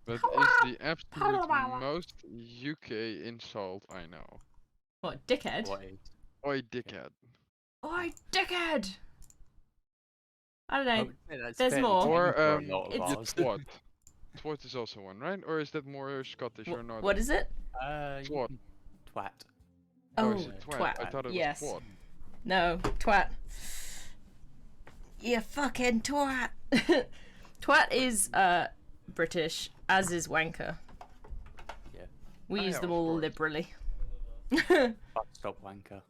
That is the absolute most UK insult I know. What, dickhead? What is? Oi, dickhead. Oi, dickhead! I don't know. That's There's fairly more. tame Or for a lot of it's- ours. twat. Twat is also one, right? Or is that more Scottish or northern? What is it? Twat. Twat. Oh, Oh, is it twat? twat. I thought it Yes. was twat. No, twat. You fucking twat. Twat is British, as is wanker. Yeah. We Oh, use yeah, them of all course. liberally. Stop wanker.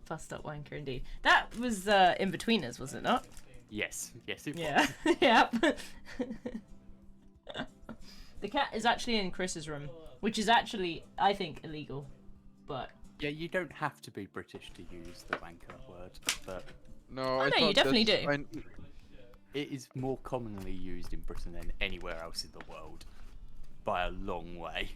Fussed up wanker indeed. That was in betweeners, was it not? Yes. Yes, it Yeah. was. Yep. The cat is actually in Chris's room, which is actually, I think, illegal. But Yeah, you don't have to be British to use the wanker word, but No, Oh, I no, you thought definitely that's- do. it is more commonly used in Britain than anywhere else in the world. By a long way.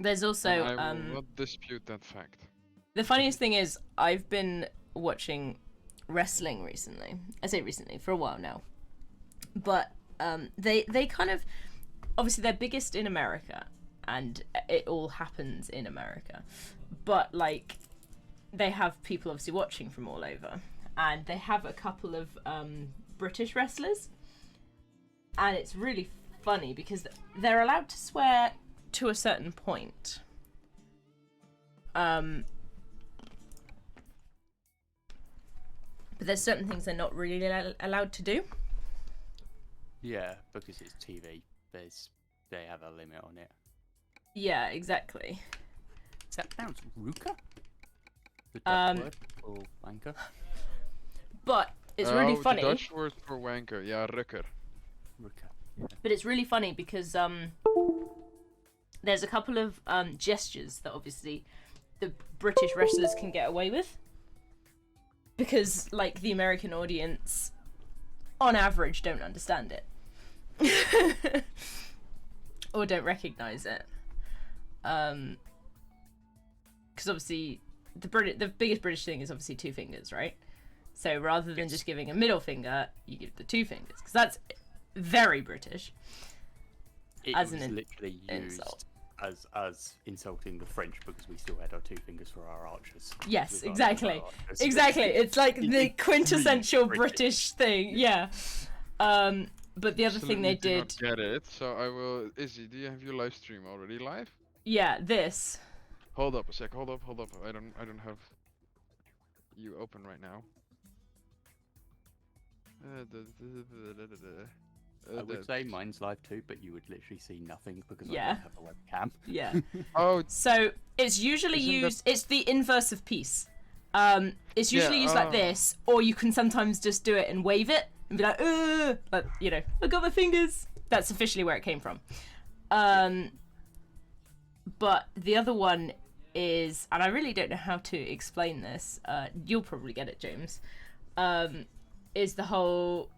there's also I will not dispute that fact. the funniest thing is I've been watching wrestling recently. I say recently, for a while now. But they kind of, obviously they're biggest in America and it all happens in America. But like they have people obviously watching from all over, and they have a couple of British wrestlers, and it's really funny because they're allowed to swear to a certain point. But there's certain things they're not really allowed to do. Yeah, because it's TV. They have a limit on it. Yeah, exactly. Is that pronounced Ruka? The Dutch word for wanker? But it's really Oh, funny. The Dutch word for wanker, yeah, rukker. Ruka. But it's really funny because there's a couple of gestures that obviously the British wrestlers can get away with. Because, like, the American audience, on average, don't understand it. Or don't recognise it. Because obviously, the biggest British thing is obviously 2 fingers, right? So rather than just giving a middle finger, you give the 2 fingers. Because that's very British. It As was an literally used insult. as insulting the French because we still had our 2 fingers for our archers. Yes, With our exactly. archers. Exactly. It's like the It's quintessential really British thing. Yeah. But the other thing they Absolutely do did, not get it, so I will. Izzy, do you have your live stream already live? yeah, this. Hold up a sec. Hold up. I don't have you open right now. I would say mine's live too, but you would literally see nothing because I Yeah. don't have a webcam. Yeah. Oh, So it's usually Isn't that- used. It's the inverse of peace. It's usually Yeah, used like this, or you can sometimes just do it and wave it and be like, "Ugh," like, you know, I got my fingers. That's officially where it came from. But the other one is, and I really don't know how to explain this. You'll probably get it, James. Is the whole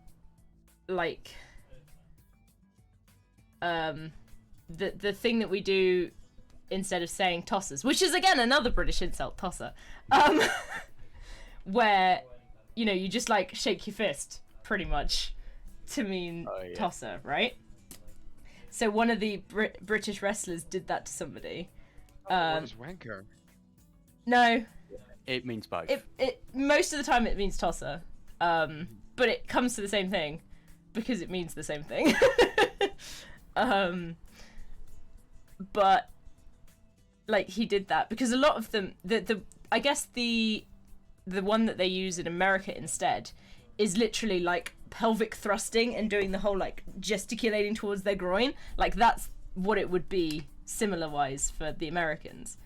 like the thing that we do instead of saying tossers, which is again another British insult, tosser, where you know you just like shake your fist pretty much to mean Oh, yeah. tosser, right? So one of the British wrestlers did that to somebody. what is wanker? No, It means both. it most of the time it means tosser, but it comes to the same thing because it means the same thing. But like he did that because a lot of them, the I guess the one that they use in America instead is literally like pelvic thrusting and doing the whole like gesticulating towards their groin. Like that's what it would be similar wise for the Americans.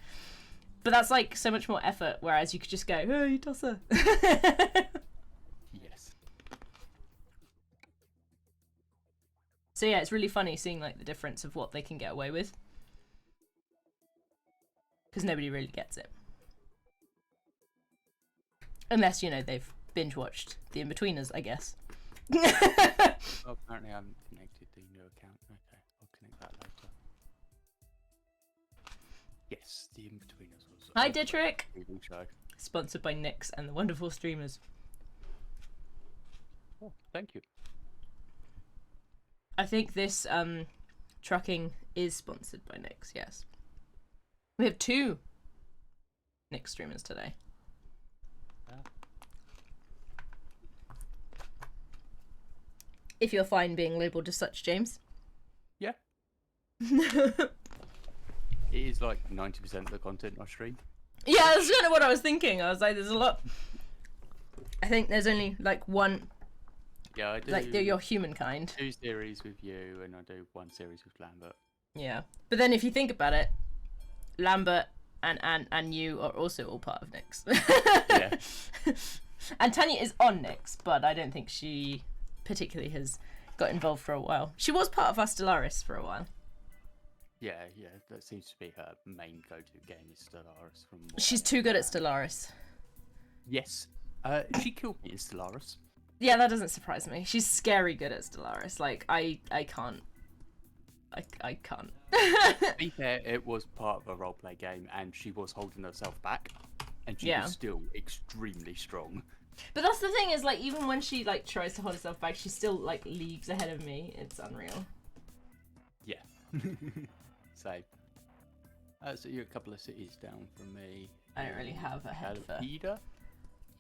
But that's like so much more effort, whereas you could just go, "Hey, tosser." Yes. So yeah, it's really funny seeing like the difference of what they can get away with, because nobody really gets it, unless you know they've binge watched The Inbetweeners, I guess. Oh, apparently I haven't connected the new account. Okay, I'll connect that later. Yes, The Inbetweeners was Hi, a great Dietrich. TV show. Sponsored by Nyx and the Wonderful Streamers. Oh, thank you. I think this trucking is sponsored by Nyx. Yes, we have 2 Nyx streamers today. Yeah. If you're fine being labelled as such, James. Yeah. It is like 90% of the content I stream. Yeah, that's kind of what I was thinking. I was like, there's a lot. I think there's only like one, Yeah, I do. like your humankind. 2 series with you, and I do 1 series with Lambert. Yeah, but then if you think about it, Lambert and you are also all part of Nyx. Yeah. And Tanya is on Nyx, but I don't think she particularly has got involved for a while. She was part of our Stellaris for a while. Yeah, that seems to be her main go-to game is Stellaris. From what She's I too good at understand. Stellaris. Yes. She killed me in Stellaris. Yeah, that doesn't surprise me. She's scary good at Stellaris. Like, I can't. I can't. To be fair, it was part of a roleplay game, and she was holding herself back, and she Yeah. was still extremely strong. But that's the thing is, like, even when she, like, tries to hold herself back, she still, like, leagues ahead of me. It's unreal. Yeah. So you're a couple of cities down from me. I don't really have a head for... Calipeda?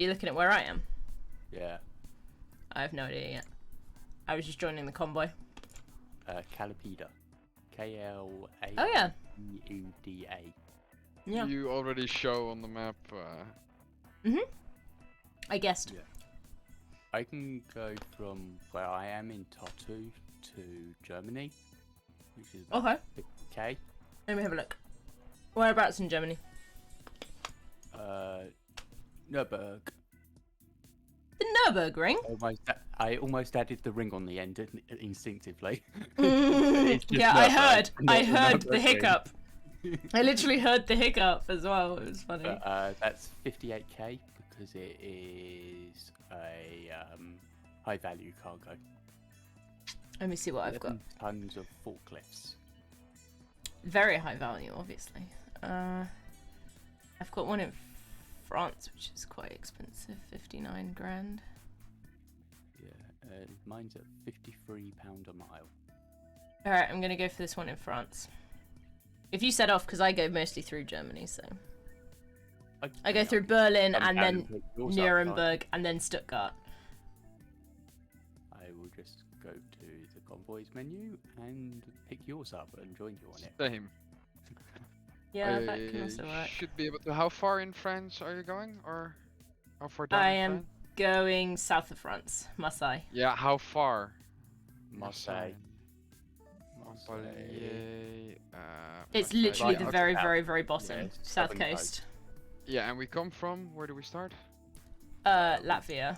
You're looking at where I am? Yeah. I have no idea yet. I was just joining the convoy. Calipeda. K-L-A-P-E-D-A. Oh, yeah. Yeah. You already show on the map. I guessed. Yeah. I can go from where I am in Tartu to Germany, which is about Okay. 50k. Let me have a look. Whereabouts in Germany? Nuremberg. The Nürburgring? I almost added the ring on the end instinctively. Yeah, I heard. I not heard the Nürburgring. hiccup. I literally heard the hiccup as well. It was funny. That's 58k because it is a high value cargo. Let me see what I've got. 11 tons of forklifts. Very high value, obviously. I've got one in France, which is quite expensive. 59 grand. Yeah, mine's at £53 a mile. Alright, I'm gonna go for this one in France. If you set off, because I go mostly through Germany, so. I go through Berlin I'm and down then to pick yours up, Nuremberg and then Stuttgart. I will just go to the convoys menu and pick yours up and join you on it. Same. Yeah, that can also I work. should be able to. How far in France are you going, or how far down? I in am France? going south of France, Marseille. Yeah, how far? Marseille. Montpellier. It's Marseille. literally Right, the okay. very, very, very bottom, it's south southern coast. Yeah, and we come from. Where do we start? Latvia.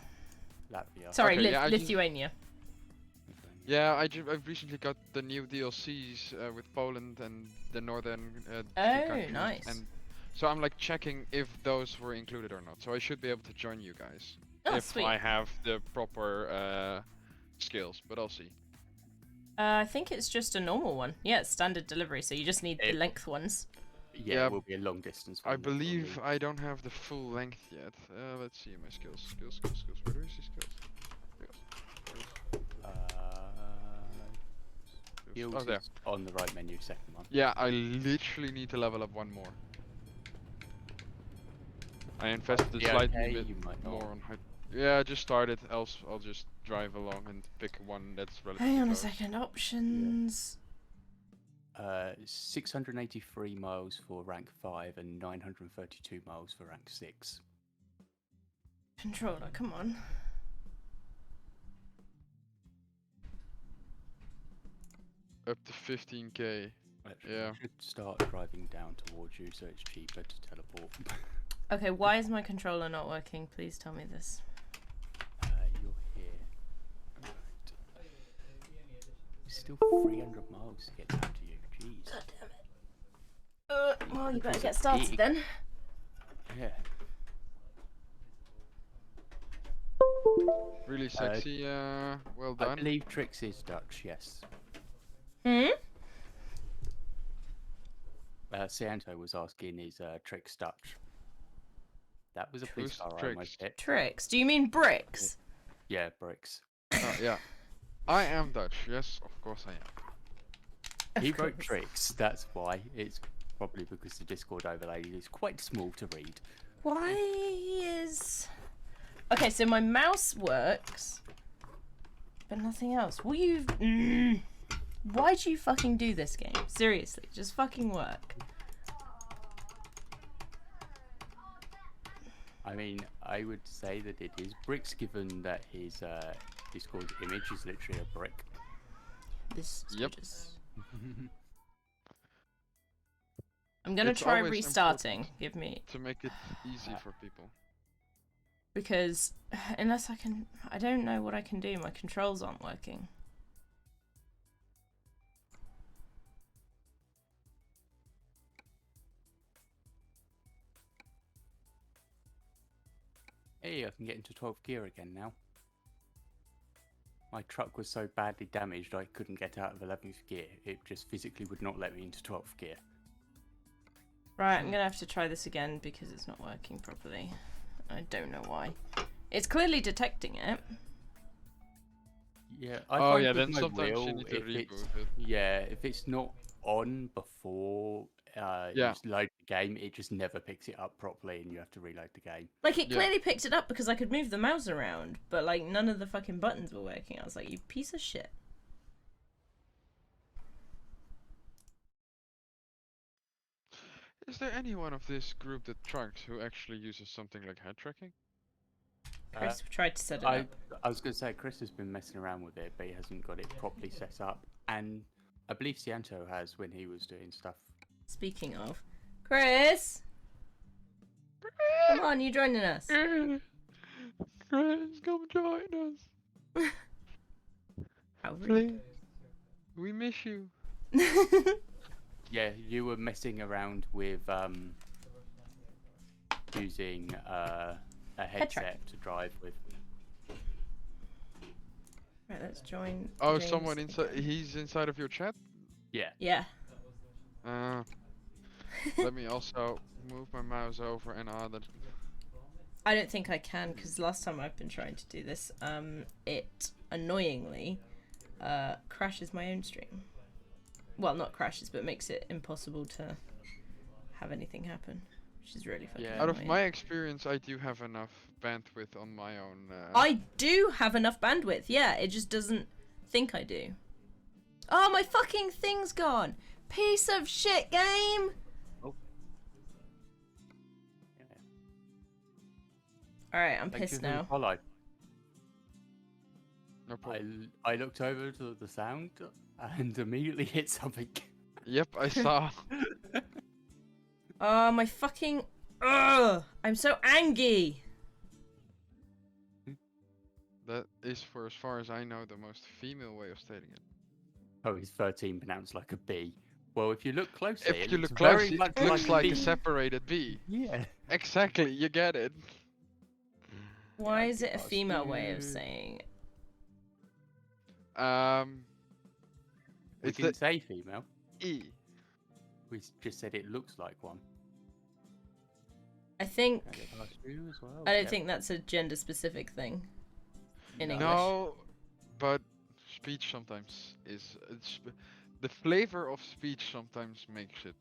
Latvia. Sorry, Okay, yeah, I just- Lithuania. Yeah, I've recently got the new DLCs with Poland and the northern. Oh, countries, nice. And so I'm like checking if those were included or not. So I should be able to join you guys Oh, if sweet. I have the proper skills. But I'll see. I think it's just a normal one. Yeah, it's standard delivery, so you just need the It- length ones. Yeah, Yeah, it will be a long distance. I one, probably. believe I don't have the full length yet. Let's see my skills. Skills. Where do I see skills? Skills Oh, there. is on the right menu, second one. Yeah, I literally need to level up one more. I invested Yeah, slightly okay, bit you might not. more on height. Yeah, I just started. Else I'll just drive along and pick one that's relatively Hang on a close. second. Options. 683 miles for rank 5 and 932 miles for rank 6. Controller, come on. Up to 15k. Actually, Yeah. I should start driving down towards you so it's cheaper to teleport. Okay, why is my controller not working? Please tell me this. You're here. Right. Still 300 miles to get down to you. Jeez. God damn it. Well, you better Controls get are started big. then. Yeah. Really sexy. Well I done. believe Trix is Dutch, yes. Hmm? Cianto was asking, is Trix Dutch? That was a Who's police car I Trix? almost hit. Tricks. Do you mean bricks? Yeah, bricks. Yeah. I am Dutch. Yes, of course I am. He Of wrote course. tricks, that's why. It's probably because the Discord overlay is quite small to read. Why is... Okay, so my mouse works, but nothing else. Will you... Why'd you fucking do this game? Seriously, just fucking work. I mean, I would say that it is bricks, given that his Discord image is literally a brick. This is Yep. just... I'm gonna It's try always restarting. important Give me... to make it easy for people. Because unless I can... I don't know what I can do. My controls aren't working. Hey, I can get into 12th gear again now. My truck was so badly damaged I couldn't get out of 11th gear. It just physically would not let me into 12th gear. Right, I'm gonna have to try this again because it's not working properly. I don't know why. It's clearly detecting it. Yeah, I Oh find yeah, with then my sometimes you wheel, need to if it's, reboot it. yeah, if it's not on before Yeah. you load the game, it just never picks it up properly and you have to reload the game. Like, it Yeah. clearly picked it up because I could move the mouse around, but, like, none of the fucking buttons were working. I was like, you piece of shit. Is there anyone of this group that trucks who actually uses something like head tracking? Chris tried to set it I up. was going to say, Chris has been messing around with it, but he hasn't got it properly set up. And I believe Cianto has when he was doing stuff. Speaking of, Chris! Come on, you joining us? Chris, come join us. How rude. Please. We miss you. Yeah, you were messing around with using a headset to drive with. Right, let's join. Oh, James someone inside. again. He's inside of your chat. Yeah. Yeah. Let me also move my mouse over and that. I don't think I can because last time I've been trying to do this, it annoyingly crashes my own stream. Well, not crashes, but makes it impossible to have anything happen, which is really fucking Yeah. Out of annoying. my experience, I do have enough bandwidth on my own. I do have enough bandwidth, yeah, it just doesn't think I do. Oh, my fucking thing's gone! Piece of shit game! Oh. Yeah. Alright, I'm Thank you pissed for the now. follow. No problem. I looked over to the sound and immediately hit something. Yep, I saw. Oh, my fucking... Ugh! I'm so angry! That is, for as far as I know, the most female way of stating it. Oh, he's 13 pronounced like a B. Well, if you look closely, If it you looks look very closely, much it looks like B. a separated B. Yeah. Exactly, you get it. Why Yeah, is it a because female way of you- saying it? We It's didn't the say female. E. We just said it looks like one. I think... Can I get past you as well? I don't Yeah. think that's a gender-specific thing in English. No, but speech sometimes is. The flavor of speech sometimes makes it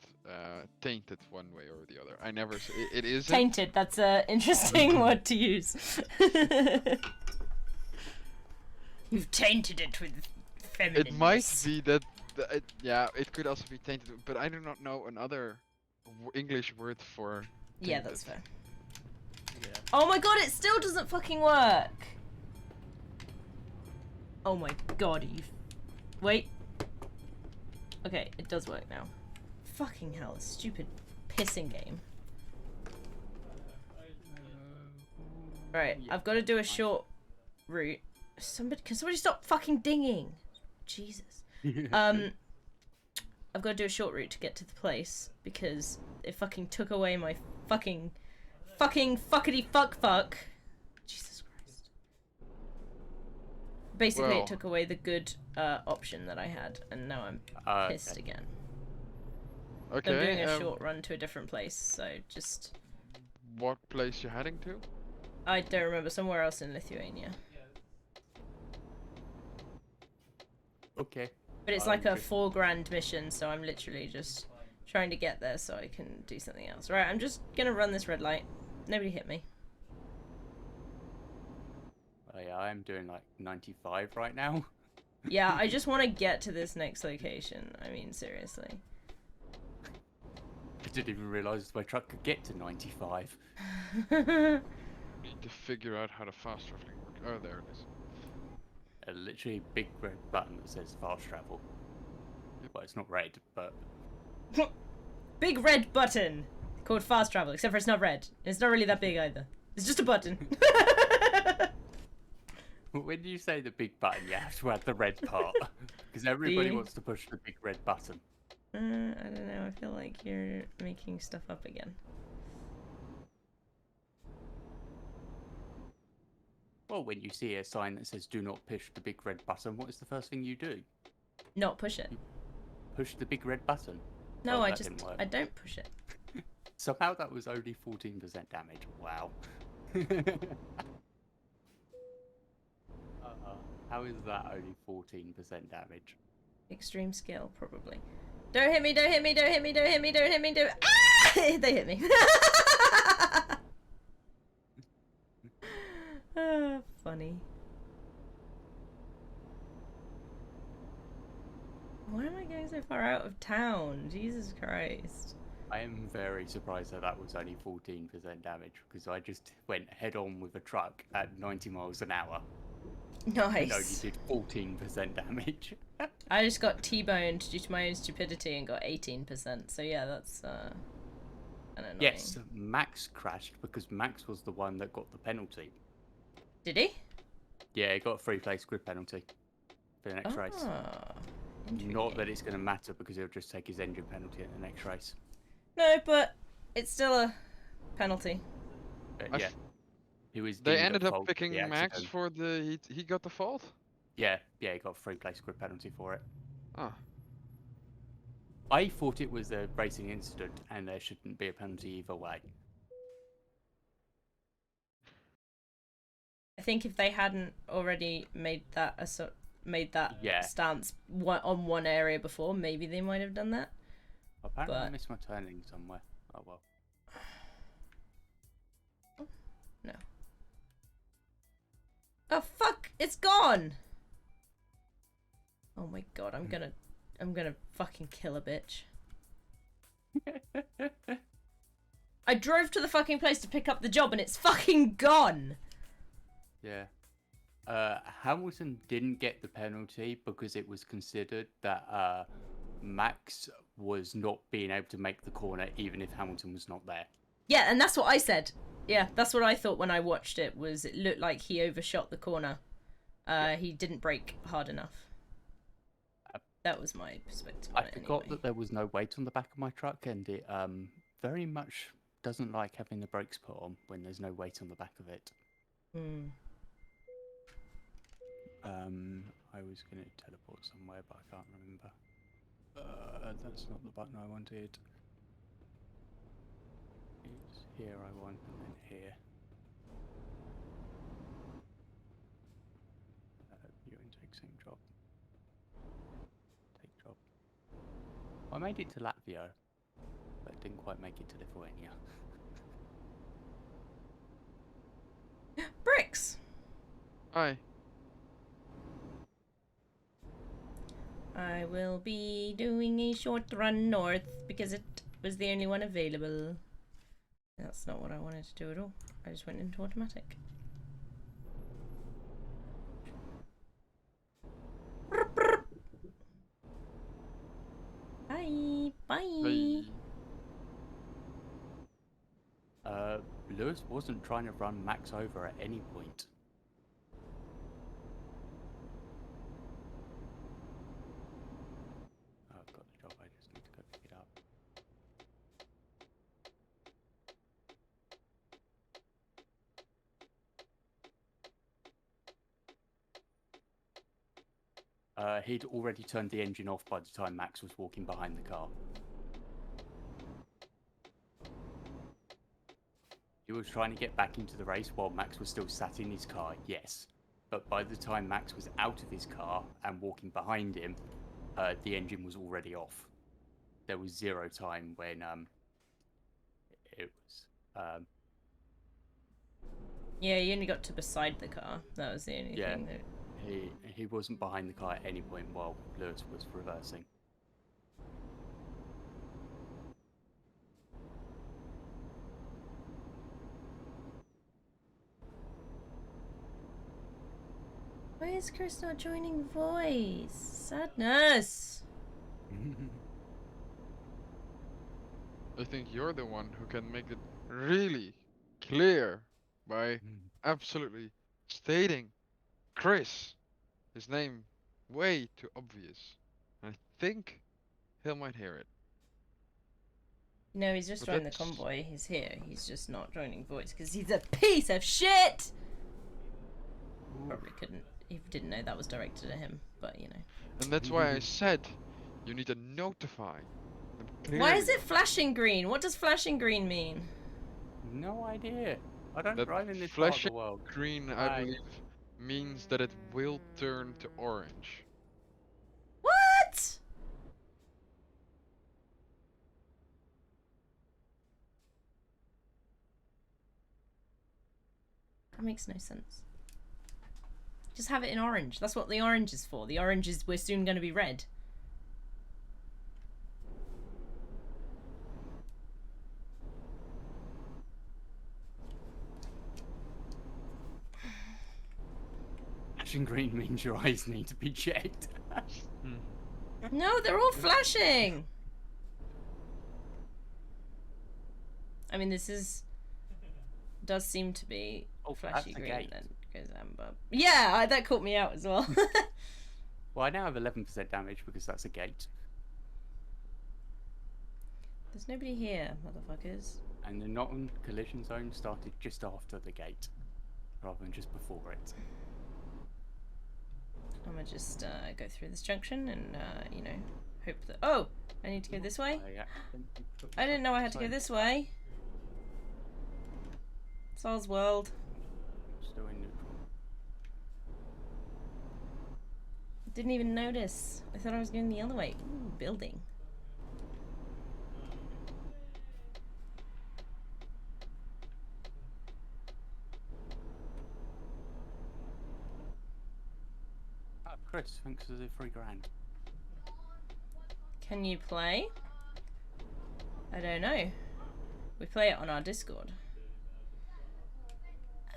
tainted one way or the other. I never say it isn't. Tainted, that's an interesting word to use. You've tainted it with feminine. It might be that. Yeah, it could also be tainted, but I do not know another English word for. Yeah, tainted. that's fair. Yeah. Oh my god, it still doesn't fucking work! Oh my god, are you... Wait. Okay, it does work now. Fucking hell, this stupid pissing game. Right, Yeah. I've got to do a short route. Can somebody stop fucking dinging? Jesus. I've got to do a short route to get to the place because it fucking took away my fucking fuckity fuck. Jesus Christ. Basically, Well. it took away the good option that I had, and now I'm pissed Okay. again. Okay. I'm doing a short run to a different place, so just... What place you heading to? I don't remember, somewhere else in Lithuania. Okay. But it's I'm like a just- 4 grand mission, so I'm literally just trying to get there so I can do something else. Right, I'm just gonna run this red light. Nobody hit me. Oh, yeah, I'm doing like 95 right now. Yeah, I just want to get to this next location. I mean, seriously. I didn't even realise my truck could get to 95. Need to figure out how the fast traveling works. Oh, there it is. A literally big red button that says fast travel. Well, it's not red, but Big red button called fast travel, except for it's not red. It's not really that big either. It's just a button. when you say the big button, you have to add the red part because everybody See? wants to push the big red button. I don't know. I feel like you're making stuff up again. Well, when you see a sign that says "Do not push the big red button," what is the first thing you do? Not push it. Push the big red button. No, Oh, I that just didn't work. I don't push it. Somehow that was only 14% damage. Wow. How is that only 14% damage? Extreme skill, probably. Don't hit me! Don't hit me! Don't hit me! Don't hit me! Don't hit me! Don't. Ah! They hit me. Funny. Why am I going so far out of town? Jesus Christ. I am very surprised that that was only 14% damage because I just went head on with a truck at 90 miles an hour and only Nice. did 14% damage. I just got T-boned due to my own stupidity and got 18%. So yeah, that's kind of annoying. Yes, Max crashed because Max was the one that got the penalty. Did he? Yeah, he got a free-place grid penalty for the next race. Ah, Not intriguing. that it's going to matter because he'll just take his engine penalty at the next race. No, but it's still a penalty. But I yeah, f- he was. They deemed at ended up fault for picking the Max accident. for the he got the fault. Yeah, he got a free-place grid penalty for it. Ah, I thought it was a racing incident and there shouldn't be a penalty either way. I think if they hadn't already made that Yeah. stance on one area before, maybe they might have done that. Apparently I But- missed my turning somewhere. Oh well. No. Oh fuck! It's gone. Oh my god! I'm gonna fucking kill a bitch. I drove to the fucking place to pick up the job and it's fucking gone. Yeah. Hamilton didn't get the penalty because it was considered that Max was not being able to make the corner even if Hamilton was not there. Yeah, and that's what I said. Yeah, that's what I thought when I watched it. Was it looked like he overshot the corner. He didn't brake hard enough. That was my perspective on I it forgot anyway. that there was no weight on the back of my truck and it very much doesn't like having the brakes put on when there's no weight on the back of it. Hmm. I was going to teleport somewhere, but I can't remember. That's not the button I wanted. It's here I want, and then here. You and take same job. Take job. I made it to Latvia, but didn't quite make it to Lithuania. Bricks. aye. I will be doing a short run north because it was the only one available. That's not what I wanted to do at all. I just went into automatic. Bye. Bye. Lewis wasn't trying to run Max over at any point. Oh, I've got the job, I just need to go pick it up. He'd already turned the engine off by the time Max was walking behind the car. He was trying to get back into the race while Max was still sat in his car, yes. but by the time Max was out of his car and walking behind him, the engine was already off. There was 0 time when it was. Yeah, he only got to beside the car. That was the only Yeah. thing that. He wasn't behind the car at any point while Lewis was reversing. Why is Chris not joining voice? Sadness. I think you're the one who can make it really clear by absolutely stating Chris, his name, way too obvious. I think he might hear it. No, he's just But joined the that's- convoy. He's here. He's just not joining voice because he's a piece of shit. Probably couldn't. He didn't know that was directed at him, but you know. And that's why I said you need to notify them Why is clearly it flashing green? What does flashing green mean? No idea. I don't that drive in this part of flashing the world. green, I Right. believe, means that it will turn to orange. What? That makes no sense. Just have it in orange. That's what the orange is for. The orange is we're soon going to be red. Flashing green means your eyes need to be checked. No, they're all flashing. I mean, this does seem to be Oh, that's flashy a green gate. and then goes amber. Yeah, that caught me out as well. Well, I now have 11% damage because that's a gate. There's nobody here, motherfuckers. And the non-collision zone started just after the gate, rather than just before it. I'm gonna just go through this junction and, you know, hope that. Oh! I need to go this way? accidentally put I didn't know I had to go sign. this way. Sol's World. Still in neutral. Didn't even notice. I thought I was going the other way. Ooh, building. Ah, Chris, thanks for the $3 grand. Can you play? I don't know. We play it on our Discord.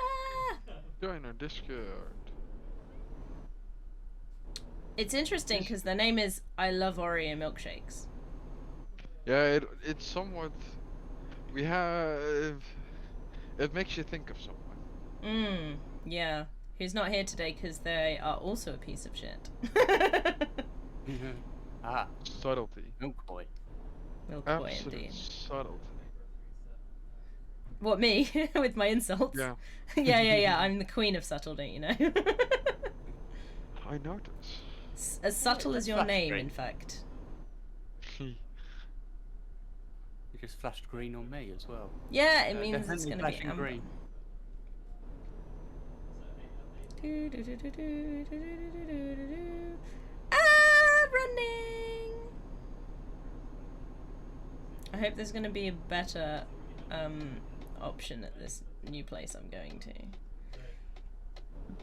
Ah! Join our Discord. It's interesting because the name is I Love Oreo Milkshakes. Yeah, it's somewhat. We have. It makes you think of someone. Yeah. Who's not here today because they are also a piece of shit. Ah, Subtlety. Milk Boy. Milk Boy Absolute indeed. subtlety. What, me? With my insults? Yeah, Yeah. I'm the queen of subtlety, you know? I notice. As subtle as your Flash name, green. in fact. You just flashed green on me as well. Yeah, it means it's Definitely going to be flashing amber. green. Ah, running! I hope there's going to be a better option at this new place I'm going to.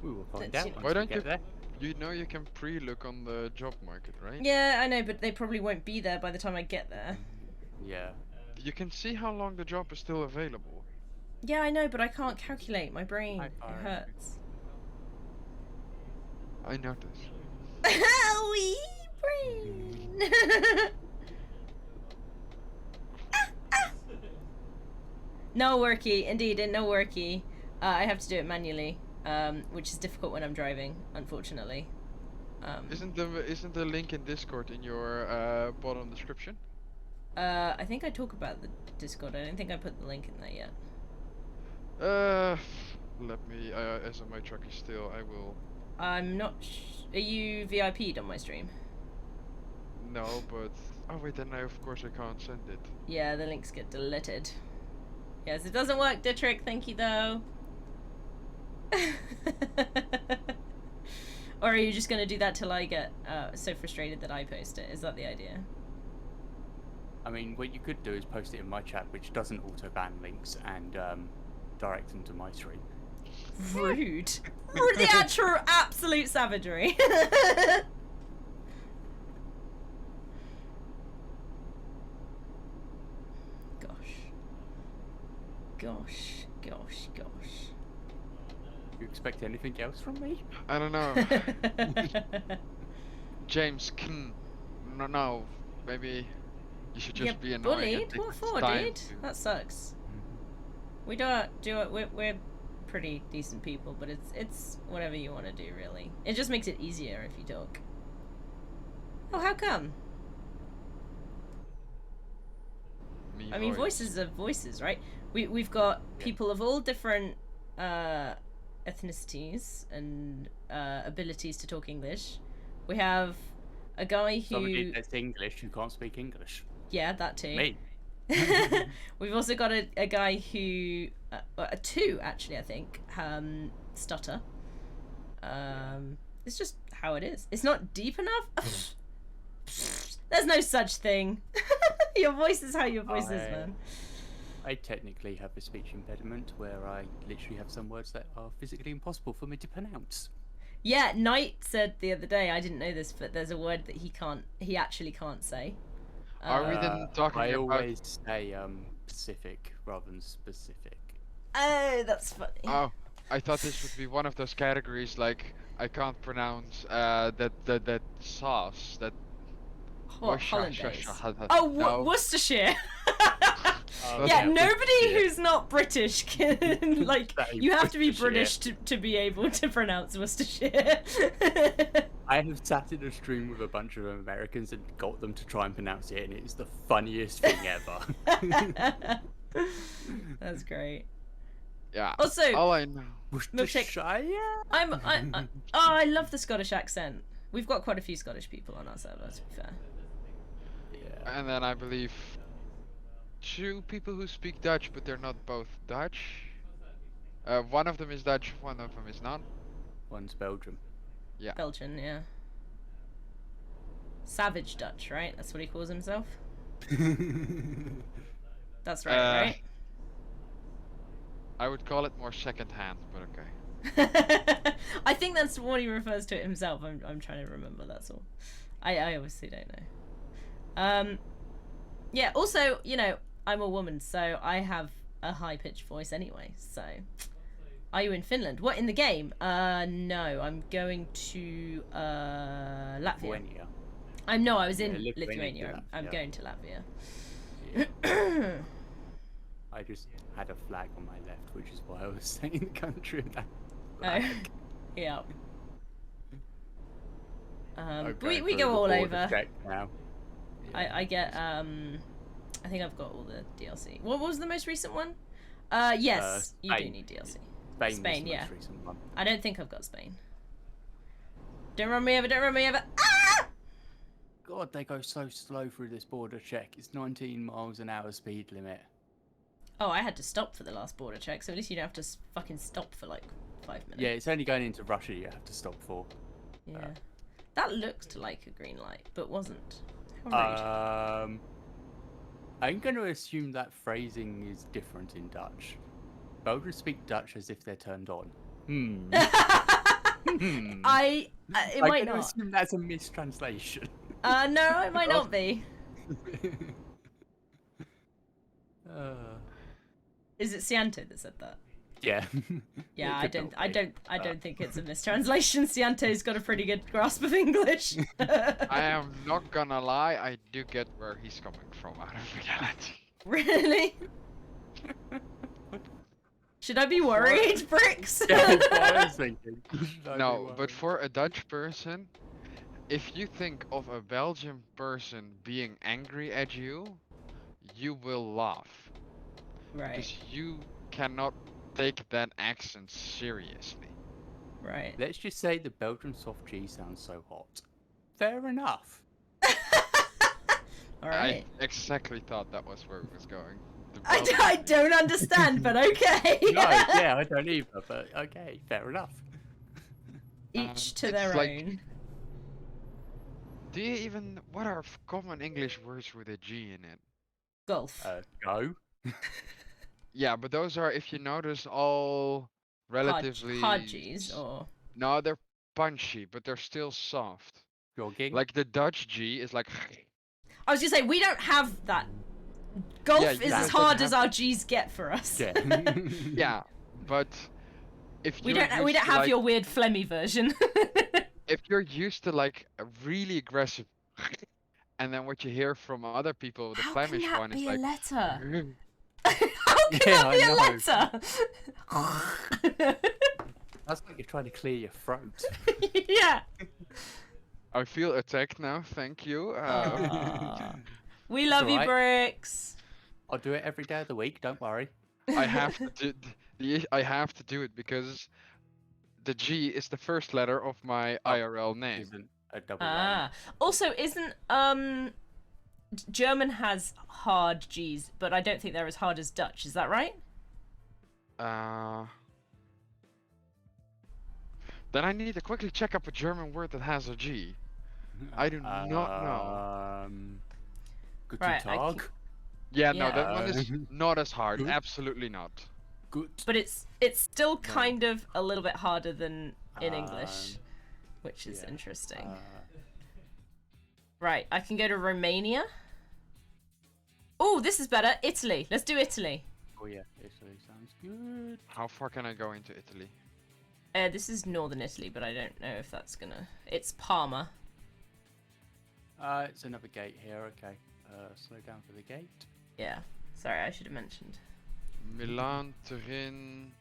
We will find That's- out once Why we don't get you- there. You know you can pre-look on the job market, right? Yeah, I know, but they probably won't be there by the time I get there. Yeah. You can see how long the job is still available. Yeah, I know, but I can't calculate. My brain, Hi, it Byron. hurts. I notice. Wee brain! No worky, indeed, no worky. I have to do it manually, which is difficult when I'm driving, unfortunately. Isn't the link in Discord in your bottom description? I think I talk about the Discord. I don't think I put the link in there yet. Let me. As my truck is still, I will. I'm not. Are you VIP'd on my stream? No, but oh wait, then of course I can't send it. Yeah, the links get deleted. Yes, it doesn't work, Dietrich. Thank you, though. Or are you just gonna do that till I get so frustrated that I post it? Is that the idea? I mean, what you could do is post it in my chat, which doesn't auto-ban links, and direct them to my stream. Rude. The actual absolute savagery. Gosh. You expect anything else from me? I don't know. James Kn. No, maybe you should just You're be annoying. bullied? And take What this for, time dude? to- That sucks. We don't do it. We're pretty decent people, but it's whatever you want to do, really. It just makes it easier if you talk. Oh, how come? Me I mean, voice. voices are voices, right? We've got people of all different ethnicities and abilities to talk English. We have a guy Somebody who, that's English who can't speak English. yeah, that too. Me. We've also got a guy who, two actually, I think, stutter. It's just how it is. It's not deep enough. There's no such thing. Your voice is how your voice is, man. I technically have a speech impediment where I literally have some words that are physically impossible for me to pronounce. Yeah, Knight said the other day, I didn't know this, but there's a word that he actually can't say. Are we then talking I about? always say Pacific rather than specific. Oh, that's funny. Oh, I thought this would be one of those categories like I can't pronounce that sauce that. Hollandaise. No. Oh, Worcestershire. Oh, Yeah, yeah, nobody Worcestershire. who's not British can like. Say You have to be Worcestershire. British to be able to pronounce Worcestershire. I have sat in a stream with a bunch of Americans and got them to try and pronounce it, and it's the funniest thing ever. That's great. Yeah. Also, All I know. Worcestershire? oh, I love the Scottish accent. We've got quite a few Scottish people on our server, to be fair. Yeah. And then I believe two people who speak Dutch, but they're not both Dutch. One of them is Dutch, one of them is not. One's Belgium. Yeah. Belgian, yeah. Savage Dutch, right? That's what he calls himself. That's right, right? I would call it more second-hand, but okay. I think that's what he refers to it himself. I'm trying to remember. That's all. I obviously don't know. Yeah. Also, you know, I'm a woman, so I have a high-pitched voice anyway. So, are you in Finland? What, in the game? No. I'm going to Latvia. Lithuania. I was in Yeah, Lithuania. Lithuania. I'm Yeah. going to Latvia. Yeah. I just had a flag on my left, which is why I was saying the country of that flag. Oh, yeah. I'm We going for go the all border over. check now. Yeah. I get I think I've got all the DLC. What was the most recent one? Yes, you do Spain. need DLC. Spain was Spain, the yeah. most recent one. I don't think I've got Spain. Don't run me over, don't run me over. Ah! God, they go so slow through this border check. It's 19 miles an hour speed limit. Oh, I had to stop for the last border check, so at least you don't have to fucking stop for like 5 minutes. Yeah, it's only going into Russia you have to stop for. Yeah. That looked like a green light, but wasn't. How rude. I'm going to assume that phrasing is different in Dutch. Belgians speak Dutch as if they're turned on. Hmm. Hmm. It I'm might going to not. assume that's a mistranslation. No, it might not be. Is it Cianto that said that? Yeah. Yeah, It could I be. don't think it's a mistranslation. Cianto's got a pretty good grasp of English. I am not gonna lie, I do get where he's coming from out of reality. Really? Should I be worried, Bricks? Yeah, that's what I was thinking. No, but for a Dutch person, if you think of a Belgian person being angry at you, you will laugh. Right, Because you cannot take that accent seriously. right. Let's just say the Belgian soft G sounds so hot. Fair enough. All right. I exactly thought that was where it was going. The I Belgian G. don't understand, but okay. No, yeah, I don't either, but okay, fair enough. Each to It's their like- own. Do you even... What are common English words with a G in it? Golf. Go. Yeah, but those are, if you notice, all relatively... Hard G's or No, they're punchy, but they're still soft. Jogging. Like the Dutch G is like... I was gonna say we don't have that. Golf Yeah, is you as guys hard don't as have our G's get for us. Yeah. Yeah, but if We you're don't used to, have like, your weird phlegmy version. if you're used to like a really aggressive, and then what you hear from other people, the How Flemish can that one is be like, a letter? How can Yeah, that be I a letter? That's like you're trying to clear your throat. Yeah. I feel attacked now. Thank you. Aw. We love you, alright. Bricks. I'll do it every day of the week, don't worry. I have to I have to do it because the G is the first letter of my Oh, IRL name. Isn't a double Ah. Also, isn't German has hard G's, but I don't think they're as hard as Dutch. Is that right? Then I need to quickly check up a German word that has a G. I do not know. Guten Right, I Tag. Yeah, no, that one Yeah. is not as hard. Good. Absolutely not. Good. But it's still kind of a little bit harder than in English, which is yeah. interesting. Right, I can go to Romania. Oh, this is better. Italy. Let's do Italy. Oh yeah, Italy sounds good. How far can I go into Italy? This is northern Italy, but I don't know if that's gonna... It's Parma. It's another gate here. Okay. Slow down for the gate. Yeah. Sorry, I should have mentioned. Milan, Turin,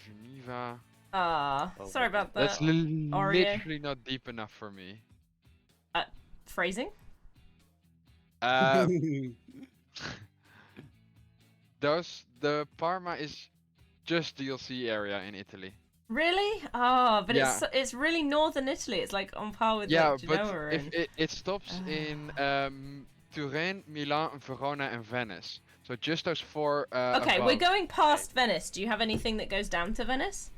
Geneva. Ah, Oh, sorry about that. That's Oreo. literally not deep enough for me. Phrasing? The Parma is just DLC area in Italy. Really? Oh, but Yeah. it's really northern Italy. It's like on par with Yeah, like Genoa but if and... it stops in Turin, Milan, Verona, and Venice. So just those four. Okay, we're above. going past Venice. Do you have anything that goes down to Venice?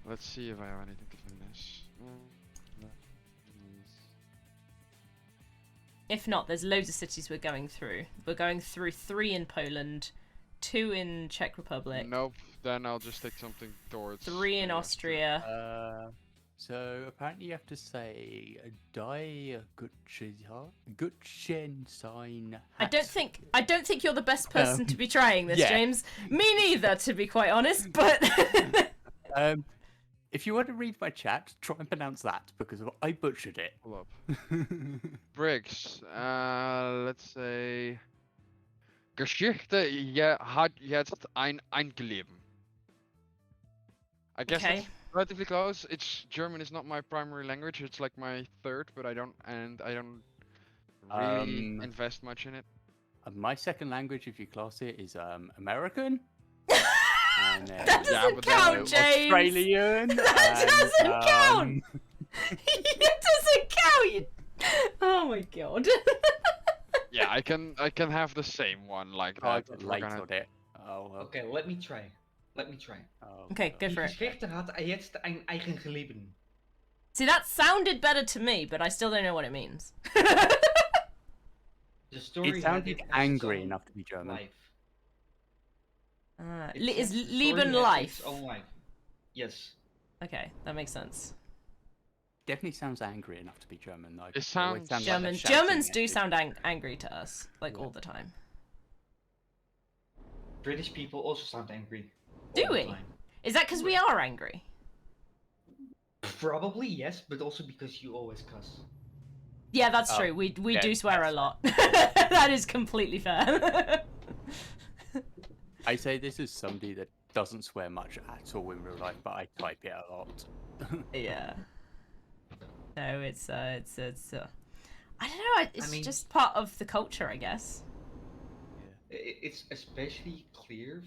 Let's see if I have anything to Venice. If not, there's loads of cities we're going through. We're going through 3 in Poland, 2 in Czech Republic, Nope. Then I'll just take something towards. 3 in the rest. Austria. So apparently you have to say die Gutschen sign. I don't think you're the best person to be trying this, yeah. James. Me neither, to be quite honest. But If you want to read my chat, try and pronounce that because I butchered it. Hold up. Briggs. Let's say. Geschichte hat jetzt eingeleben. I guess Okay. that's relatively close. It's German is not my primary language. It's like my third, but I don't really invest much in it. My second language, if you class it, is American. And then, That doesn't but then count, James. Australian. That doesn't count. It doesn't count. Oh my god. Yeah, I can have the same one like I that. got if we're late gonna- on it. Oh, well. Okay, let me try. Oh, Okay, go Die for it. Geschichte hat jetzt ein eigen Leben. See, that sounded better to me, but I still don't know what it means. The story It had sounded its angry own enough to be German. Life. Is The story Leben had life? its own life. Yes. Okay, that makes sense. Definitely sounds angry enough to be German. Though. It sounds- Like they're shouting Germans at do you. sound angry to us, like all the time. British people also sound angry. Do all the we? time. Is that because we are angry? Probably yes, but also because you always cuss. Yeah, that's Oh, true. We yeah, do swear a that's lot. That is completely fair. I say this as somebody that doesn't swear much at all in real life, but I type it a lot. Yeah. No, it's I don't know. It's mean- just part of the culture, I guess. It's especially clear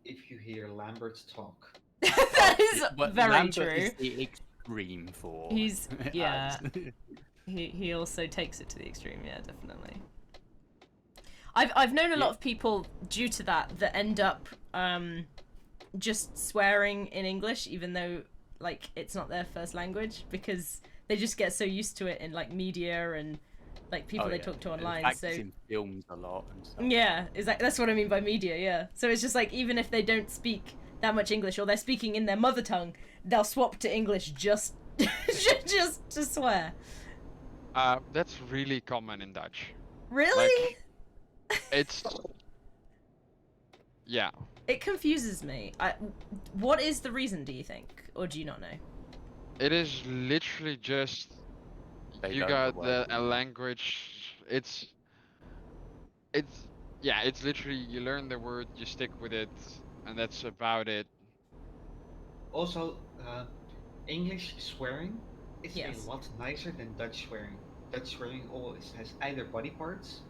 if you hear Lambert talk. That is But very Lambert true. is the extreme for. He's- yeah. us. He also takes it to the extreme. Yeah, definitely. I've known a lot Yeah. of people due to that end up just swearing in English even though like it's not their first language because they just get so used to it in like media and like people Oh, they yeah. talk to In online. fact, So it's in films a lot and stuff. yeah, that's what I mean by media. Yeah. So it's just like even if they don't speak that much English or they're speaking in their mother tongue, they'll swap to English just just to swear. That's really common in Dutch. Really? It's yeah. It confuses me. What is the reason, do you think? Or do you not know? It is literally just They you learn the got word. a language. It's yeah. It's literally you learn the word, you stick with it, and that's about it. Also, English swearing is Yes. a lot nicer than Dutch swearing. Dutch swearing always has either body parts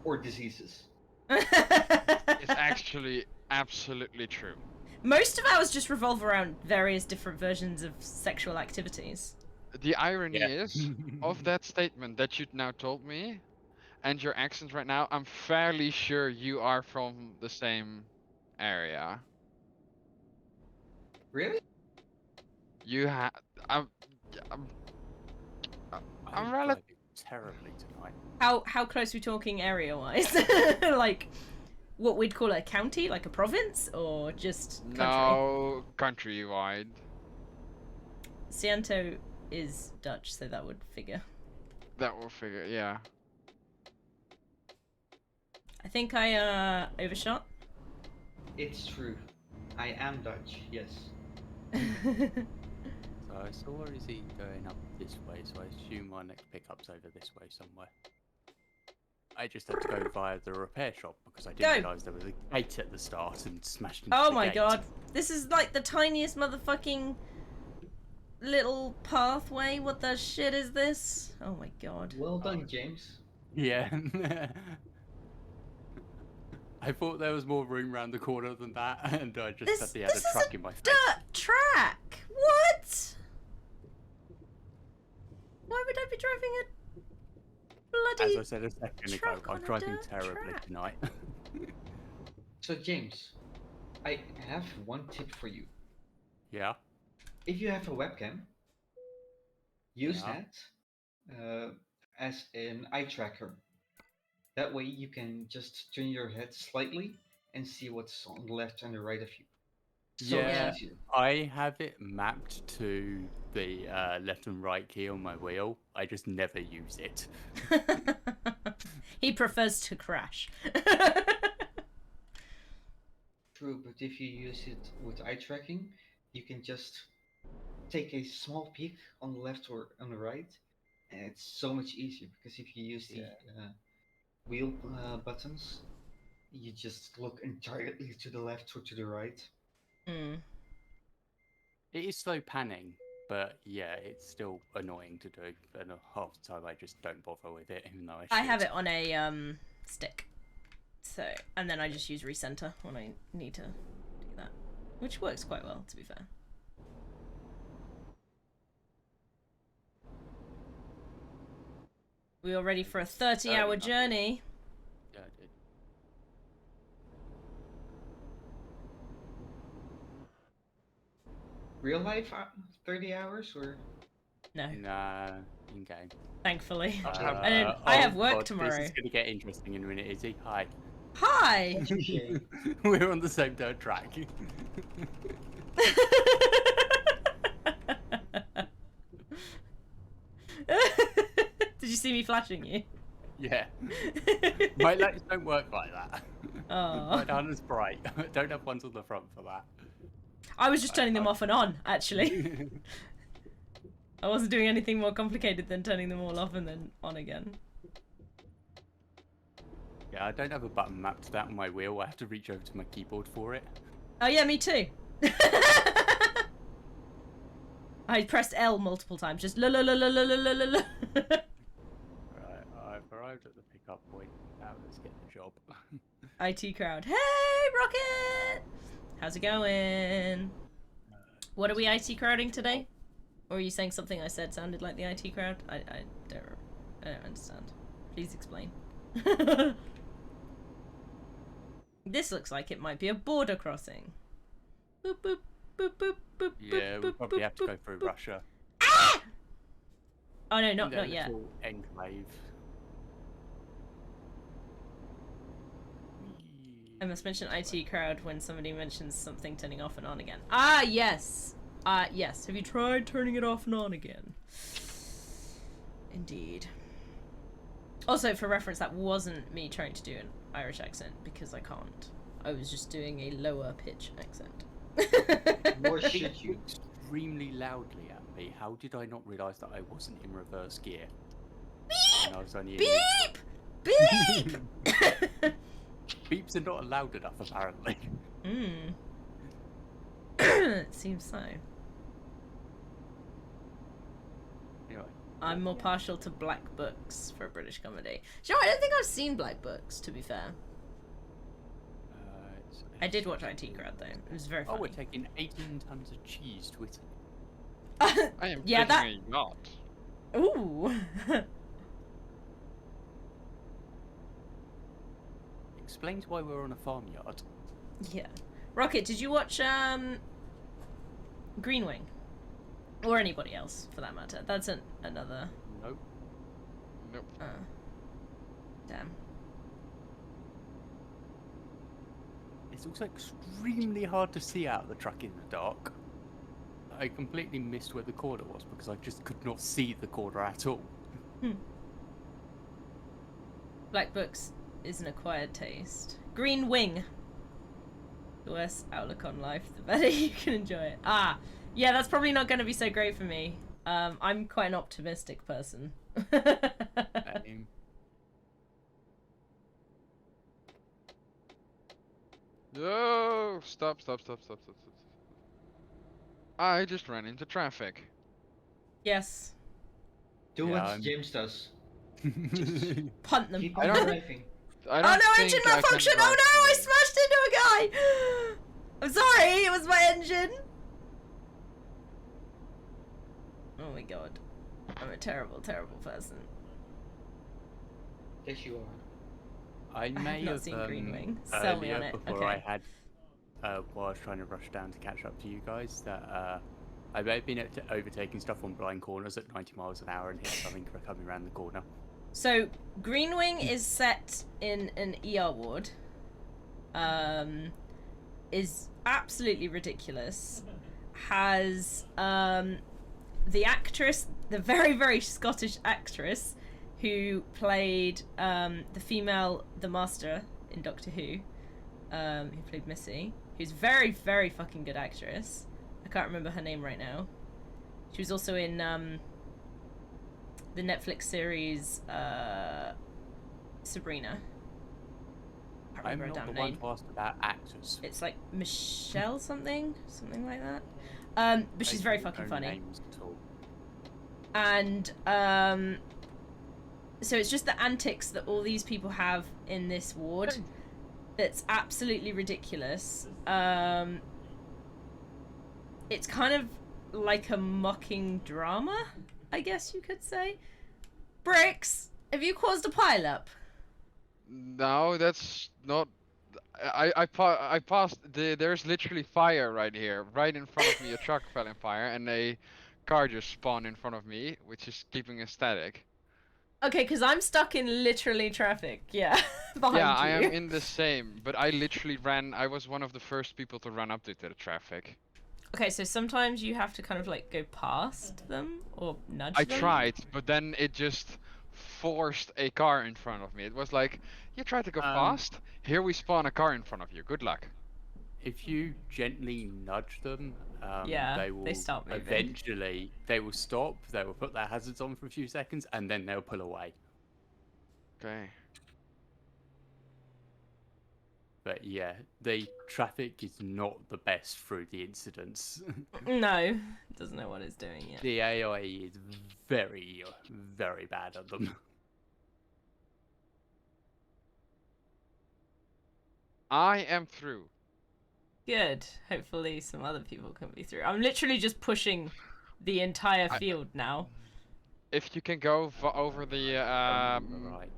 or diseases. It's actually absolutely true. Most of ours just revolve around various different versions of sexual activities. The irony Yeah. is of that statement that you now told me, and your accent right now. I'm fairly sure you are from the same area. Really? You have. I'm. I'm. I'm I'm relative. driving terribly tonight. How close are we talking area wise? Like what we'd call a county, like a province, or just country? No, countrywide. Ciento is Dutch, so that would figure. That will figure. Yeah. I think I overshot. It's true. I am Dutch, yes. So I saw Izzy going up this way, so I assume my next pickup's over this way somewhere. I just had to go via the repair shop because I didn't Go. realise there was a gate at the start and smashed into Oh the my gate. god. This is like the tiniest motherfucking little pathway. What the shit is this? Oh my god. Well done, James. Yeah. I thought there was more room around the corner than that, and I just This had a is truck a in my face. dirt track. What? Why would I be driving a bloody As I said a second ago, truck on I'm a driving dirt terribly track? tonight. So, James, I have one tip for you. Yeah. If you have a webcam, use Yeah. that as an eye tracker. That way you can just turn your head slightly and see what's on the left and the right of you. So Yeah. much easier. I have it mapped to the left and right key on my wheel. I just never use it. He prefers to crash. True, but if you use it with eye tracking, you can just take a small peek on the left or on the right, and it's so much easier because if you use the wheel buttons, you just look entirely to the left or to the right. Mm. It is slow panning, but yeah, it's still annoying to do. And half the time I just don't bother with it, even though I should. I have it on a stick. So, and then I just use recenter when I need to do that, which works quite well, to be fair. We all ready for a 30-hour journey? Yeah, I did. Real life, 30 hours or? No, Nah, in game. thankfully. have- I have work God, tomorrow. This is gonna get interesting in a minute, Izzy. Hi. Hi! We're on the same dirt track. Did you see me flashing you? Yeah. My lights don't work like that. Oh. Mine aren't as bright. Don't have ones on the front for that. I was just turning them off and on, actually. I wasn't doing anything more complicated than turning them all off and then on again. Yeah, I don't have a button mapped to that on my wheel. I have to reach over to my keyboard for it. Oh yeah, me too. I pressed L multiple times, just la la la la la la la la. Right, I've arrived at the pickup point. Now let's get the job. IT crowd. Hey, Rocket! How's it going? What are we IT crowding today? Or are you saying something I said sounded like the IT crowd? I don't understand. Please explain. This looks like it might be a border crossing. Boop, boop, boop, boop, boop, Yeah, boop, we'll boop, probably boop, have to boop, go through boop. Russia. Oh no, not Their yet. little enclave. I must mention IT crowd when somebody mentions something turning off and on again. Ah, yes. Yes. Have you tried turning it off and on again? Indeed. Also, for reference, that wasn't me trying to do an Irish accent, because I can't. I was just doing a lower pitch accent. Or should you? Extremely loudly at me. How did I not realise that I wasn't in reverse gear? And I was only in Beep! neutral. Beep! Beeps are not loud enough, apparently. It seems so. Anyway. I'm more partial to Black Books for a British comedy. Do you know what? I don't think I've seen Black Books, to be fair. I did watch IT Crowd, though. It was very funny. Oh, we're taking 18 tons of cheese to Italy. I am yeah, taking a yacht. Ooh. Explains why we're on a farmyard. Yeah. Rocket, did you watch Green Wing? Or anybody else, for that matter. That's another... Nope. Nope. Damn. It's also extremely hard to see out of the truck in the dark. I completely missed where the corner was because I just could not see the corner at all. Black Books is an acquired taste. Green Wing. The worse outlook on life, the better you can enjoy it. Ah, yeah, that's probably not going to be so great for me. I'm quite an optimistic person. No! Stop, stop, stop, stop, stop, stop. I just ran into traffic. Yes. Do Yeah, what James does. Punt them. Keep I on don't- driving. I Oh don't no, think engine I can malfunction! Oh drive no, I through. smashed into a guy! I'm sorry, it was my engine! Oh my god. I'm a terrible, terrible person. Yes, you are. I may not have seen Green Wing. Sell me earlier on it. before Okay. I had, while I was trying to rush down to catch up to you guys, that I may have been overtaking stuff on blind corners at 90 miles an hour and hit something for coming around the corner. So, Green Wing is set in an ER ward. Is absolutely ridiculous. Has the actress, the very, very Scottish actress who played the Master in Doctor Who played Missy, who's very, very fucking good actress. I can't remember her name right now. She was also in the Netflix series Sabrina. I can't I'm remember her not damn the one name. to ask about actors. It's like Michelle something like that. But she's very fucking funny. Names at all. And so it's just the antics that all these people have in this ward that's absolutely ridiculous. It's kind of like a mocking drama, I guess you could say. Bricks, have you caused a pileup? No, that's not. I passed. There's literally fire right here, right in front of me. A truck fell in fire, and a car just spawned in front of me, which is keeping us static. Okay, because I'm stuck in literally traffic. Yeah, behind Yeah, you. I am in the same, but I literally ran. I was one of the first people to run up to the traffic. Okay, so sometimes you have to kind of like go past them or nudge I them. tried, but then it just forced a car in front of me. It was like, you tried to go fast. Here we spawn a car in front of you. Good luck. If you gently nudge them, Yeah, they will they stop moving. eventually. They will stop. They will put their hazards on for a few seconds, and then they'll pull away. Okay. But yeah, the traffic is not the best through the incidents. No, doesn't know what it's doing yet. The AI is very, very bad at them. I am through. Good. Hopefully some other people can be through. I'm literally just pushing the entire field now. If you can go over the Right,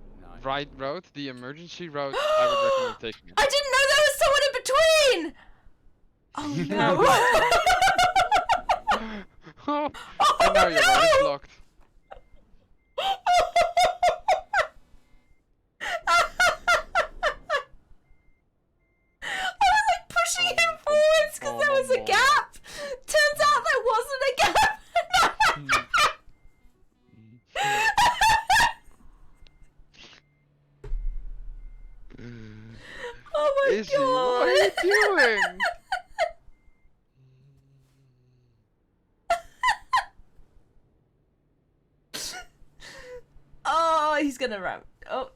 right road, the emergency road, I would recommend taking it. I didn't know there was someone in between! Oh no! Oh, Oh, and now your road is no! blocked. I was like pushing him forwards because there was a gap. Turns out there wasn't a gap. Oh my Izzy, what are you doing? Oh, he's gonna run. Oh.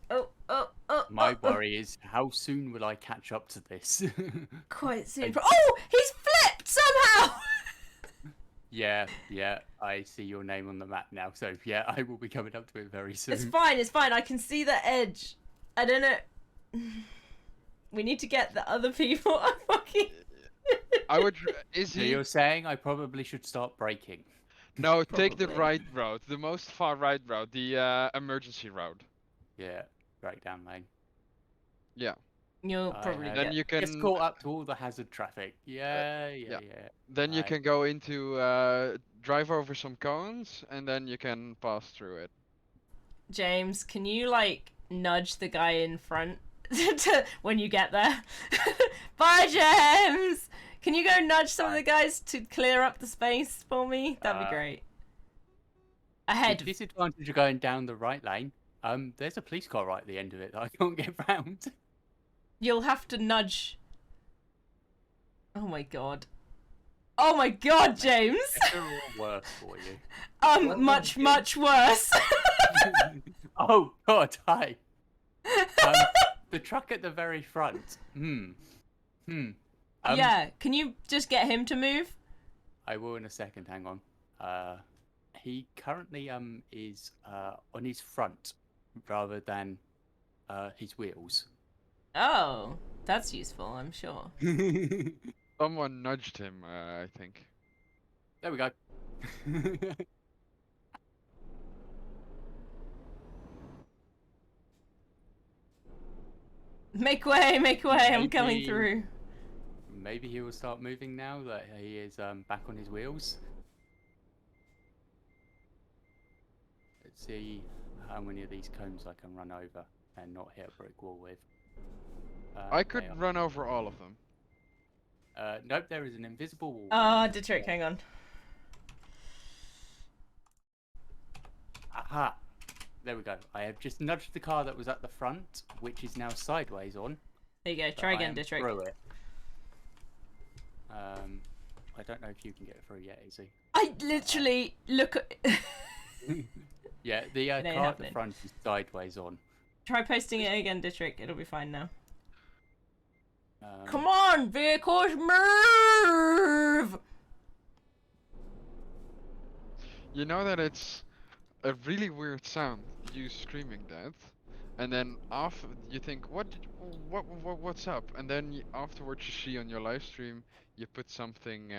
My worry is how soon will I catch up to this? Quite soon. I- Oh, he's flipped somehow. Yeah, I see your name on the map now. So yeah, I will be coming up to it very soon. It's fine. It's fine. I can see the edge. I don't know. We need to get the other people. I'm fucking. I would. So Izzy, you're saying I probably should start braking? no, take the Probably. right road, the most far right road, the emergency road. Yeah, breakdown lane. Yeah. You'll I probably have Then get. you just can. caught up to all the hazard traffic. Yeah. Then you Right. can go into drive over some cones, and then you can pass through it. James, can you like nudge the guy in front when you get there? Bye, James. Can you go nudge some of the guys to clear up the space for me? That'd be great. The Ahead. disadvantage of going down the right lane. There's a police car right at the end of it that I can't get round. You'll have to nudge. Oh my god. Oh my god, James. They're all worse for you. Much worse. Oh God, hi. The truck at the very front. Yeah, can you just get him to move? I will in a second. Hang on. He currently is on his front rather than his wheels. Oh, that's useful, I'm sure. Someone nudged him, I think. There we go. Make way, I'm coming Maybe- through. Maybe he will start moving now that he is back on his wheels. Let's see how many of these cones I can run over and not hit a brick wall with. I They could are- run over all of them. Nope, there is an invisible wall. Oh, Dietrich, hang on. Aha! There we go. I have just nudged the car that was at the front, which is now sideways on. There you go, but try I again, am Dietrich. through it. I don't know if you can get through yet, is he? I literally look at... Yeah, the It ain't car at happening. the front is sideways on. Try posting it again, Dietrich, it'll be fine now. Come Come on, vehicles, move! You know that it's a really weird sound, you screaming that, and then off you think, what's up? And then afterwards you see on your live stream, you put something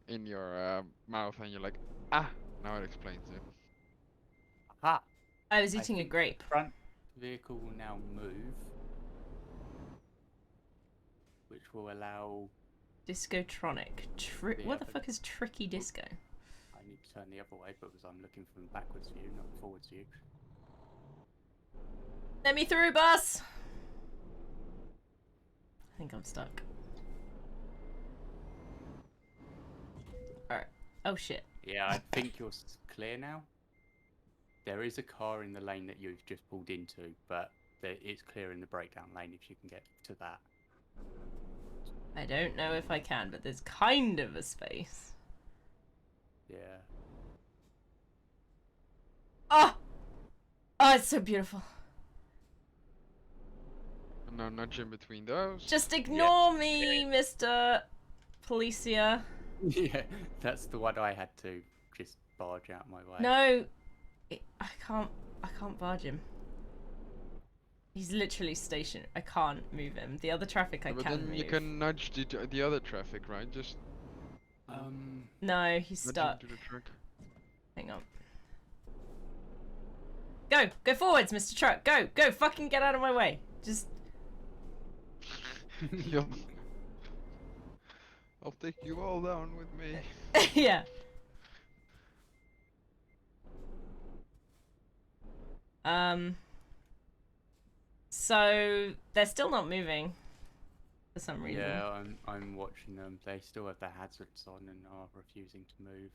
in your mouth, and you're like, ah, now it explains it. Aha! I was I eating a think grape. The front vehicle will now move, which will allow. Discotronic. What the fuck is tricky disco? I need to turn the other way because I'm looking from backwards view, not forwards view. Let me through, bus! I think I'm stuck. Alright. Oh shit. Yeah, I think you're clear now. There is a car in the lane that you've just pulled into, but it's clear in the breakdown lane if you can get to that. I don't know if I can, but there's kind of a space. Yeah. Oh! Oh, it's so beautiful. And now nudge in between those. Just ignore me, Mr. Policia. Yeah, that's the one I had to just barge out my way. No, I can't barge him. He's literally stationed. I can't move him. The other traffic I But can then move. you can nudge the other traffic, right? Just No, he's nudge stuck. into the truck. Hang on. Go forwards, Mr. Truck. Go, fucking get out of my way. Just. You'll- I'll take you all down with me. Yeah. So they're still not moving for some reason. Yeah, I'm watching them. They still have their hazards on and are refusing to move.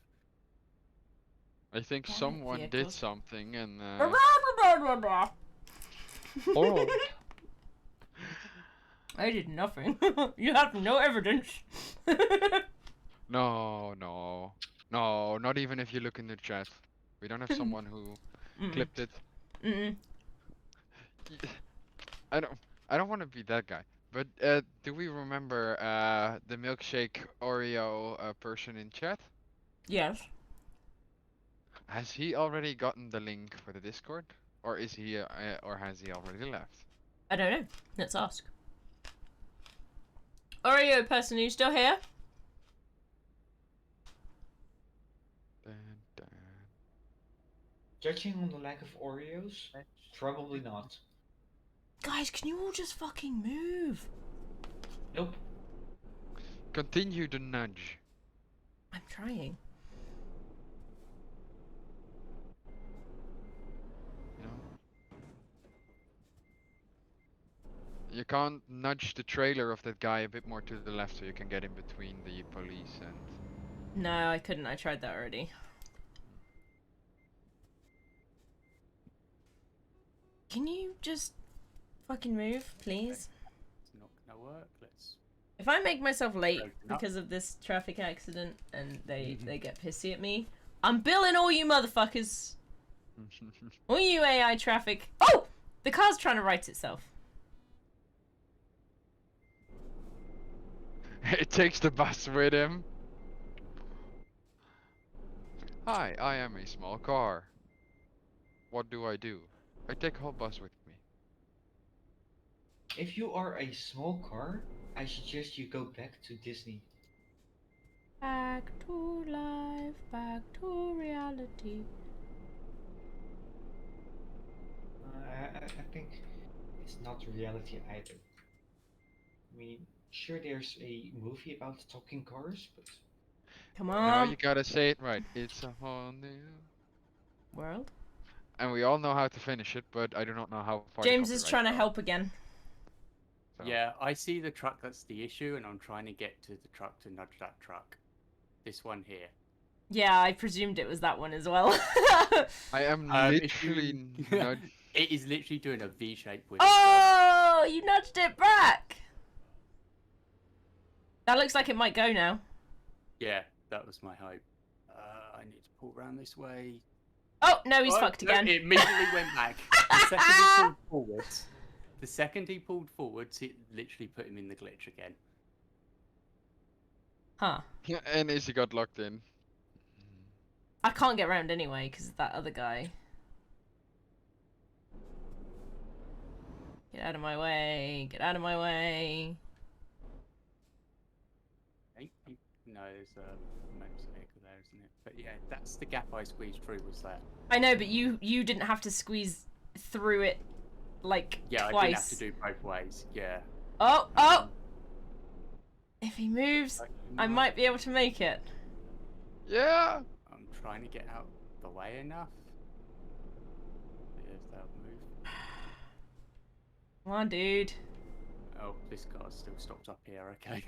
I think Damn it, someone did vehicles. something and Oh. I did nothing. You have no evidence. no, not even if you look in the chat. We don't have someone who clipped it. Mm-mm. I don't want to be that guy. But do we remember the milkshake Oreo person in chat? Yes. Has he already gotten the link for the Discord, or is he, or has he already left? I don't know. Let's ask. Oreo person, are you still here? Dun, dun. Judging on the lack of Oreos, probably not. Guys, can you all just fucking move? Nope. Continue the nudge. I'm trying. You know. You can't nudge the trailer of that guy a bit more to the left so you can get in between the police and. No, I couldn't. I tried that already. Can you just fucking move, please? It's not gonna work. Let's. If I make myself late Open up. because of this traffic accident and they get pissy at me, I'm billing all you motherfuckers. All you AI traffic. Oh! The car's trying to right itself. It takes the bus with him. Hi, I am a small car. What do? I take a whole bus with me. If you are a small car, I suggest you go back to Disney. Back to life, back to reality. I think it's not reality either. I mean, sure, there's a movie about talking cars, but Come Now on. you gotta say it right. It's a whole new. World? And we all know how to finish it, but I do not know how far. James is trying to help again. So. Yeah, I see the truck that's the issue, and I'm trying to get to the truck to nudge that truck. This one here. Yeah, I presumed it was that one as well. I am If you- literally nudge. It is literally doing a V shape with Oh, you nudged it back. That looks like it might go now. Yeah, that was my hope. I need to pull around this way. Oh, no, he's Oh, fucked no, again. It immediately went back. The second he pulled forwards, it literally put him in the glitch again. Huh. And Izzy got locked in. I can't get around anyway because of that other guy. Get out of my way. Get out of my way. No, there's a motorcycle there, isn't it? But yeah, that's the gap I squeezed through, was that. I know, but you didn't have to squeeze through it like Yeah, twice. I didn't have to do both ways, yeah. Oh! If he moves, I might be able to make it. Yeah. I'm trying to get out the way enough. If that'll move. Come on, dude. Oh, this car's still stopped up here, okay.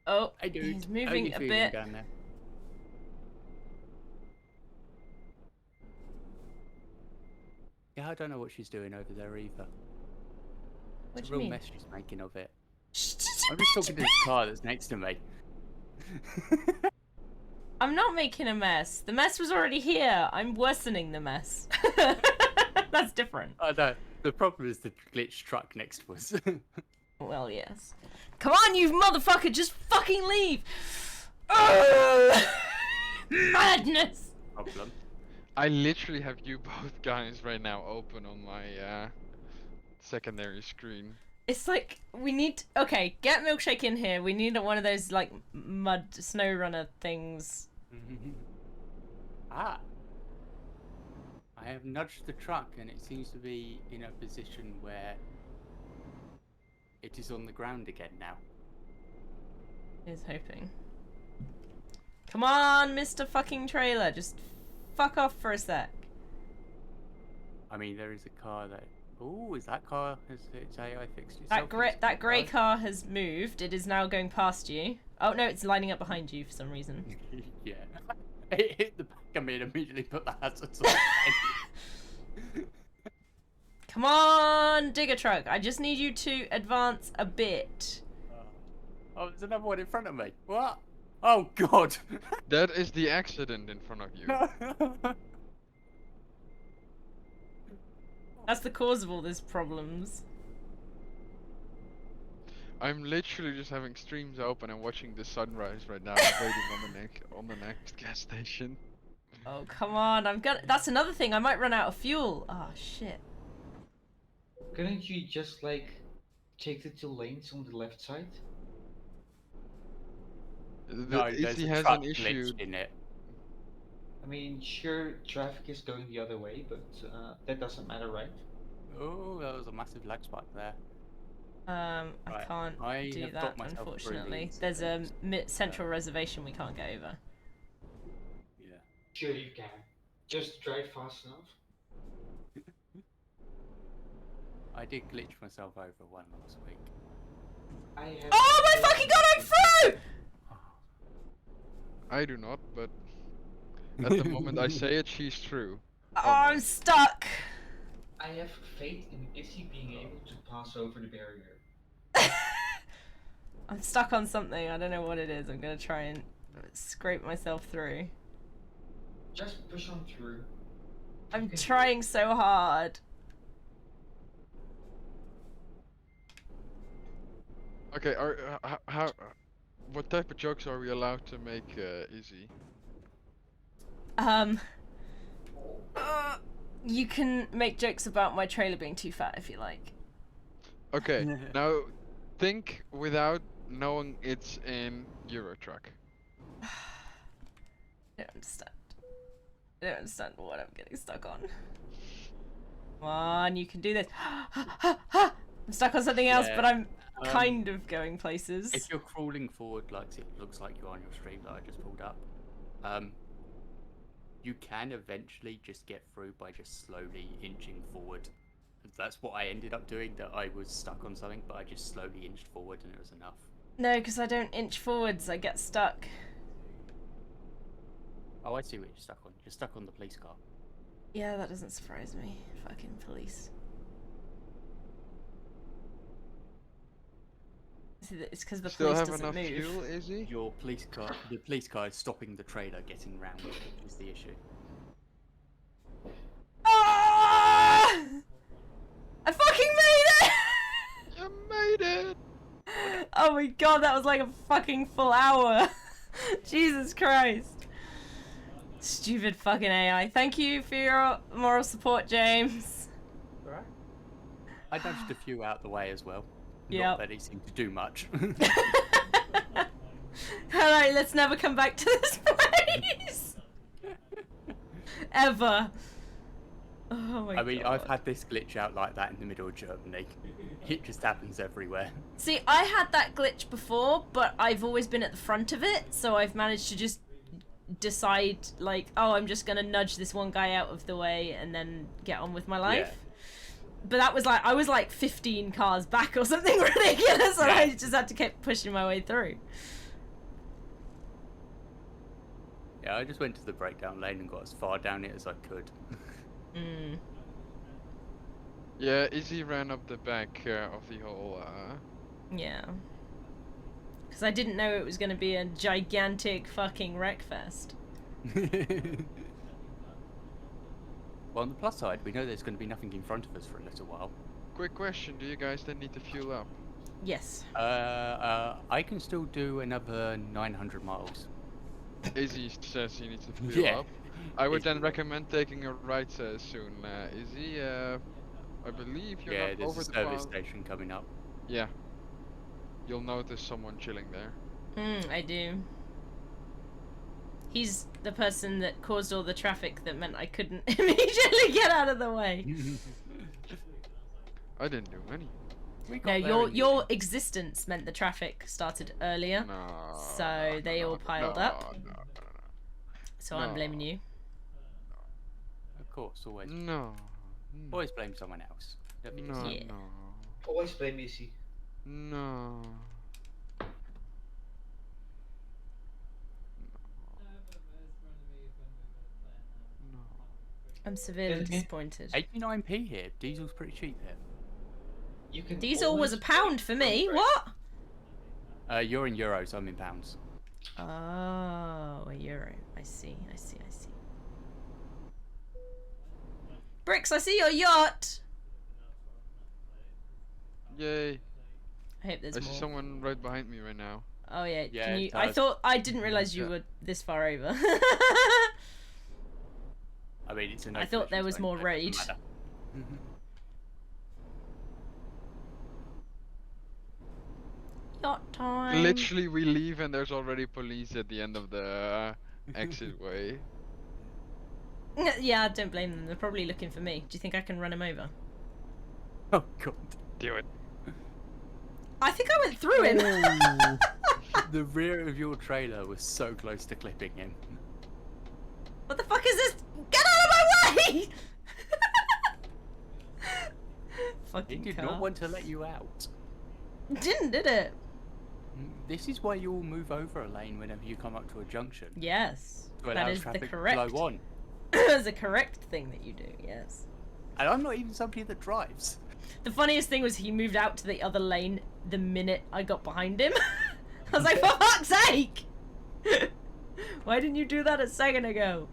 Oh, Hey dude, he's how moving you a feeling bit. down there? Yeah, I don't know what she's doing over there either. What It's do a you real mean? mess she's making of it. Shh, I'm just talking to this car that's next to me. I'm not making a mess. The mess was already here. I'm worsening the mess. That's different. Oh no, the problem is the glitch truck next to us. Well, yes. Come on, you motherfucker, just fucking leave! Ugh! Madness! Problem. I literally have you both guys right now open on my secondary screen. It's like, we need... Okay, get Milkshake in here. We need one of those, like, mud snow runner things. Ah! I have nudged the truck and it seems to be in a position where it is on the ground again now. He's hoping. Come on, Mr. fucking trailer. Just fuck off for a sec. I mean, there is a car that... Ooh, is that car... Has its AI fixed itself? That grey car has moved. It is now going past you. Oh no, it's lining up behind you for some reason. Yeah. It hit the back of me and immediately put the hazards on. Come on, digger truck. I just need you to advance a bit. Oh, there's another one in front of me. What? Oh, God. That is the accident in front of you. That's the cause of all these problems. I'm literally just having streams open and watching the sunrise right now, waiting on the next gas station. Oh, come on. That's another thing. I might run out of fuel. Oh, shit. Couldn't you just like take the 2 lanes on the left side? No, there's Izzy a has truck an issue. glitch in it. I mean, sure, traffic is going the other way, but that doesn't matter, right? Oh, that was a massive lag spike there. I Right, can't I do have that, got myself through unfortunately. these, There's a central reservation we can't get over. Yeah. Sure you can. Just drive fast enough. I did glitch myself over one last week. I have. Oh my fucking god, I'm through! I do not, but at the moment I say it, she's true. Oh, I'm stuck. I have faith in Izzy being able to pass over the barrier. I'm stuck on something. I don't know what it is. I'm gonna try and scrape myself through. Just push on through. I'm Okay. trying so hard. Okay, what type of jokes are we allowed to make, Izzy? You can make jokes about my trailer being too fat if you like. Okay, now think without knowing it's in Eurotruck. I don't understand. I don't understand what I'm getting stuck on. Come on, you can do this. I'm stuck on something else, Yeah, but I'm kind of going places. If you're crawling forward like it looks like you're on your stream that I just pulled up, you can eventually just get through by just slowly inching forward. That's what I ended up doing, that I was stuck on something, but I just slowly inched forward and it was enough. No, because I don't inch forwards, I get stuck. Oh, I see what you're stuck on. You're stuck on the police car. Yeah, that doesn't surprise me. Fucking police. It's because the Still police have doesn't enough move. fuel, Izzy? Your police car, the police car is stopping the trailer getting round, is the issue. Ah! I fucking made it! You made it! Oh my god, that was like a fucking full hour. Jesus Christ. Stupid fucking AI. Thank you for your moral support, James. Alright. I nudged a few out the way as well. Yep. Not that he seemed to do much. Alright, let's never come back to this place. Ever. Oh my god. I mean, I've had this glitch out like that in the middle of Germany. It just happens everywhere. See, I had that glitch before, but I've always been at the front of it, so I've managed to just decide, like, oh, I'm just gonna nudge this one guy out of the way and then get on with my life. Yeah. But that was like, I was like 15 cars back or something ridiculous, and Yeah. I just had to keep pushing my way through. Yeah, I just went to the breakdown lane and got as far down it as I could. Mm. Yeah, Izzy ran up the back of the whole, Yeah. Because I didn't know it was going to be a gigantic fucking wreckfest. Well, on the plus side, we know there's going to be nothing in front of us for a little while. Quick question, do you guys then need to fuel up? Yes. I can still do another 900 miles. Izzy says you need to fuel Yeah. up. I would Izzy- then recommend taking a right soon, Izzy. I believe you're Yeah, not there's over a the service path. station coming up. Yeah. You'll notice someone chilling there. I do. He's the person that caused all the traffic that meant I couldn't immediately get out of the way. I didn't do any. We got No, there in the your end. existence meant the traffic started earlier, No. so they all piled up. No. So I'm blaming you. Of course, always. No. Always blame someone else. Never No. yourself. Yeah. No. Always blame Missy. No. No. I'm severely Then again- disappointed. 89p here. Diesel's pretty cheap here. You can Diesel was a always pound blame for me. Convoy. What? You're in euros, I'm in pounds. Oh, a euro. I see. Bricks, I see your yacht. Yay. I hope there's I see more. someone right behind me right now. Oh yeah. Yeah, Can you? it I does. thought I didn't realize you Yeah. were this far over. I mean, it's a I thought there was zone, more so it doesn't raid. matter. Yacht time. Literally, we leave and there's already police at the end of the exit way. Yeah, don't blame them. They're probably looking for me. Do you think I can run him over? Oh god. Do it. I think I went through him. The rear of your trailer was so close to clipping him. What the fuck is this? Get out of my way! He Fucking did car. not want to let you out. Didn't, did it? This is why you all move over a lane whenever you come up to a junction. Yes. To That allow is the traffic to correct. flow on. That's a correct thing that you do. Yes. And I'm not even somebody that drives. The funniest thing was he moved out to the other lane the minute I got behind him. I was like, for fuck's sake! Why didn't you do that a second ago?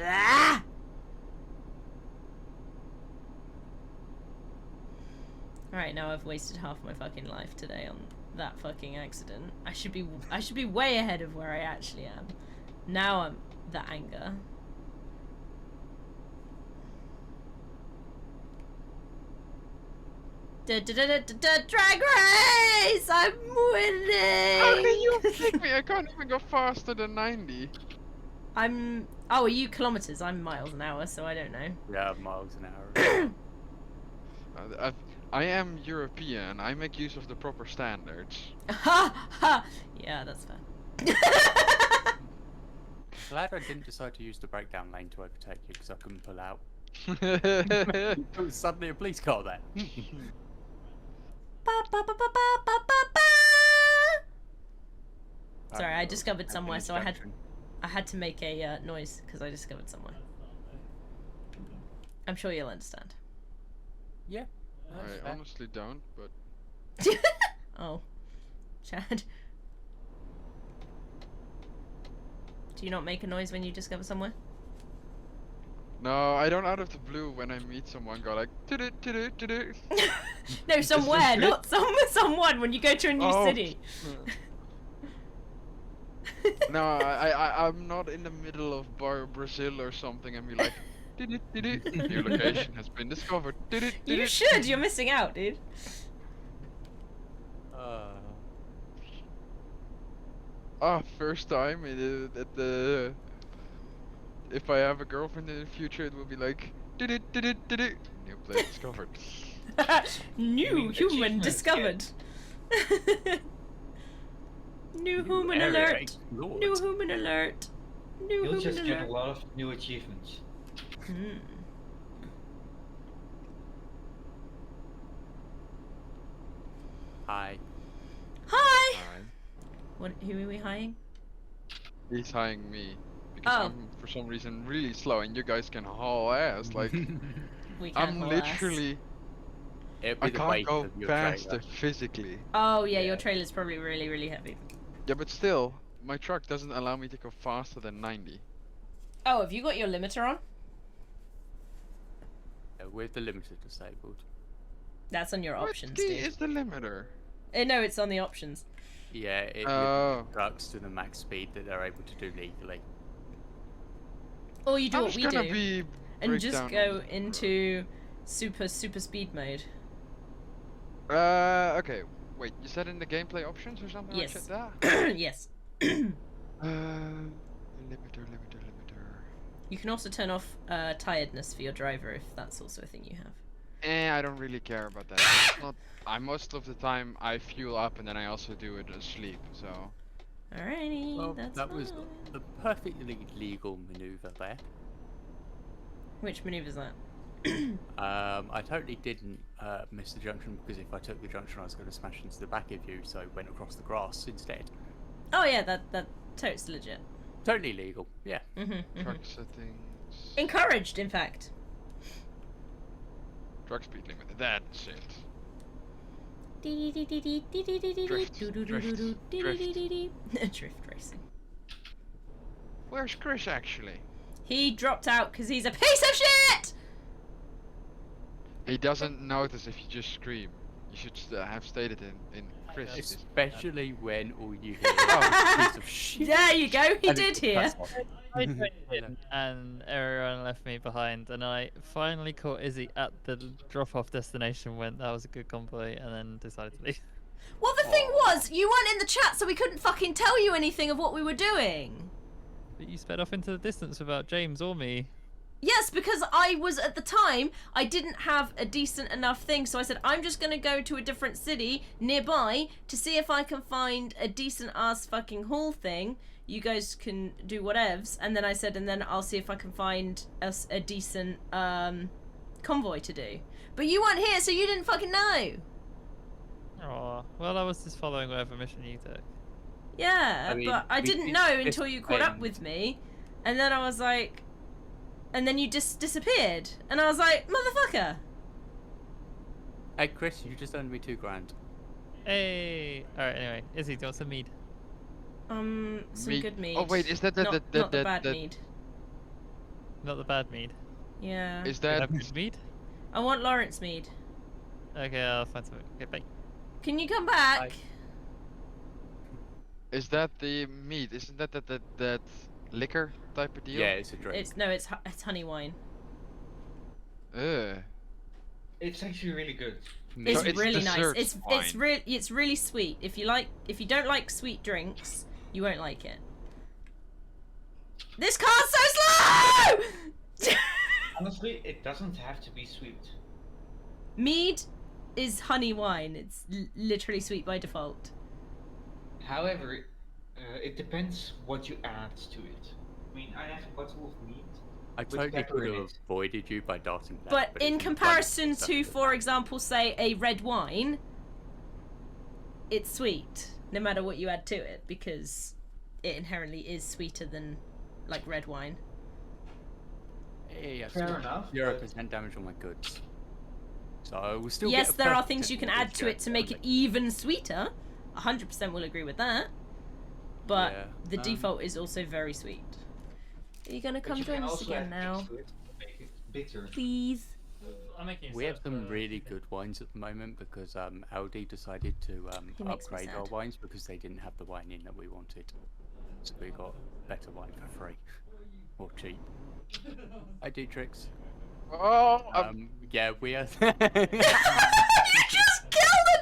Ah! Alright, now I've wasted half my fucking life today on that fucking accident. I should be way ahead of where I actually am. Now I'm the anger. Drag race! I'm winning! How can you kick me? I can't even go faster than 90. Oh, are you kilometers? I'm miles an hour, so I don't know. Yeah, miles an hour. I am European. I make use of the proper standards. Ha ha! Yeah, that's fair. Glad I didn't decide to use the breakdown lane to overtake you because I couldn't pull out. I There was suddenly a police car there. Ba, ba, ba, ba, ba, ba, ba, ba. Sorry, I discovered somewhere, so I had to make a noise because I discovered somewhere. I'm sure you'll understand. Yeah. that's fair. honestly don't, but Oh, Chad. Do you not make a noise when you discover somewhere? no, I don't out of the blue when I meet someone go like "Tudu-tudu-tudu." No, somewhere, it? not someone when you go to a new Oh. city. No, I'm not in the middle of Brazil or something and be like "Tudu-tudu, your location has been discovered. Tudu-tudu." You should. You're missing out, dude. First time at the. If I have a girlfriend in the future, it will be like "Tudu-tudu-tudu, new place discovered." New mean human achievement, discovered. New human area alert. explored. New human alert. New You'll human just get alert. a lot of new achievements. Hmm. Hi. Hi. Alright. What? Who are we hiring? He's hiring me because Oh. I'm for some reason really slow, and you guys can haul ass. Like We can't I'm haul ass. literally, It'll I be the can't weight go of your faster trailer. physically. Oh yeah, your Yeah. trailer's probably really, really heavy. Yeah, but still, my truck doesn't allow me to go faster than 90. Oh, have you got your limiter on? With the limiter disabled. That's on your What options, key dude. is the limiter? No, it's on the options. Yeah, it Oh. limits trucks to the max speed that they're able to do legally. Or you do I'm what just we gonna do be and just breakdown go on the- into super speed mode. Okay. Wait, you said in the gameplay options or something? Yes. I checked that. Yes. Uh, Limiter. You can also turn off tiredness for your driver if that's also a thing you have. I don't really care about that. It's not. Most of the time I fuel up and then I also do it asleep. So Alrighty, Well, that's that was fine. a perfectly legal maneuver there. Which maneuver's that? I totally didn't miss the junction because if I took the junction, I was going to smash into the back of you, so I went across the grass instead. Oh yeah, that totes legit. Totally legal, yeah. truck settings. Encouraged, in fact. Truck speed limit. That shit. Drift racing. Where's Chris actually? He dropped out because he's a piece of shit! He doesn't notice if you just scream. You should have stated in Chris. Especially when all you hear is a piece of shit. There you go, he And did it hear. cuts off. I joined in and everyone left me behind, and I finally caught Izzy at the drop-off destination when that was a good convoy, and then decided to leave. Well, the thing was, you weren't in the chat, so we couldn't fucking tell you anything of what we were doing. But you sped off into the distance without James or me. Yes, because I was, at the time, I didn't have a decent enough thing, so I said, I'm just gonna go to a different city nearby to see if I can find a decent ass fucking haul thing. You guys can do whatevs, and then I said, and then I'll see if I can find us a decent convoy to do. But you weren't here, so you didn't fucking know. Oh, well, I was just following whatever mission you took. Yeah, I mean, but I we didn't did know this until you caught up thing. with me, and then I was like, and then you just disappeared, and I was like, motherfucker. Hey Chris, you just earned me $2,000. Hey! Alright, anyway. Izzy, do you want some mead? Some Mead. good mead. Oh wait, is that not the bad mead? Not the bad mead. Yeah. Is Do you that have good mead? I want Lawrence mead. Okay, I'll find some. Okay, bye. Can you come back? Bye. is that the meat? Isn't that liquor type of deal? Yeah, it's a drink. It's honey wine. Ugh. It's actually really good. It's, So it's really nice. dessert It's really sweet. If you don't like sweet drinks, you won't like it. This car's so slow. Honestly, it doesn't have to be sweet. Mead is honey wine. It's literally sweet by default. However, it depends what you add to it. I mean, I have a bottle of meat. I with totally pepper could in have it. avoided you by darting that. But if in you'd done it comparison yourself, to, it for was example, say a red wine, it's sweet no matter what you add to it because it inherently is sweeter than like red wine. fine. Hey, I Fair still enough, 0% damage on my goods. So I will still Yes, get a there are perfect things you can technical add to it to make it damage. even sweeter. 100% will agree with that. But Yeah, the default is also very sweet. Are you gonna But come you join can us also again add now? things to it to make it bitter. Please. We have some really good wines at the moment because Aldi decided to He makes me upgrade our sad. wines because they didn't have the wine in that we wanted. So we got better wine for free. Or cheap. I do tricks. Oh, Yeah, we are. You just killed the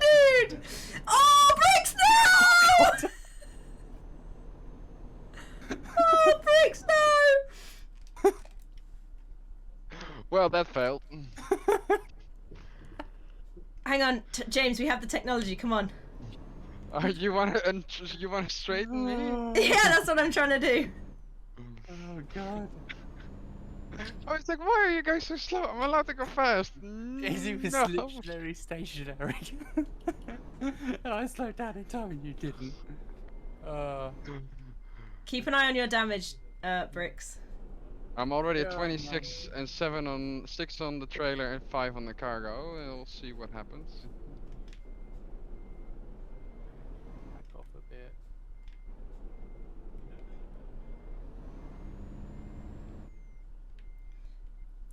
dude! Oh, Bricks, no! Oh, Bricks, no! well, that failed. Hang on, James, we have the technology, come on. You wanna straighten me? Yeah, that's what I'm trying to do. Oh god. I was like, why are you going so slow? I'm allowed to go fast. Izzy was No. literally stationary. And I slowed down in time and you didn't. Keep an eye on your damage, Bricks. I'm already at Yeah, 26 and 6 on the trailer and 5 on the cargo. We'll see what happens. Back off a bit.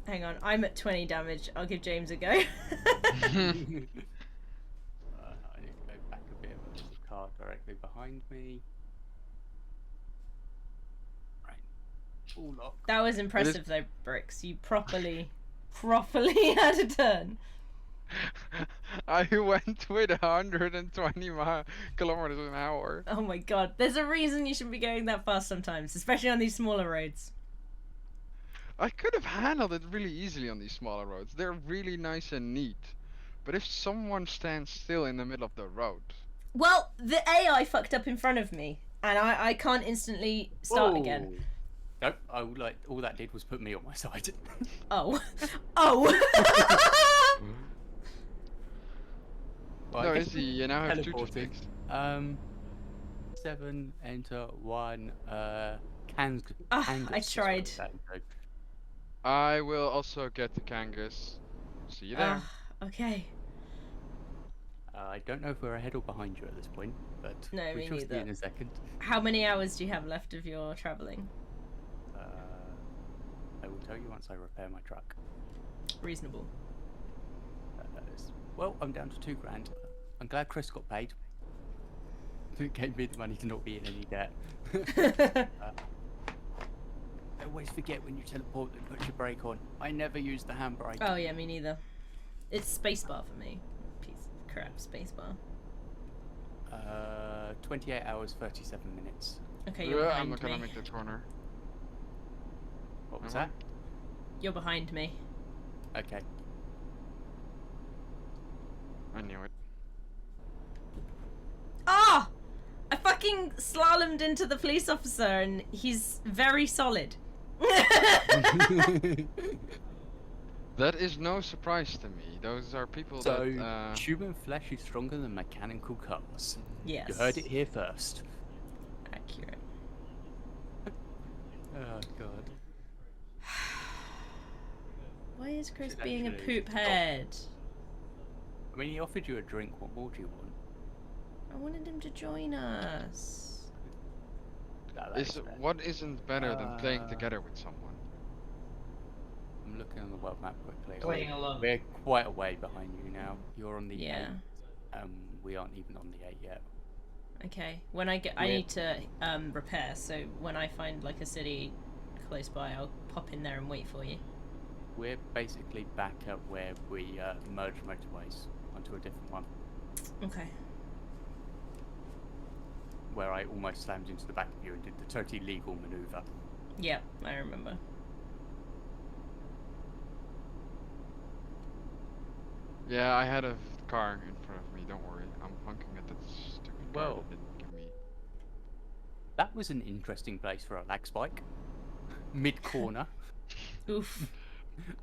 Hang on, I'm at 20 damage. I'll give James a go. I need to go back a bit, but there's a car directly behind me. Right. All locked. That was impressive though, Bricks. You properly had a turn. I went with 120 kilometers an hour. Oh my god. There's a reason you shouldn't be going that fast sometimes, especially on these smaller roads. I could have handled it really easily on these smaller roads. They're really nice and neat. But if someone stands still in the middle of the road, Well, the AI fucked up in front of me, and I can't instantly start again. Whoa. Nope. All that did was put me on my side. Oh. Oh! Well, no, I guess Izzy, you now have two teleporting. toothpicks. 7, enter 1, cans. Ah, Kangas I is what tried. it's saying, so. I will also get the Kangas. See you there. Okay. I don't know if we're ahead or behind you at this point, but No, we me shall see neither. in a second. How many hours do you have left of your travelling? I will tell you once I repair my truck. Reasonable. Well, I'm down to £2,000. I'm glad Chris got paid. It gave me the money to not be in any debt. I always forget when you teleport and put your brake on. I never use the handbrake. Oh yeah, me neither. It's spacebar for me. Piece of crap, spacebar. 28 hours, 37 minutes. Okay, you're I'm behind not gonna me. make the corner. What was Am I? that? You're behind me. Okay. I knew it. Ah! I fucking slalomed into the police officer and he's very solid. That is no surprise to me. Those are people So, that. human flesh is stronger than mechanical cars. Yes. You heard it here first. Accurate. Oh, God. Why is Chris Should being a actually poop stop. head? I mean, he offered you a drink. What more do you want? I wanted him to join us. No, that Is fair. what isn't better than playing together with someone? I'm looking on the world map quickly. Playing alone. We're quite a way behind you now. You're on the Yeah. 8. We aren't even on the 8 yet. Okay. When I get, I We're- need to repair. So when I find like a city close by, I'll pop in there and wait for you. We're basically back at where we merged motorways onto a different one, Okay. where I almost slammed into the back of you and did the totally legal maneuver. Yeah, I remember. Yeah, I had a car in front of me. Don't worry, I'm honking at that stupid car Well. that didn't give me. That was an interesting place for a lag spike. Mid corner, Oof.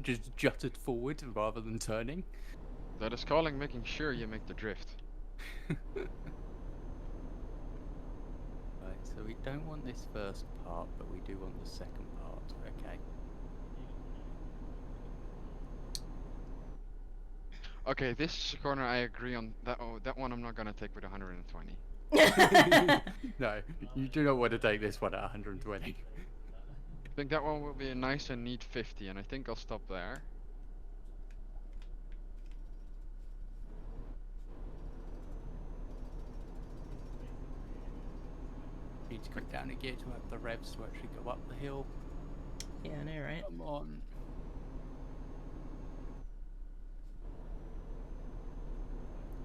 just jutted forward rather than turning. That is calling making sure you make the drift. Right, so we don't want this first part, but we do want the second part. Okay. Okay, this corner I agree on. That one I'm not gonna take with 120. No, you do not want to take this one at 120. I think that one will be a nice and neat 50, and I think I'll stop there. Need to click down a gear to have the revs to actually go up the hill. Yeah, I know, right? Come on.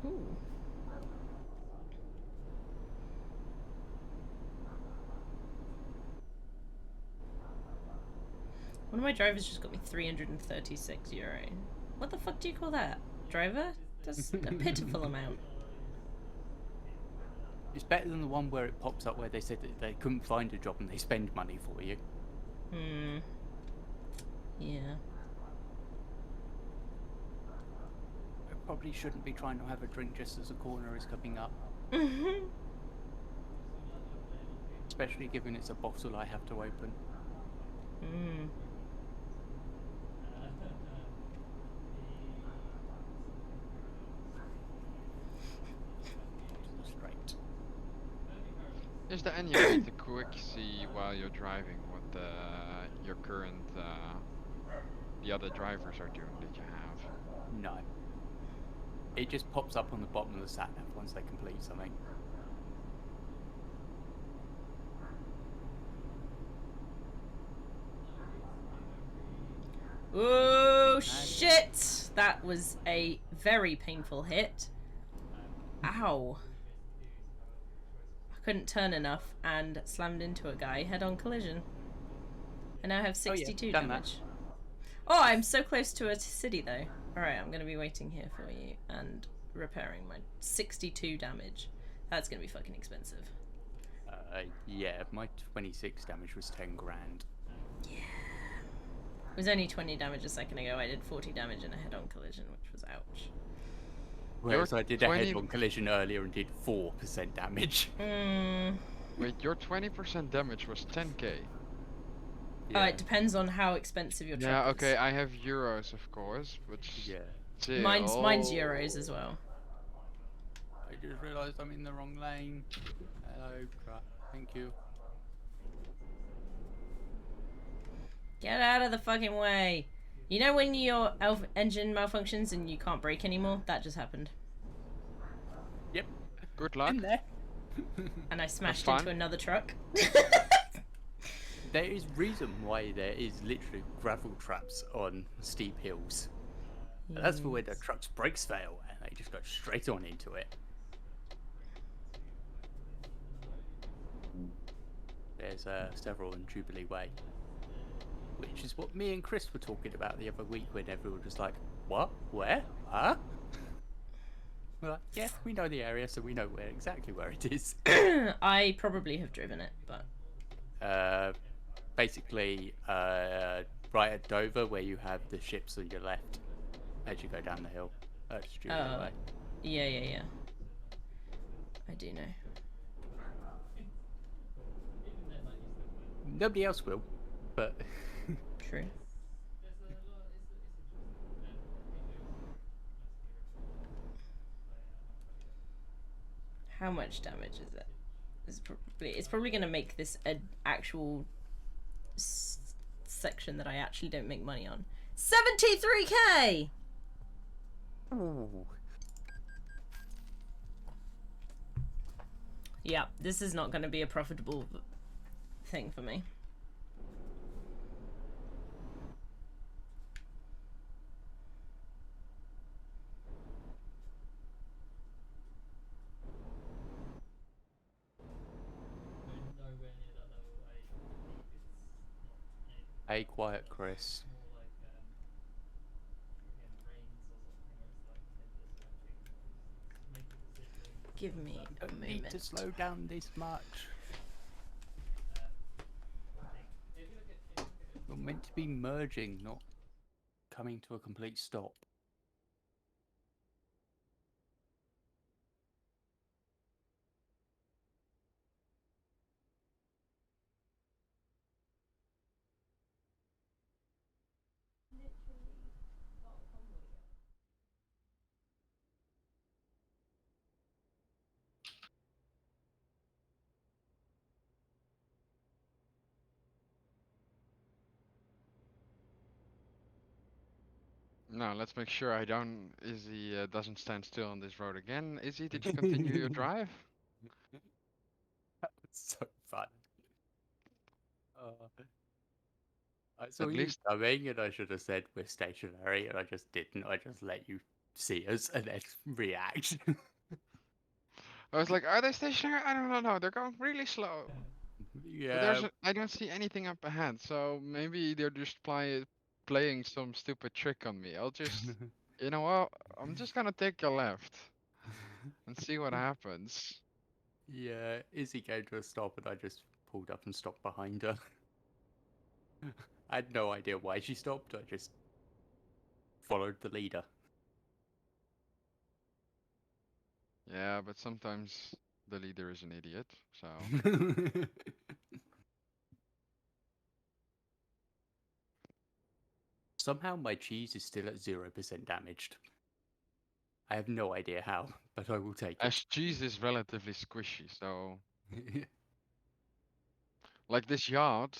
Ooh. One of my drivers just got me €336. What the fuck do you call that? Driver? That's a pitiful amount. It's better than the one where it pops up where they said that they couldn't find a job and they spend money for you. Hmm. Yeah. I probably shouldn't be trying to have a drink just as a corner is coming up. Especially given it's a bottle I have to open. Hmm. Straight. Is there any way to quick see while you're driving what your current the other drivers are doing that you have? No. It just pops up on the bottom of the sat nav once they complete something. Oh shit! That was a very painful hit. Ow. I couldn't turn enough and slammed into a guy head-on collision. I now have 62 done that. damage. Oh, I'm so close to a city though. Alright, I'm going to be waiting here for you and repairing my 62 damage. That's going to be fucking expensive. Yeah, my 26 damage was 10 grand. Yeah. It was only 20 damage a second ago. I did 40 damage in a head-on collision, which was ouch. Whereas I did a 20 head-on collision earlier and did 4% damage. Wait, your 20% damage was 10k. It depends on how expensive your truck Yeah, is. okay, I have euros, of course, but Yeah. still... Mine's euros as well. I just realised I'm in the wrong lane. Hello, crap. Thank you. Get out of the fucking way. You know when your engine malfunctions and you can't brake anymore? That just happened. Yep. Good luck. In there. And I smashed fun. into another truck. There is reason why there is literally gravel traps on steep hills. And that's for when the truck's brakes fail and they just go straight on into it. There's several in Jubilee Way. Which is what me and Chris were talking about the other week when everyone was like, what? Where? Huh? We're like, yeah, we know the area, so we know exactly where it is. I probably have driven it, but... Basically, right at Dover, where you have the ships on your left as you go down the hill. That's Jubilee Way. Yeah. I do know. Nobody else will, but... True. How much damage is it? It's probably going to make this an actual section that I actually don't make money on. 73k! Ooh. Yeah, this is not going to be a profitable thing for me. Hey, quiet, Chris. Give me a Don't need to moment. slow down this much. You're meant to be merging, not coming to a complete stop. No, let's make sure Izzy doesn't stand still on this road again. Izzy, did you continue your drive? That was so fun. I saw At you least coming and I should have said we're stationary and I just didn't. I just let you see us and then react. I was like, are they stationary? I don't know. They're going really slow. But Yeah. I don't see anything up ahead, so maybe they're just playing some stupid trick on me. I'll just, you know what? I'm just gonna take a left and see what happens. Yeah, Izzy came to a stop and I just pulled up and stopped behind her. I had no idea why she stopped. I just followed the leader. Yeah, but sometimes the leader is an idiot, so. Somehow my cheese is still at 0% damaged. I have no idea how, but I will take As cheese is relatively squishy, so. it. Like this yard,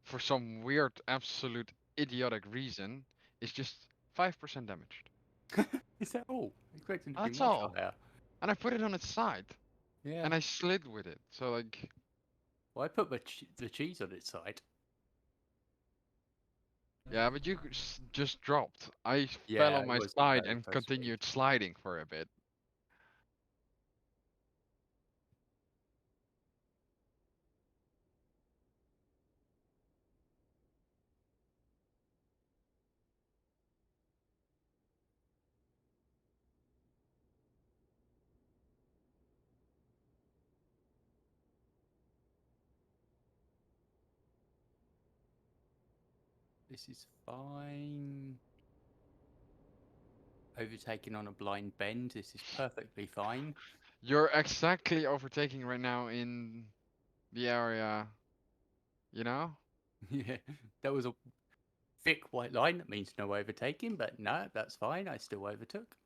for some weird, absolute idiotic reason, is just 5% damaged. Is that all? I expected to be That's much all. higher. And I put it on its side. Yeah. And I slid with it. So like, Well, I put the cheese on its side. Yeah, but you just dropped. I fell Yeah, on it my was side very and close speed. continued sliding for a bit. This is fine. Overtaking on a blind bend. This is perfectly fine. You're exactly overtaking right now in the area, you know? Yeah, that was a thick white line. That means no overtaking, but no, that's fine. I still overtook.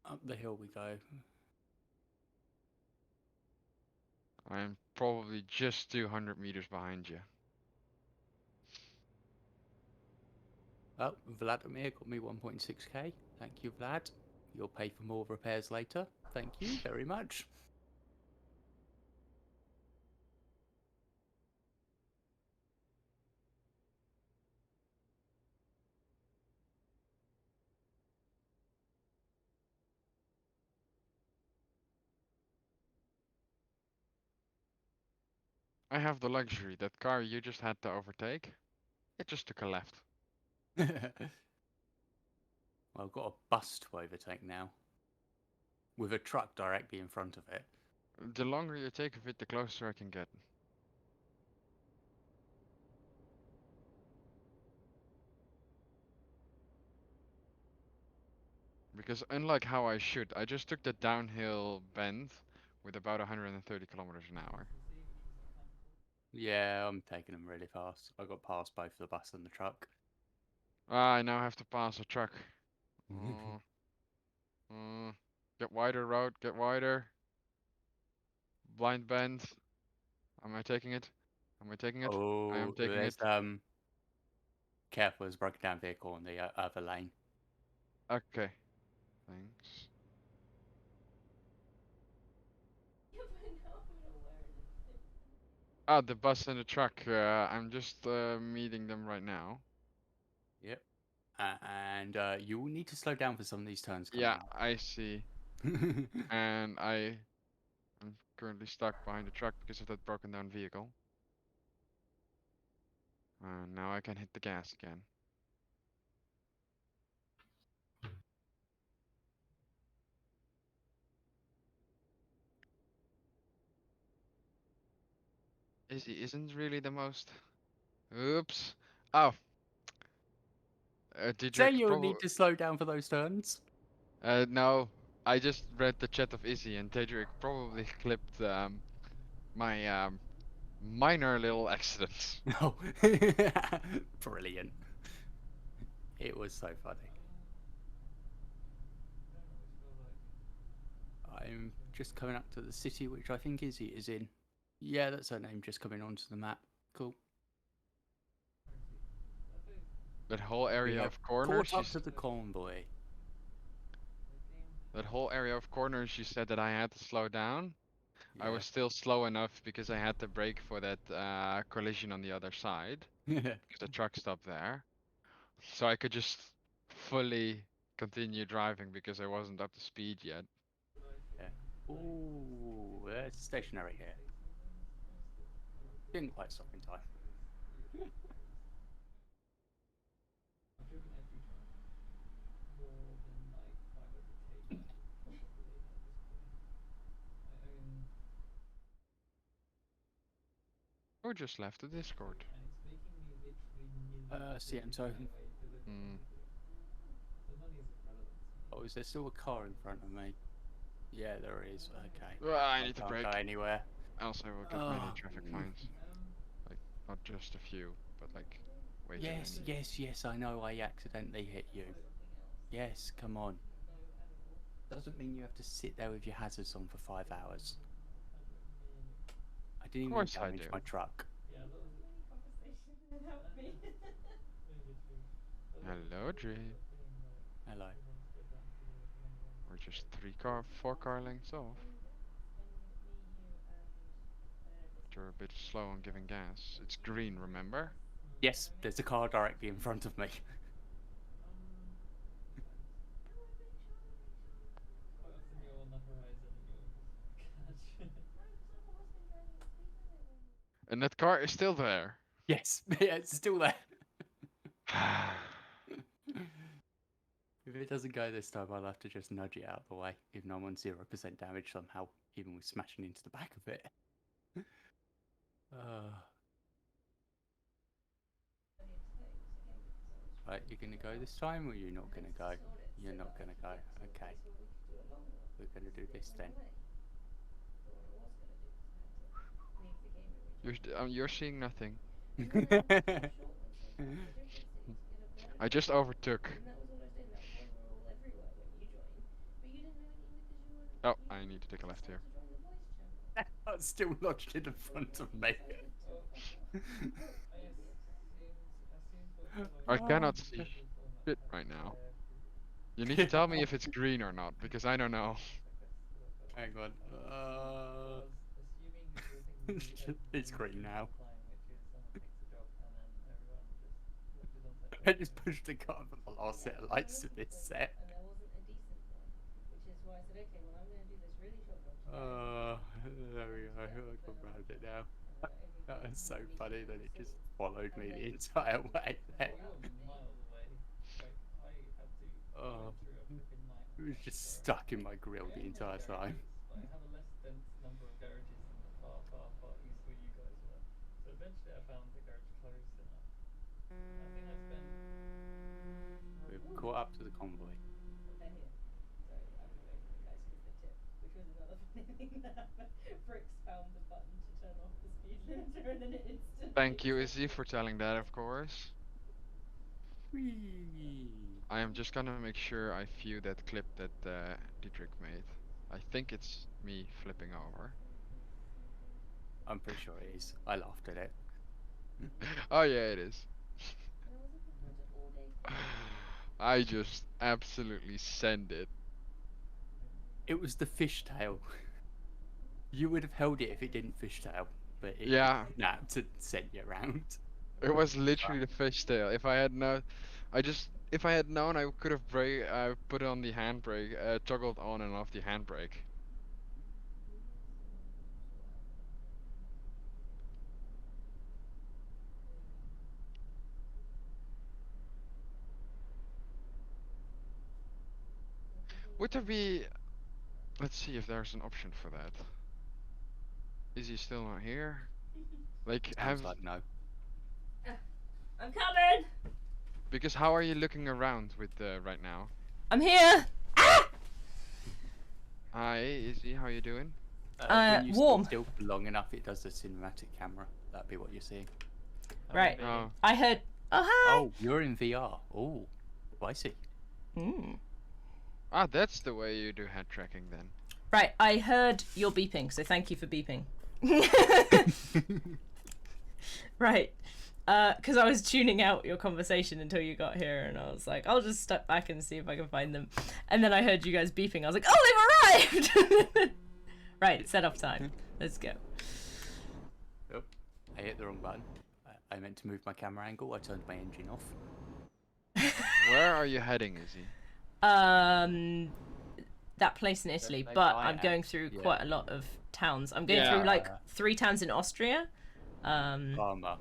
Up the hill we go. I'm probably just 200 meters behind you. Oh, Vladimir got me 1.6k. Thank you, Vlad. You'll pay for more repairs later. Thank you very much. I have the luxury. That car you just had to overtake, it just took a left. Well, I've got a bus to overtake now, with a truck directly in front of it. The longer you take of it, the closer I can get. Because unlike how I should, I just took the downhill bend with about 130 kilometers an hour. Yeah, I'm taking them really fast. I got past both the bus and the truck. Ah, I now have to pass a truck. Uh, get wider, road, get wider. Blind bend. Am I taking it? Am I taking it? I am Oh, taking it. there's careful, there's a broken down vehicle on the other lane. Okay. Thanks. Ah, the bus and the truck. I'm just meeting them right now. Yep. And you will need to slow down for some of these turns Yeah, coming up. I see. And I'm currently stuck behind the truck because of that broken down vehicle. Now I can hit the gas again. Izzy isn't really the most. Oops. Oh, Say Diedrich you'll probably. need to slow down for those turns. No, I just read the chat of Izzy and Diedrich probably clipped my minor little accident. No. Brilliant. It was so funny. I'm just coming up to the city, which I think Izzy is in. Yeah, that's her name just coming onto the map. Cool. That whole We area have of corners, caught up to the convoy. that whole area of corners, you said that I had to slow down. I Yeah. was still slow enough because I had to brake for that collision on the other side because the truck stopped there. So I could just fully continue driving because I wasn't up to speed yet. Yeah. Ooh, it's stationary here. Didn't quite stop in time. Or just left the Discord. Siento. Hmm. Oh, is there still a car in front of me? Yeah, there is. Okay. I I need to can't go brake. anywhere. Else I will get many Oh. traffic fines. Like, not just a few, but like, way too Yes, many. yes, yes, I know I accidentally hit you. Yes, come on. Doesn't mean you have to sit there with your hazards on for 5 hours. I didn't Of even course I damage do. my truck. Hello, Dre. Hello. we're just 4 car lengths off. But you're a bit slow on giving gas. It's green, remember? Yes, there's a car directly in front of me. Quite often you're on the horizon and you'll just catch. And that car is still there. Yes, yeah, it's still there. If it doesn't go this time, I'll have to just nudge it out of the way, even though I'm on 0% damage somehow, even with smashing into the back of it. Right, you're gonna go this time, or you're not gonna go? You're not gonna go. Okay. We're gonna do this then. You're seeing nothing. I just overtook. Oh, I need to take a left here. That's still lodged in the front of me. I cannot see shit right now. You need to tell me if it's green or not, because I don't know. Hang on. It's green now. I just pushed the car for the last set of lights of this set. There we go. I got around it now. That was so funny that it just followed me the entire way there. Oh, it was just stuck in my grill the entire time. I have a less dense number of garages than the far east where you guys were. So eventually I found the garage close enough. I think I spent... We've caught up to the convoy. They're here. So I've been waiting for the guys to give the tip, which was another funny thing that happened. Bricks found the button to turn off the speed limiter and then it instantly... Thank you, Izzy, for telling that, of course. Whee! I am just gonna make sure I view that clip that Dietrich made. I think it's me flipping over. I'm pretty sure it is. I laughed at it. Oh yeah, it is. I just absolutely send it. It was the fishtail. You would have held it if it didn't fishtail, but it Yeah. snapped to send you around. It was literally the fishtail. If I had known, I could have put on the handbrake, toggled on and off the handbrake. Would there be? Let's see if there's an option for that. Is he still not here? Like, Sounds like no. I'm coming! because how are you looking around with right now? I'm here! Ah! Hi, Izzy, how you doing? When you warm. stay still for long enough, it does the cinematic camera. That'd be what you're seeing. Right. Oh, I heard... Oh, hi! Oh, you're in VR. Oh, spicy. that's the way you do head tracking then. Right, I heard your beeping, so thank you for beeping. Right. Because I was tuning out your conversation until you got here, and I was like, I'll just step back and see if I can find them. And then I heard you guys beeping. I was like, oh, they've arrived! Right, set off time. Let's go. Oh, I hit the wrong button. I meant to move my camera angle. I turned my engine off. Where are you heading, Izzy? That place in Italy, They but buy I'm it. going through Yeah. quite a lot of towns. I'm going Yeah. through like 3 towns in Austria. Parma.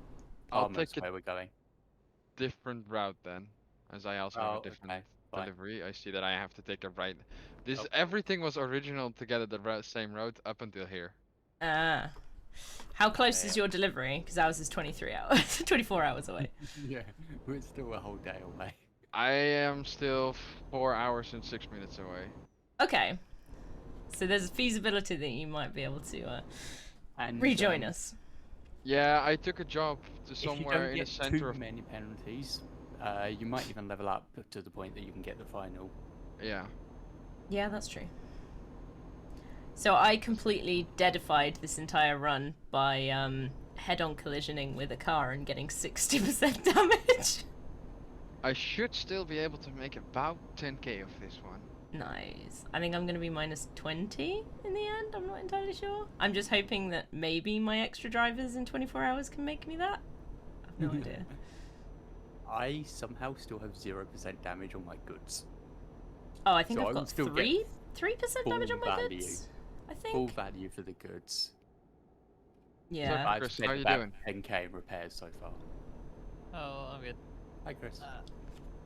I'll Parma's take a where we're going. different route then, as I also have Oh, a different okay, fine. delivery. I see that I have to take a right. This Okay. everything was original together the same road up until here. How close is your delivery? Because ours is 23 hours, 24 hours away. Yeah, we're still a whole day away. I am still 4 hours and 6 minutes away. Okay. So there's a feasibility that you might be able to And rejoin us. Yeah, I took a job to If you somewhere don't in the get center too of. many penalties, you might even level up to the point that you can get the final. Yeah. Yeah, that's true. So I completely deadified this entire run by head-on collisioning with a car and getting 60% damage. I should still be able to make about 10k of this one. Nice. I think I'm gonna be minus 20 in the end. I'm not entirely sure. I'm just hoping that maybe my extra drivers in 24 hours can make me that. I have no idea. I somehow still have 0% damage on my goods. Oh, I think So I've I will got still get 3% damage on full my value. goods. I think. Full value for the goods. Yeah. I've Chris, spent how you about doing? 10k in repairs so far. Oh, I'm good. Hi, Chris.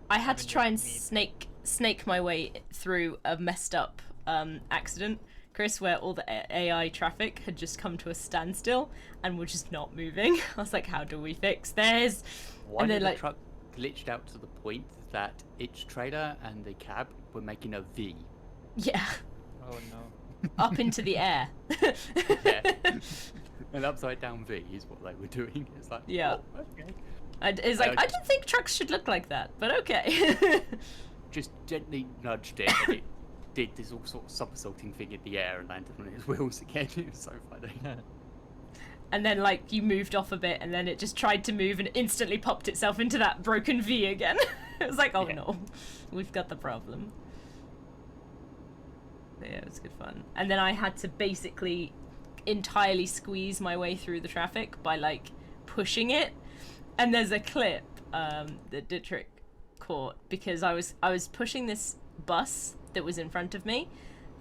I had to Having try and your snake my way through a messed up accident, Chris, where all the AI traffic had just come to a standstill and were just not moving. I was like, how do we fix this? One and then of the like, truck glitched out to the point that its trailer and the cab were making a V. yeah, Oh no. up into the air. Yeah. An upside down V is what they were doing. It's like, Yeah. oh, okay. And it's like, I don't think trucks should look like that, but okay. Just gently nudged it and it did this all sort of somersaulting thing in the air and landed on its wheels again. It was so funny. And then like you moved off a bit, and then it just tried to move and instantly popped itself into that broken V again. It was like, oh Yeah. no, we've got the problem. But yeah, it was good fun. And then I had to basically entirely squeeze my way through the traffic by like pushing it. And there's a clip that Dietrich caught because I was pushing this bus that was in front of me,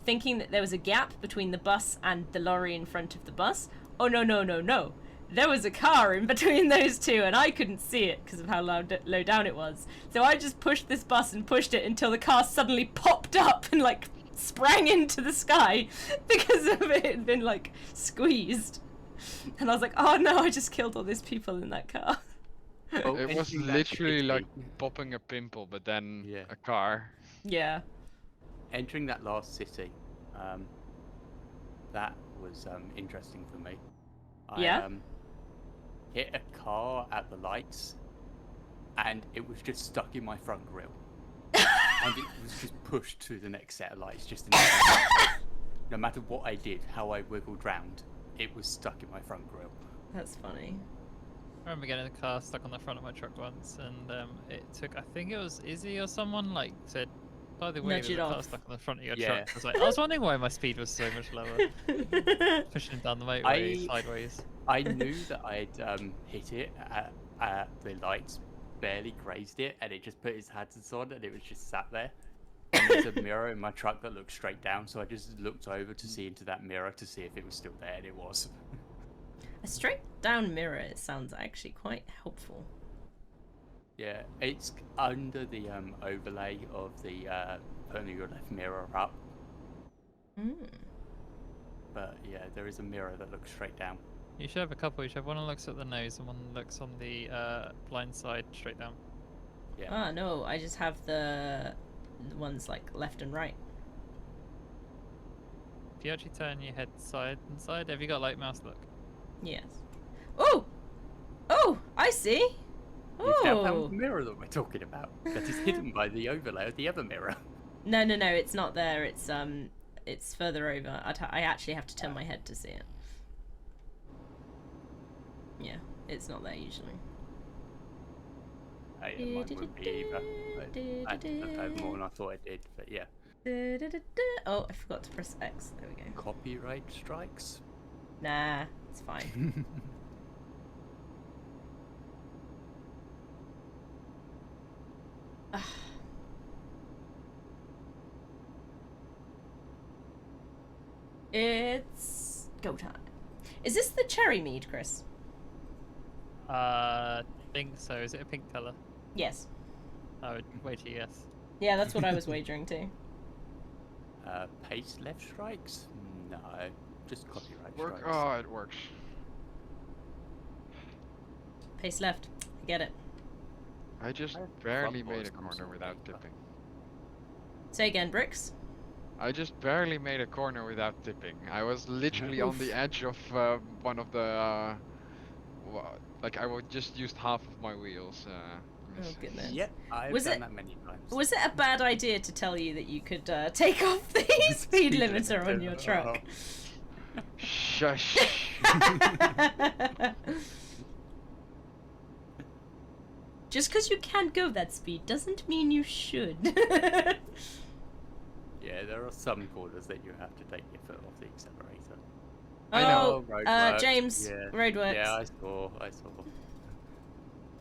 thinking that there was a gap between the bus and the lorry in front of the bus. Oh no no no no! There was a car in between those two, and I couldn't see it because of how low down it was. So I just pushed this bus and pushed it until the car suddenly popped up and like sprang into the sky because of it had been like squeezed. And I was like, oh no, I just killed all these people in that car. Well, It was entering that literally city- like popping a pimple, but then Yeah. a car. Yeah. entering that last city. That was interesting for me. Yeah? I hit a car at the lights, and it was just stuck in my front grille. And it was just pushed to the next set of lights, just in no matter what I did, how I wiggled round, it was stuck in my front grille. That's funny. I remember getting a car stuck on the front of my truck once, and it took, I think it was Izzy or someone, like, said, by the way, Nudge there's it a car off. stuck on the front of your Yeah. truck. I was wondering why my speed was so much lower, pushing it down the motorway sideways. I knew that I'd hit it at the lights, barely grazed it, and it just put its hazards on, and it was just sat there. And there's a mirror in my truck that looks straight down, so I just looked over to see into that mirror to see if it was still there, and it was. A straight down mirror, it sounds actually quite helpful. Yeah, it's under the overlay of the putting your left mirror up. Mm. But yeah, there is a mirror that looks straight down. You should have a couple. You should have one that looks at the nose and one that looks on the blind side straight down. Yeah. Ah, no, I just have the ones like left and right. If you actually turn your head side and side, have you got like mouse look? Yes. Oh! Oh, I see! You've now found Oh! the mirror that we're talking about. That is hidden by the overlay of the other mirror. No, no, no, it's not there. It's further over. I actually have to turn my head to see it. Yeah, it's not there usually. Hey, mine wouldn't be either. I had to look over more than I thought I did, but yeah. Oh, I forgot to press X. There we go. Copyright strikes? Nah, it's fine. It's go time. Is this the cherry mead, Chris? Think so. Is it a pink color? Yes. I would wait a yes. Yeah, that's what I was wagering too. Pace left strikes? No, just copyright Work. strikes. Oh, it works. Pace left. I get it. I just Our barely front made a doors come corner sort of without paper. tipping. Say again, Bricks. I just barely made a corner without tipping. I was literally on the edge of one of the. Like I would just used half of my wheels. Oh missing. goodness. Yep, I've Was done it- that many times. Was it a bad idea to tell you that you could take off the speed limiter on your truck? Shush. Just because you can't go that speed doesn't mean you should. Yeah, there are some corners that you have to take your foot off the accelerator. I Oh, know. Roadworks. James, Yeah. roadworks. Yeah, I saw. I saw.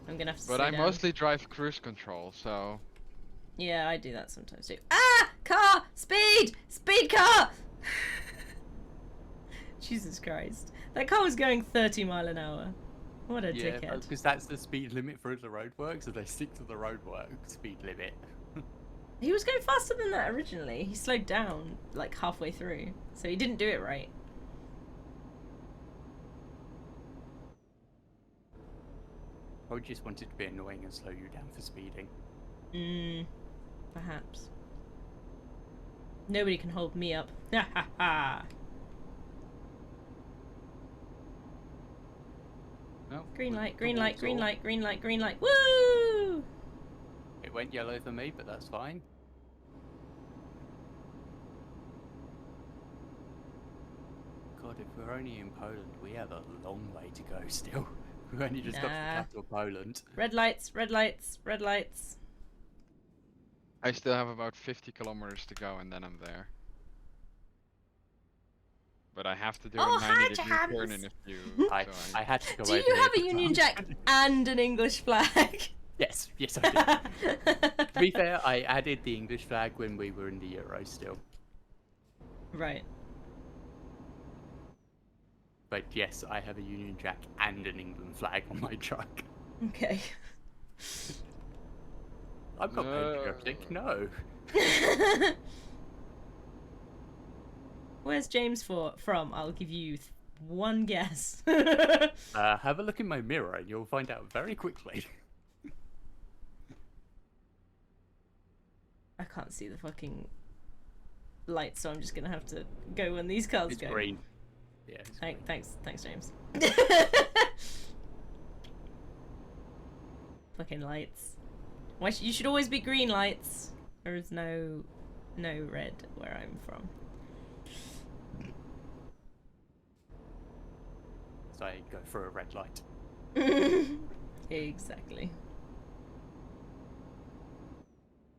I'm gonna have to But slow I down. mostly drive cruise control, so Yeah, I do that sometimes too. Ah! Car! Speed! Speed car! Jesus Christ. That car was going 30 mile an hour. What a Yeah, dickhead. because that's the speed limit for the roadworks, so they stick to the roadwork speed limit. He was going faster than that originally. He slowed down like halfway through, so he didn't do it right. I just wanted to be annoying and slow you down for speeding. Perhaps. Nobody can hold me up. Ha ha ha. No, Green with light, the green light, walls green off. light, green light, green light. Woo! It went yellow for me, but that's fine. God, if we're only in Poland, we have a long way to go still. We've only just got to the Nah. capital of Poland. Red lights, red lights, red lights. I still have about 50 kilometers to go and then I'm there. But I have to do Oh, a hi, 90-degree turn James. in a few. I so had to go Do over you there have a for Union time. Jack and an English flag? Yes, yes I do. To be fair, I added the English flag when we were in the Euro still. Right. But yes, I have a Union Jack and an England flag on my truck. Okay. I'm not patriotic, no. Where's James from? I'll give you one guess. Have a look in my mirror and you'll find out very quickly. I can't see the fucking lights, so I'm just gonna have to go when these cars It's go. green. Yeah, it's green. Thanks, James. Fucking lights. Why you should always be green lights. There is no red where I'm from. So I go for a red light. Exactly.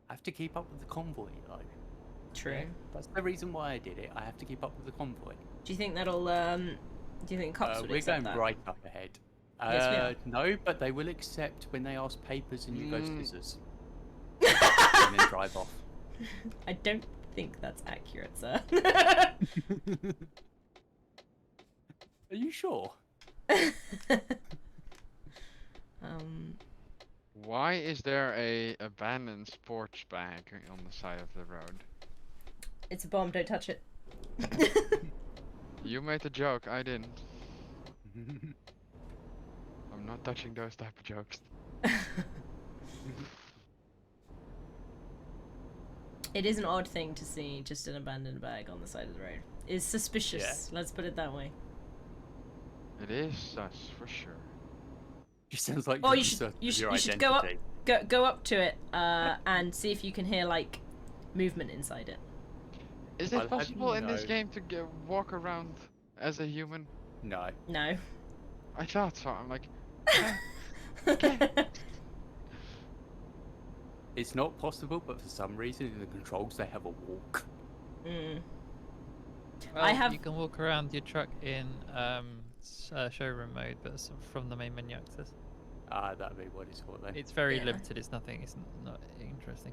I have to keep up with the convoy though. True. That's the reason why I did it. I have to keep up with the convoy. Do you think that'll do you think cops would We're accept going that? right up ahead. Yes, we are. No, but they will accept when they ask papers and you go Mm. scissors. And then drive off. I don't think that's accurate, sir. Are you sure? why is there a abandoned sports bag on the side of the road? It's a bomb, don't touch it. You made the joke, I didn't. I'm not touching those type of jokes. It is an odd thing to see just an abandoned bag on the side of the road. It's suspicious, let's put it that way. It is sus, for sure. Just sounds like Oh, you're you should uncertain of you your should go up identity. go up to it and see if you can hear like movement inside it. Is Well, it how do possible you in this know? game to walk around as a human? No. No. I thought so. I'm like, It's not possible, but for some reason in the controls they have a walk. Mm. Well, I have- You can walk around your truck in showroom mode, but from the main menu access. That'd be what it's called then. It's very Yeah. limited. It's nothing. It's not interesting.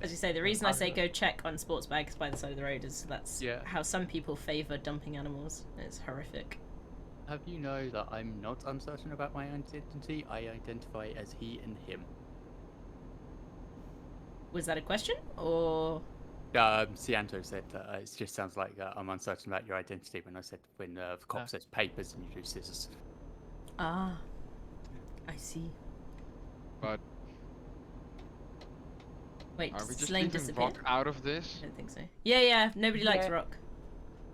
As you say, the reason I say go check on sports bags by the side of the road is that's how some people favour dumping animals. It's horrific. Have you know that I'm not uncertain about my identity? I identify as he and him. Was that a question or? Cianto said it just sounds like I'm uncertain about your identity when I said when the cop says papers and you do scissors. Ah, I see. but Wait, are we does just Slane leaving disappear? rock out of this? I don't think so. Yeah, nobody likes Yeah. rock.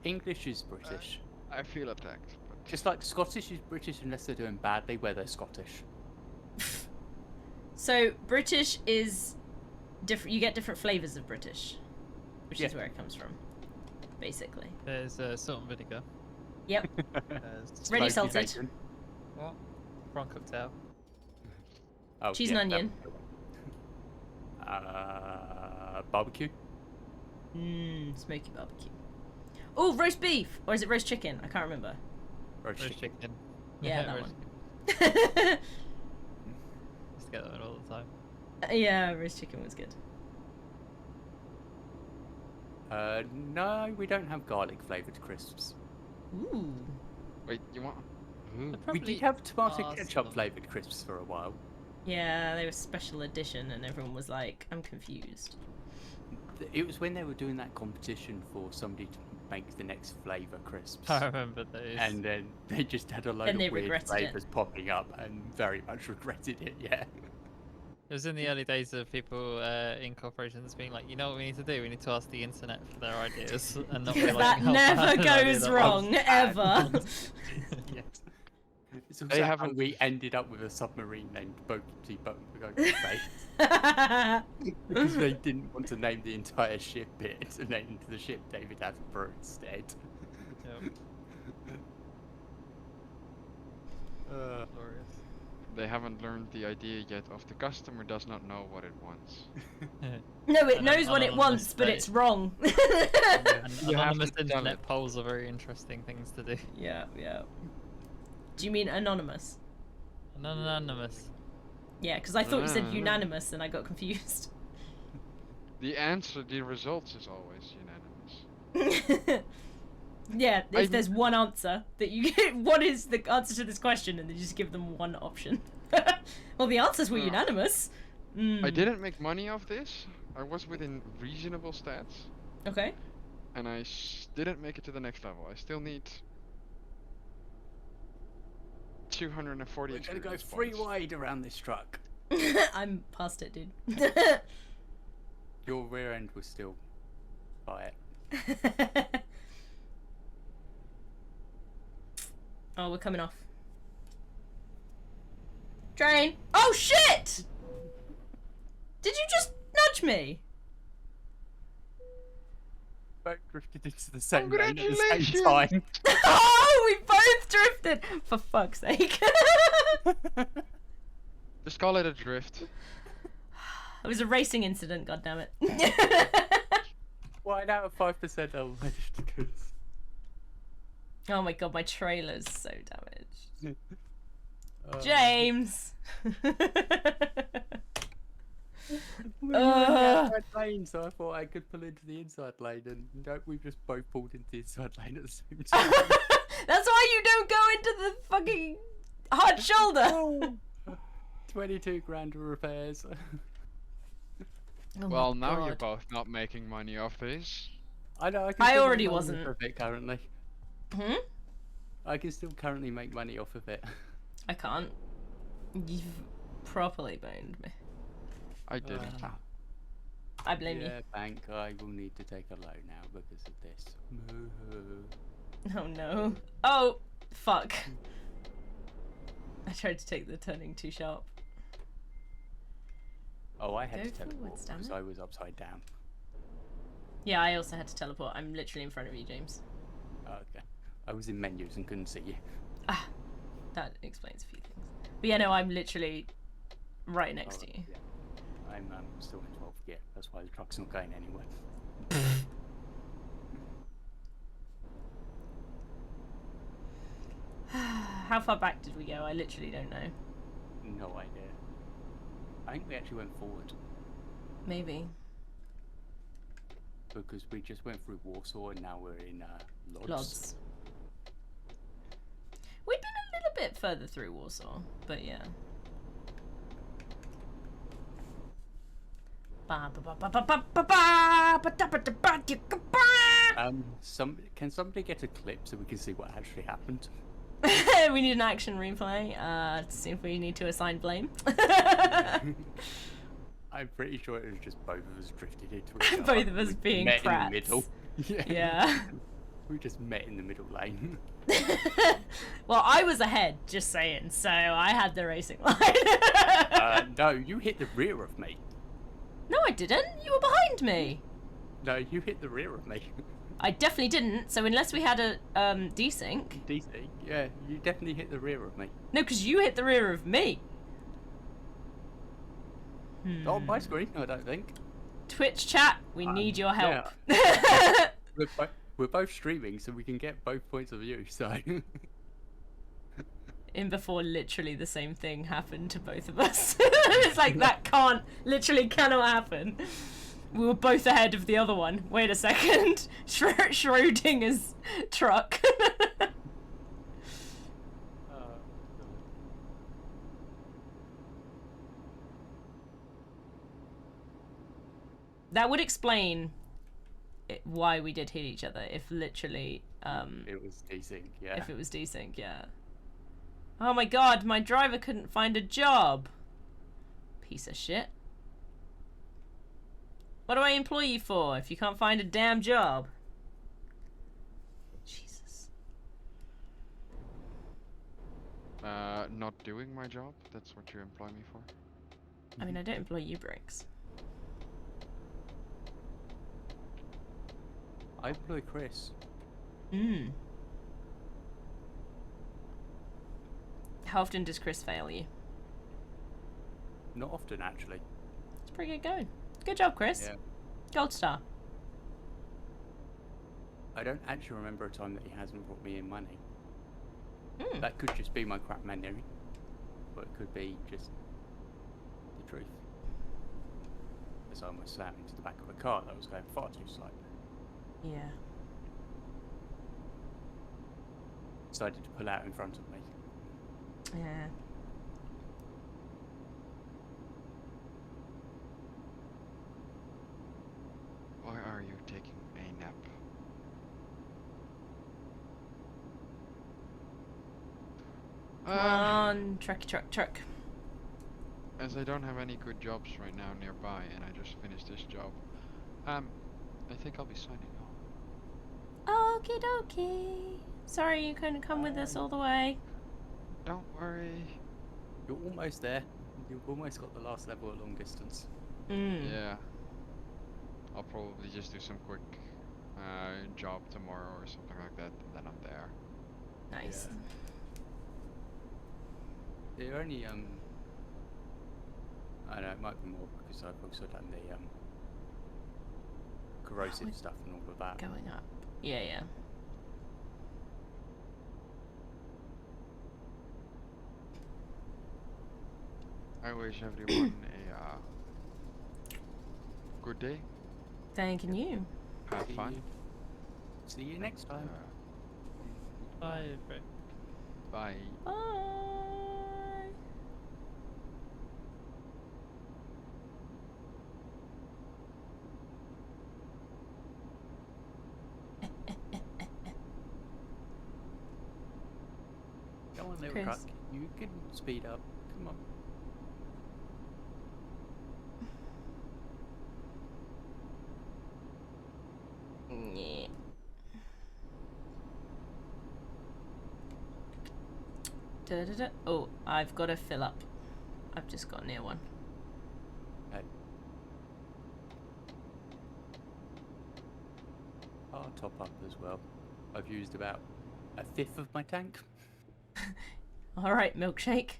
English is British. I feel attacked. But Just like Scottish is British unless they're doing badly where they're Scottish. So British is different. You get different flavors of British, which is Yeah. where it comes from, basically. There's salt and vinegar. Yep. There's Ready Smoky salted. bacon. what? Prawn cocktail. Oh, Cheese yeah, and that onion. was the one. Barbecue. Smoky barbecue. Oh, roast beef! Or is it roast chicken? I can't remember. Roast Roast chicken. chicken. Yeah, that roast one. chicken. Just get that all the time. Yeah, roast chicken was good. No, we don't have garlic flavoured crisps. Ooh. Wait, you want? Ooh. We Probably did have tomato ask ketchup them. flavoured crisps for a while. Yeah, they were special edition, and everyone was like, "I'm confused." It was when they were doing that competition for somebody to make the next flavour crisps. I remember those. And then they just had a load And they of weird regretted it. flavours popping up and very much regretted it, yeah. It was in the early days of people in corporations being like, you know what we need to do? We need to ask the internet for their ideas, and not Because realizing that how never bad an idea goes that wrong, was. ever. Yes. It's They also how haven't- we ended up with a submarine named Boaty Boat Face. Because they didn't want to name the entire ship it, to name the ship David Attenborough instead. Yep, glorious. They haven't learned the idea yet of the customer does not know what it wants. No, it An knows what it anonymous wants, but state. it's wrong. And You have anonymous to tell internet it. polls are very interesting things to do. Yeah, yeah. Do you mean anonymous? Anonymous. Yeah, because I thought you said Ah. unanimous, and I got confused. The answer, the results is always unanimous. Yeah, if I- there's one answer that you get, what is the answer to this question, and then you just give them one option. Well, the answers were Ah. unanimous. I didn't make money off this. I was within reasonable stats, Okay. and I didn't make it to the next level. I still need 240 We're gonna go experience three points. wide around this truck. I'm past it, dude. Your rear end was still by it. Oh, we're coming off. Train. Oh shit! Did you just nudge me? Both drifted into the same lane at the same Congratulations! time. Oh, we both drifted! For fuck's sake. Just call it a drift. It was a racing incident, goddammit. 1 out of 5% alleged goods. Oh my god, my trailer's so damaged. Uh, James! We were in the Ugh. outside lane, so I thought I could pull into the inside lane, and nope, we just both pulled into the inside lane at the same time. That's why you don't go into the fucking hard shoulder! 22 grand of repairs. Oh my Well, now you're God. both not making money off this. I know. I, can I still make already money wasn't. off of it currently. Hmm? I can still currently make money off of it. I can't. You've properly boned me. I didn't. I blame Yeah, bank. I will need to take a loan now because of this. you. Oh no. Oh, fuck. I tried to take the turning too sharp. Oh, I had Go to teleport forwards, damn because it. I was upside down. Yeah, I also had to teleport. I'm literally in front of you, James. Oh, okay. I was in menus and couldn't see you. Ah, that explains a few things. But yeah, no, I'm literally right next to you. Yeah. I'm still in 12th gear. That's why the truck's not going anywhere. How far back did we go? I literally don't know. No idea. I think we actually went forward Maybe. because we just went through Warsaw and now we're in Lodz. Lods. We'd been a little bit further through Warsaw, but yeah. Can somebody get a clip so we can see what actually happened? We need an action replay to see if we need to assign blame. I'm pretty sure it was just both of us drifted into each other. Both of us We being met in the prats. middle. Yeah. We just met in the middle lane. Well, I was ahead, just saying, so I had the racing line. No, you hit the rear of me. No, I didn't. You were behind me. No, you hit the rear of me. I definitely didn't. So unless we had a desync, DC, yeah, you definitely hit the rear of me. no, because you hit the rear of me. Not on my screen, I don't think. Twitch chat, we need your help. We're both streaming, so we can get both points of view. So. In before literally the same thing happened to both of us. It's like that literally cannot happen. We were both ahead of the other one. Wait a second. Schrodinger's truck. That would explain why we did hit each other if literally it was desync, yeah. If it was desync, yeah. Oh my god, my driver couldn't find a job. Piece of shit. What do I employ you for if you can't find a damn job? Jesus. Not doing my job? That's what you employ me for? I mean, I don't employ you, Briggs. I employ Chris. How often does Chris fail you? Not often, actually. It's pretty good going. Good job, Chris. Yeah. Gold star. I don't actually remember a time that he hasn't brought me in money. Mm. That could just be my crap memory, but it could be just the truth. As I almost slammed into the back of a car that was going far too slow. Yeah. Decided to pull out in front of me. Yeah. Why are you taking a nap? Come on, truck. As I don't have any good jobs right now nearby, and I just finished this job, I think I'll be signing off. Okie dokie. Sorry you couldn't come with us all the way. Don't worry. You're almost there. You've almost got the last level at long distance. Yeah. I'll probably just do some quick job tomorrow or something like that, and then I'm there. Nice. Yeah. They're only I don't know, it might be more because I've also done the corrosive stuff and all of that. Going up. Yeah. I wish everyone a good day. Thanking you. Have fun. See you next time. Bye, Brick. Bye. Bye. Come on, little Chris. truck. You can speed up. Come on. Yeah. Da-da-da. Oh, I've got to fill up. I've just got near one. Okay. I'll top up as well. I've used about a fifth of my tank. All right, milkshake.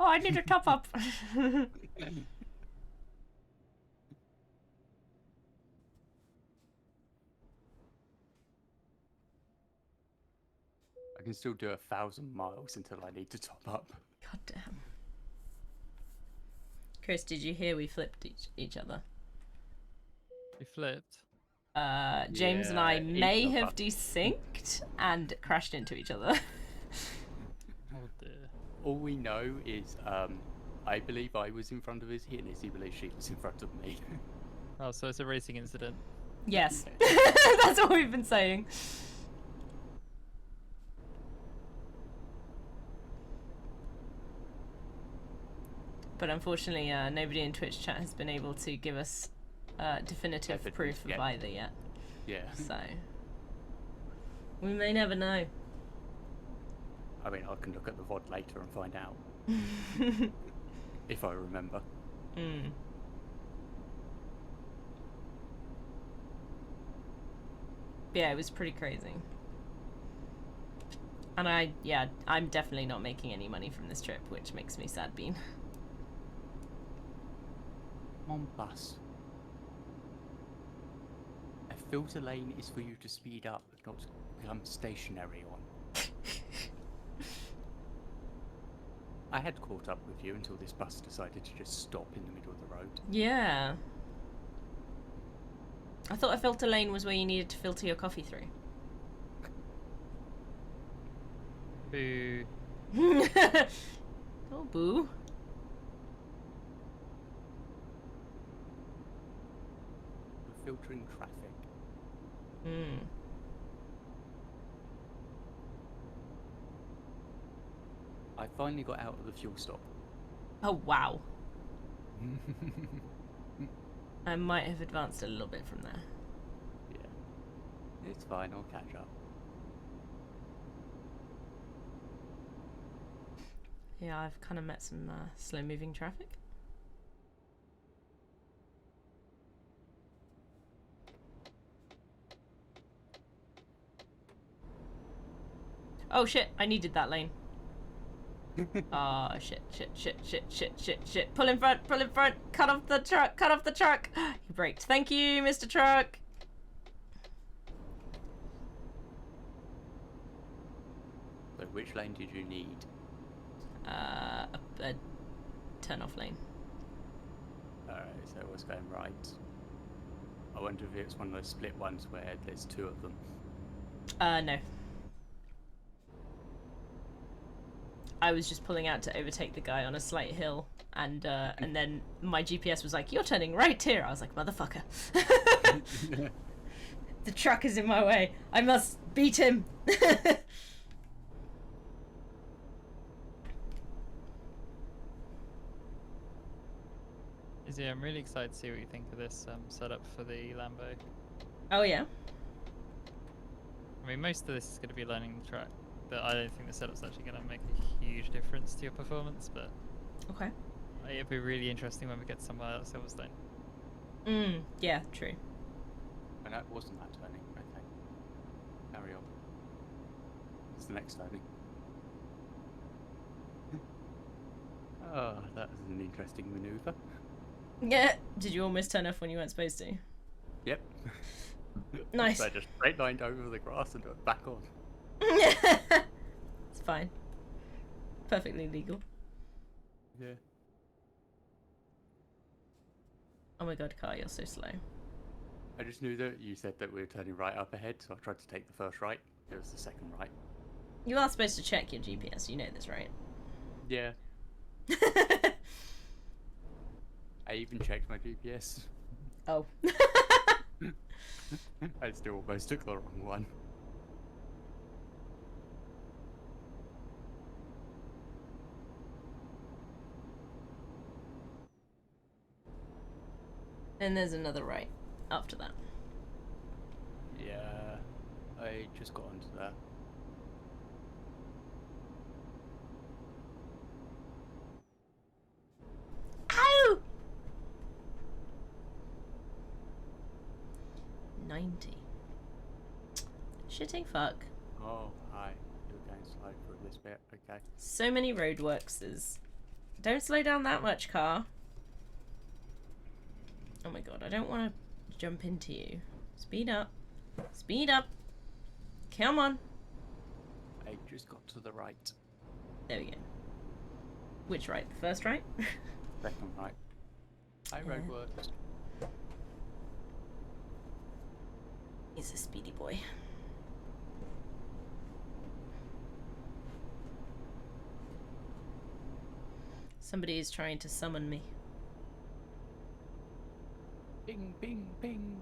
Oh, I need a top up. I can still do 1,000 miles until I need to top up. God damn. Chris, did you hear we flipped each other? We flipped. James and I Yeah, may each have other. desynced and crashed into each other. Oh dear. All we know is, I believe I was in front of Izzy, and Izzy believes she was in front of me. Oh, so it's a racing incident. Yes. That's what we've been saying. But unfortunately, nobody in Twitch chat has been able to give us definitive Evidence, proof of yeah. either yet. Yeah. So we may never know. I mean, I can look at the VOD later and find out. If I remember. Mm. Yeah, it was pretty crazy. And I'm definitely not making any money from this trip, which makes me sad, Bean. Come on, bus. filter lane is for you to speed up, not to become stationary on. I had caught up with you until this bus decided to just stop in the middle of the road. Yeah. I thought a filter lane was where you needed to filter your coffee through. Boo. Oh, boo. We're filtering traffic. Hmm. I finally got out of the fuel stop. Oh, wow. I might have advanced a little bit from there. Yeah. It's fine, I'll catch up. Yeah, I've kind of met some slow-moving traffic. Oh shit, I needed that lane. Oh shit. Pull in front, cut off the truck. He braked. Thank you, Mr. Truck. So which lane did you need? A turn off lane. Alright, so it was going right. I wonder if it's one of those split ones where there's two of them. No. I was just pulling out to overtake the guy on a slight hill, and then my GPS was like, "You're turning right here." I was like, "Motherfucker." The truck is in my way. I must beat him. Izzy, I'm really excited to see what you think of this setup for the Lambo. Oh yeah. I mean, most of this is going to be learning the track, but I don't think the setup's actually going to make a huge difference to your performance. But Okay. it'll be really interesting when we get somewhere at Silverstone. Yeah, true. And that wasn't that turning. Okay. Carry on. It's the next turning. Oh, that was an interesting manoeuvre. Yeah. Did you almost turn off when you weren't supposed to? Yep. Nice. So I just straight lined over the grass and went back on. It's fine. Perfectly legal. Yeah. Oh my god, car, you're so slow. I just knew that you said that we were turning right up ahead, so I tried to take the first right. It was the second right. You are supposed to check your GPS, you know this, right? Yeah. I even checked my GPS. Oh. I still almost took the wrong one. Then there's another right after that. Yeah, I just got onto that. Ow! 90. Shitting fuck. Oh, hi. You're going slow for this bit. Okay. So many roadworks. Don't slow down that much, car. Oh my god, I don't want to jump into you. Speed up. Speed up. Come on. I just got to the right. There we go. Which right? The first right? Second right. Hi, Yeah. roadworks. He's a speedy boy. Somebody is trying to summon me. Ping, ping, ping.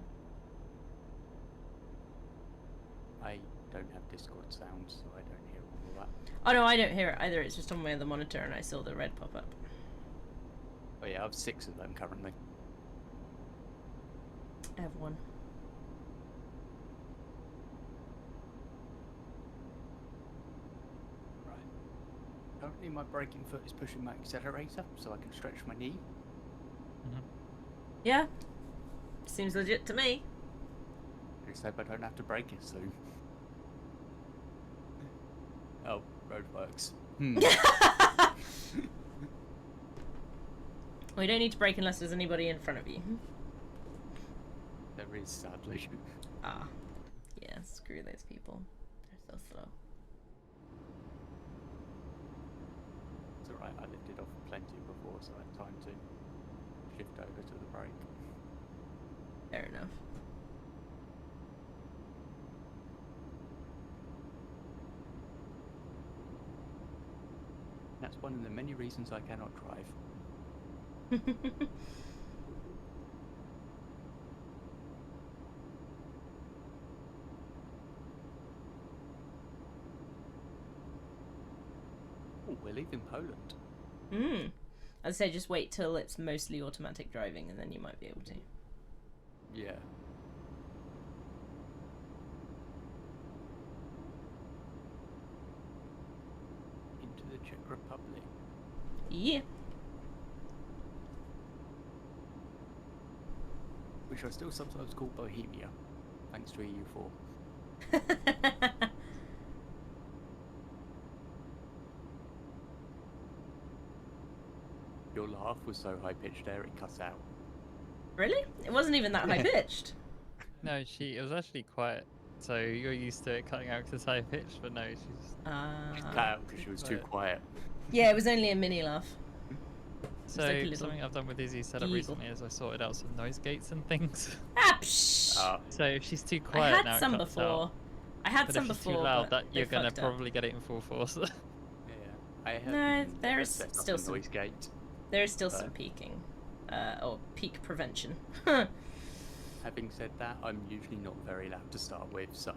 I don't have Discord sound, so I don't hear all of that. Oh no, I don't hear it either. It's just on my other monitor and I saw the red pop up. Oh yeah, I have 6 of them currently. I have one. Right. Currently my braking foot is pushing my accelerator, so I can stretch my knee. Yeah. Seems legit to me. Except I don't have to brake it soon. Oh, roadworks. We don't need to brake unless there's anybody in front of you. There is, sadly. Ah. Yeah, screw those people. They're so slow. It's alright, I lifted off plenty before, so I had time to shift over to the brake. Fair enough. That's one of the many reasons I cannot drive. Oh, we're leaving Poland. Hmm. I'd say just wait till it's mostly automatic driving and then you might be able to. Yeah. Into the Czech Republic. Yeah. Which I still sometimes call Bohemia, thanks to EU4. Your laugh was so high pitched there it cut out. Really? It wasn't even that high pitched. No, it was actually quiet. So you're used to it cutting out because it's high pitched, but no, she's. She cut out because she was too quiet. Yeah, it was only a mini laugh. So like a little something I've done with Izzy's setup giggle. recently is I sorted out some noise gates and things. Ah, psh. So if she's too I quiet had now, some it cuts before. out. I had But some if she's before. too loud, but that they you're gonna fucked up. probably get it in full force. Yeah, I have. No, there is set up still a some. noise gate. There is still some Right. peaking, or peak prevention. Having said that, I'm usually not very loud to start with, so.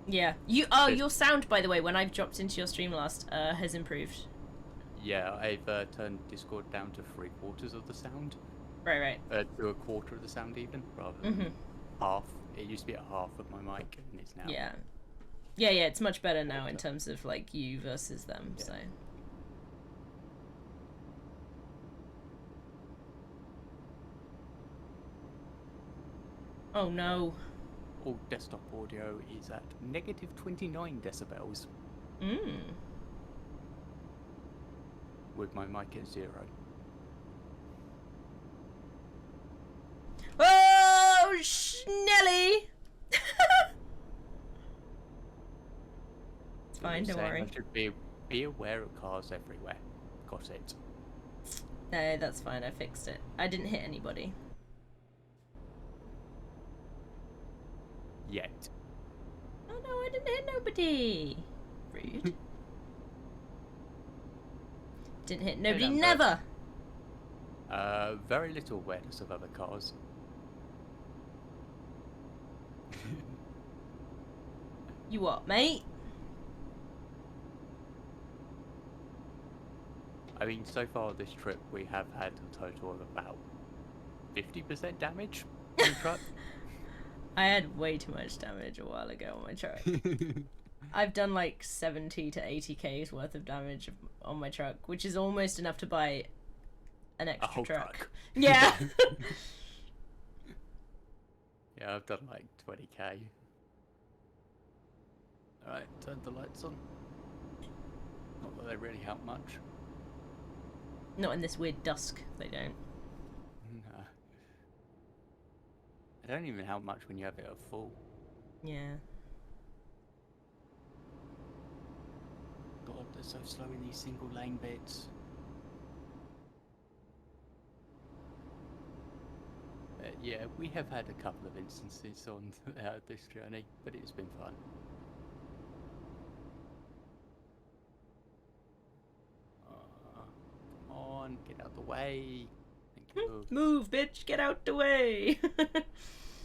Yeah. Your sound, by the way, when I've dropped into your stream last, has improved. Yeah, I've turned Discord down to 3/4 of the sound. Right. To 1/4 of the sound even, rather than Mhm. half. It used to be at half of my mic, and it's now. Yeah. Yeah. It's much better now in terms of like you versus them. Yeah. So. Oh no. All desktop audio is at negative 29 decibels, Mm. with my mic at 0. Oh, Nelly. It's fine. Just Don't saying, worry. I should be aware of cars everywhere. Got it. No, that's fine. I fixed it. I didn't hit anybody. Yet. Oh no, I didn't hit nobody. Rude. Didn't hit nobody. no, but- Never. Very little awareness of other cars. You what, mate? I mean, so far this trip we have had a total of about 50% damage on the truck. I had way too much damage a while ago on my truck. I've done like 70 to 80k's worth of damage on my truck, which is almost enough to buy an A extra whole truck. truck. Yeah. Yeah, I've done like 20k. Alright, turn the lights on. Not that they really help much. Not in this weird dusk, they don't. No. They don't even help much when you have it at full. Yeah. God, they're so slow in these single lane bits. Yeah, we have had a couple of instances on this journey, but it's been fun. Come on, get out the way. Thank you. Move, bitch! Get out the way!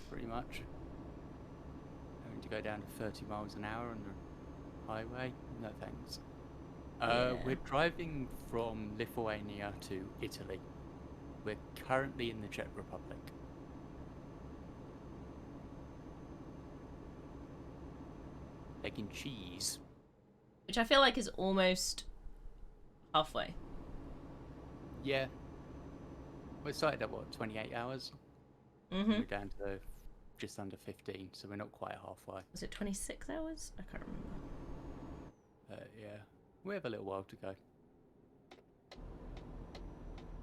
Pretty much. Having to go down to 30 miles an hour on the highway? No thanks. Yeah. We're driving from Lithuania to Italy. We're currently in the Czech Republic. Making cheese. Which I feel like is almost halfway. Yeah. We started at what, 28 hours? Mm-hmm. We're down to just under 15, so we're not quite halfway. Was it 26 hours? I can't remember. Yeah. We have a little while to go.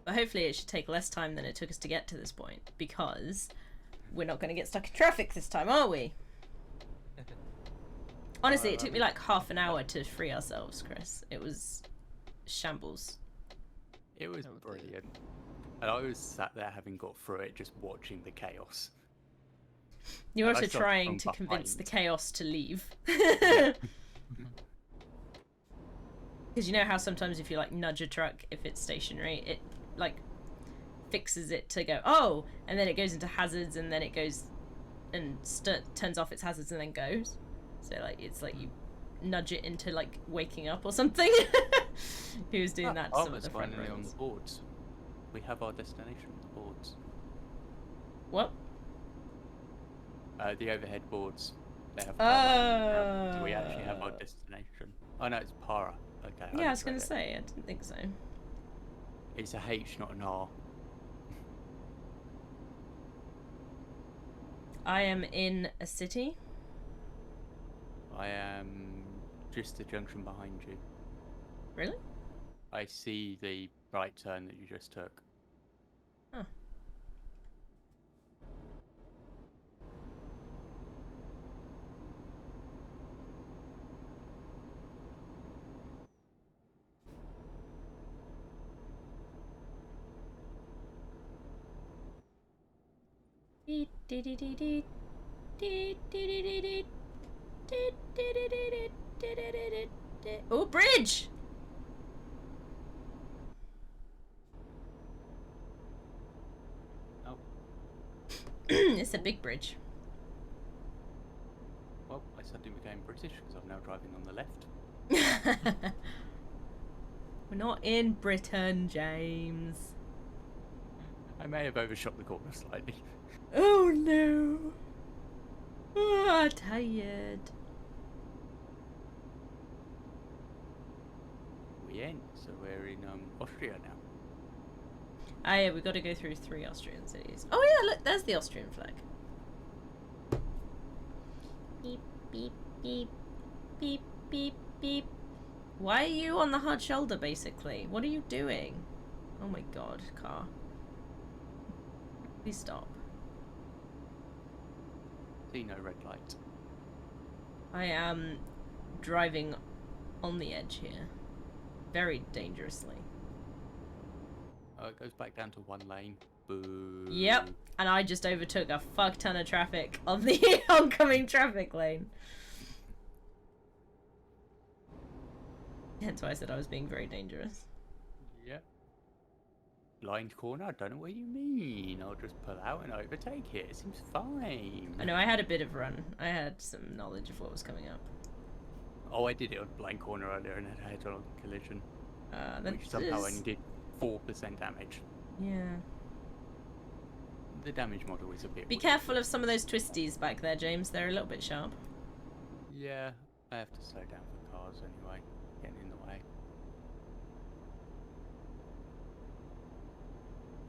But hopefully it should take less time than it took us to get to this point, because we're not going to get stuck in traffic this time, are we? Honestly, it took me like half an hour to free ourselves, Chris. It was shambles. It was brilliant. And I was sat there having got through it, just watching the chaos. You're And I also started trying from to convince the behind. chaos to leave. Because you know how sometimes if you like nudge a truck, if it's stationary, it like fixes it to go, oh, and then it goes into hazards, and then it goes and turns off its hazards and then goes. So like it's like you nudge it into like waking up or something. He was doing that to some of the front finally on the rows. boards. We have our destination on the boards. What? The overhead boards. They have Para. So we actually have our Oh. destination. Oh no, it's Para. Okay. Yeah, I was misread gonna it. say, I didn't think so. It's a H, not an R. I am in a city. I am just the junction behind you. Really? I see the right turn that you just took. Huh. Oh, bridge! Oh, It's a big bridge. well, I suddenly became British because I'm now driving on the left. We're not in Britain, James. I may have overshot the corner slightly. Oh no. Oh, tired. We in, so we're in Austria now. Ah, yeah, we've got to go through 3 Austrian cities. Oh yeah, look, there's the Austrian flag. Beep, beep, beep, beep, beep, beep. Why are you on the hard shoulder, basically? What are you doing? Oh my god, car. Please stop. See no red light. I am driving on the edge here. Very dangerously. Oh, it goes back down to 1 lane. Boo. Yep, and I just overtook a fuck ton of traffic on the oncoming traffic lane. Hence why I said I was being very dangerous. Yep. Blind corner? I don't know what you mean. I'll just pull out and overtake it. It seems fine. I know, I had a bit of run. I had some knowledge of what was coming up. Oh, I did it on blind corner earlier and had a head-on collision, That which somehow is- only did 4% damage. Yeah. The damage model is a bit Be weird. careful of some of those twisties back there, James. They're a little bit sharp. Yeah, I have to slow down for cars anyway, getting in the way.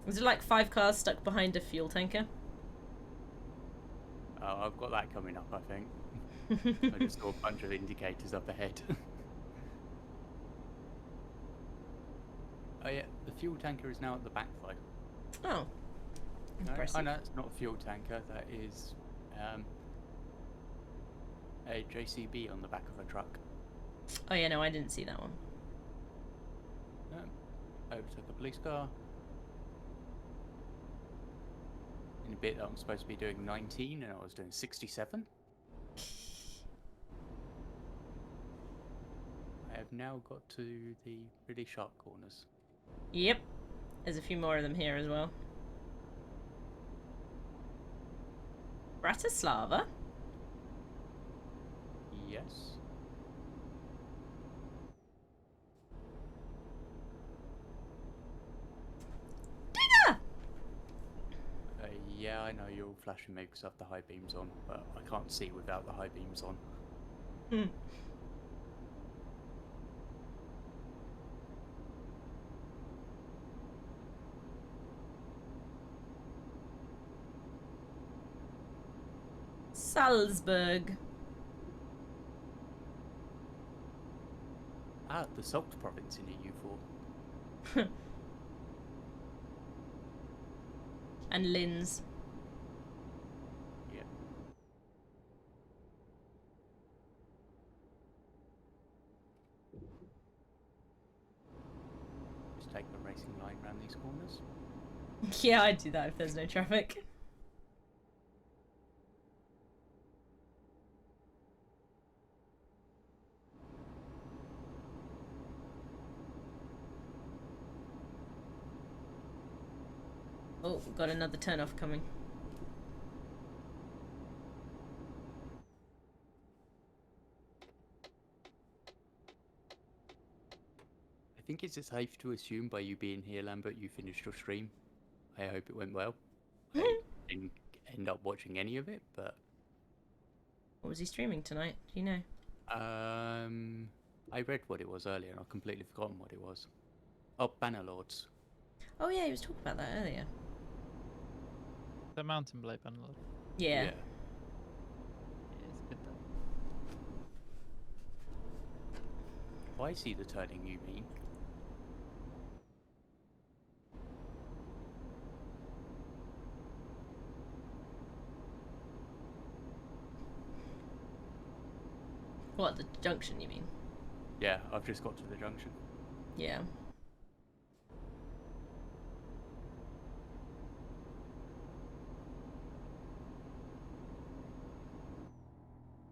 Is it like 5 cars stuck behind a fuel tanker? Oh, I've got that coming up, I think. I just saw a bunch of indicators up ahead. Oh yeah, the fuel tanker is now at the back though. Oh. No, Impressive. oh no, it's not a fuel tanker, that is a JCB on the back of a truck. Oh yeah, no, I didn't see that one. Overtook a police car. In a bit that I'm supposed to be doing 19 and I was doing 67. I have now got to the really sharp corners. Yep. There's a few more of them here as well. Bratislava? Yes. Digger! Yeah, I know you're all flashing me because I have the high beams on, but I can't see without the high beams on. Hmm. Salzburg. Ah, the Salt province in EU4. And Linz. take the racing line around these corners. Yeah, I'd do that if there's no traffic. Oh, got another turn off coming. I think it's safe to assume by you being here, Lambert, you finished your stream. I hope it went well. I didn't end up watching any of it, but What was he streaming tonight? Do you know? I read what it was earlier and I've completely forgotten what it was. Oh, Bannerlords. Oh yeah, he was talking about that earlier. The Mountain Blade Bannerlord. Yeah. Yeah, it's good though. Oh, I see the turning you mean. What, the junction you mean? Yeah, I've just got to the junction. Yeah.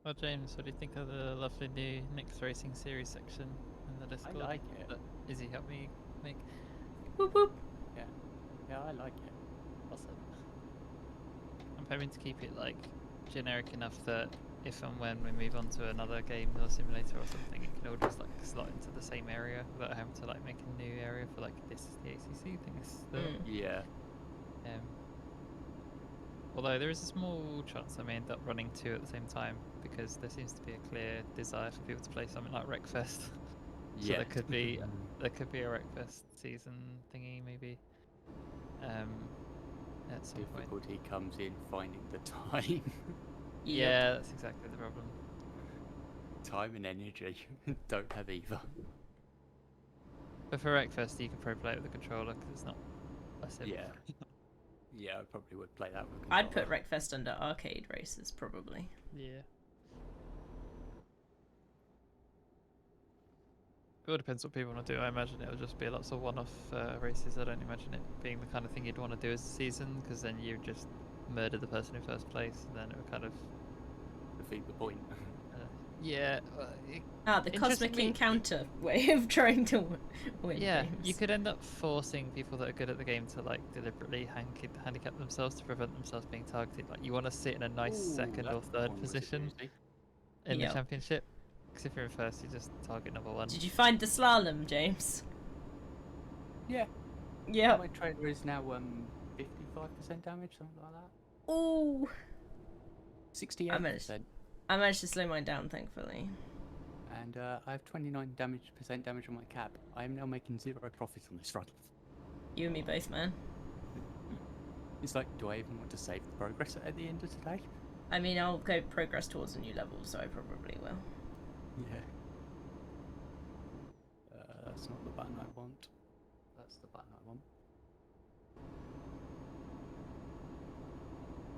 Well, James, what do you think of the lovely new Nick's Racing Series section in the Discord? like it. That Izzy helped me make. Whoop whoop. Yeah, I like it. Awesome. I'm hoping to keep it like generic enough that if and when we move on to another game or simulator or something, it can all just like slot into the same area without having to like make a new area for like this is the ACC thing. Is the Yeah. although there is a small chance I may end up running two at the same time because there seems to be a clear desire for people to play something like Wreckfest. So Yeah. there could be a Wreckfest season thingy maybe. At some point. Difficulty comes in finding the time. Yeah, that's exactly the problem. Time and energy. Don't have either. But for Wreckfest, you can pro play it with a controller because it's not a sim. Yeah. Yeah, I probably would play that with I'd put controller. Wreckfest under arcade races, probably. Yeah. It all depends what people want to do. I imagine it'll just be lots of one-off races. I don't imagine it being the kind of thing you'd want to do as a season because then you just murder the person in first place and then it would kind of... Defeat the point. Yeah. The cosmic Interestingly- encounter way of trying to win Yeah, games. you could end up forcing people that are good at the game to like deliberately handicap themselves to prevent themselves being targeted. Like you want to sit in a nice Ooh, second or that's third one position possibility. in Yep. the championship. Because if you're in first, you just target number one. Did you find the slalom, James? Yeah. Yep. My trailer is now 55% damage, something like that. Ooh. 68%. I managed to slow mine down, thankfully. And I have 29% damage on my cap. I am now making 0 profit on this run. You and me both, man. It's like, do I even want to save the progress at the end of today? I mean, I'll go progress towards a new level, so I probably will. Yeah. That's not the button I want. That's the button I want.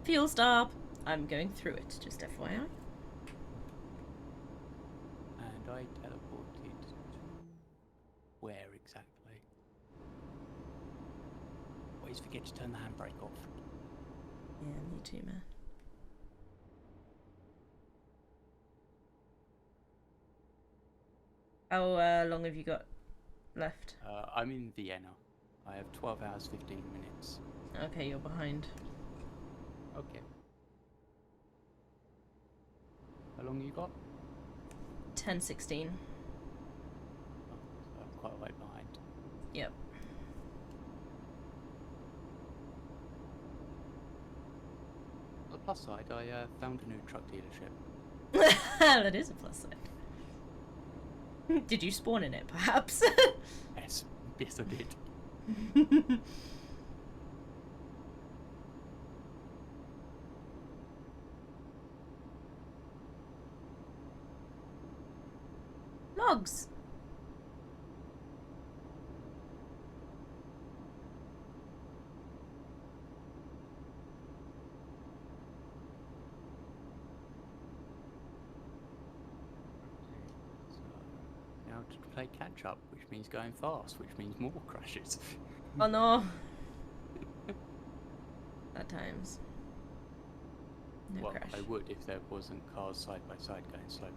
Fuel stop! I'm going through it, just FYI. And I teleported to... where exactly? Always forget to turn the handbrake off. Yeah, me too, man. How long have you got left? I'm in Vienna. I have 12 hours, 15 minutes. Okay, you're behind. Okay. How long you got? 10:16. Oh, so I'm quite a way behind. Yep. On the plus side, I found a new truck dealership. That is a plus side. Did you spawn in it, perhaps? Yes, yes I did. Logs. So, now to play catch up, which means going fast, which means more crashes. Oh no. At times. No Well, crash. I would if there wasn't cars side by side going slowly.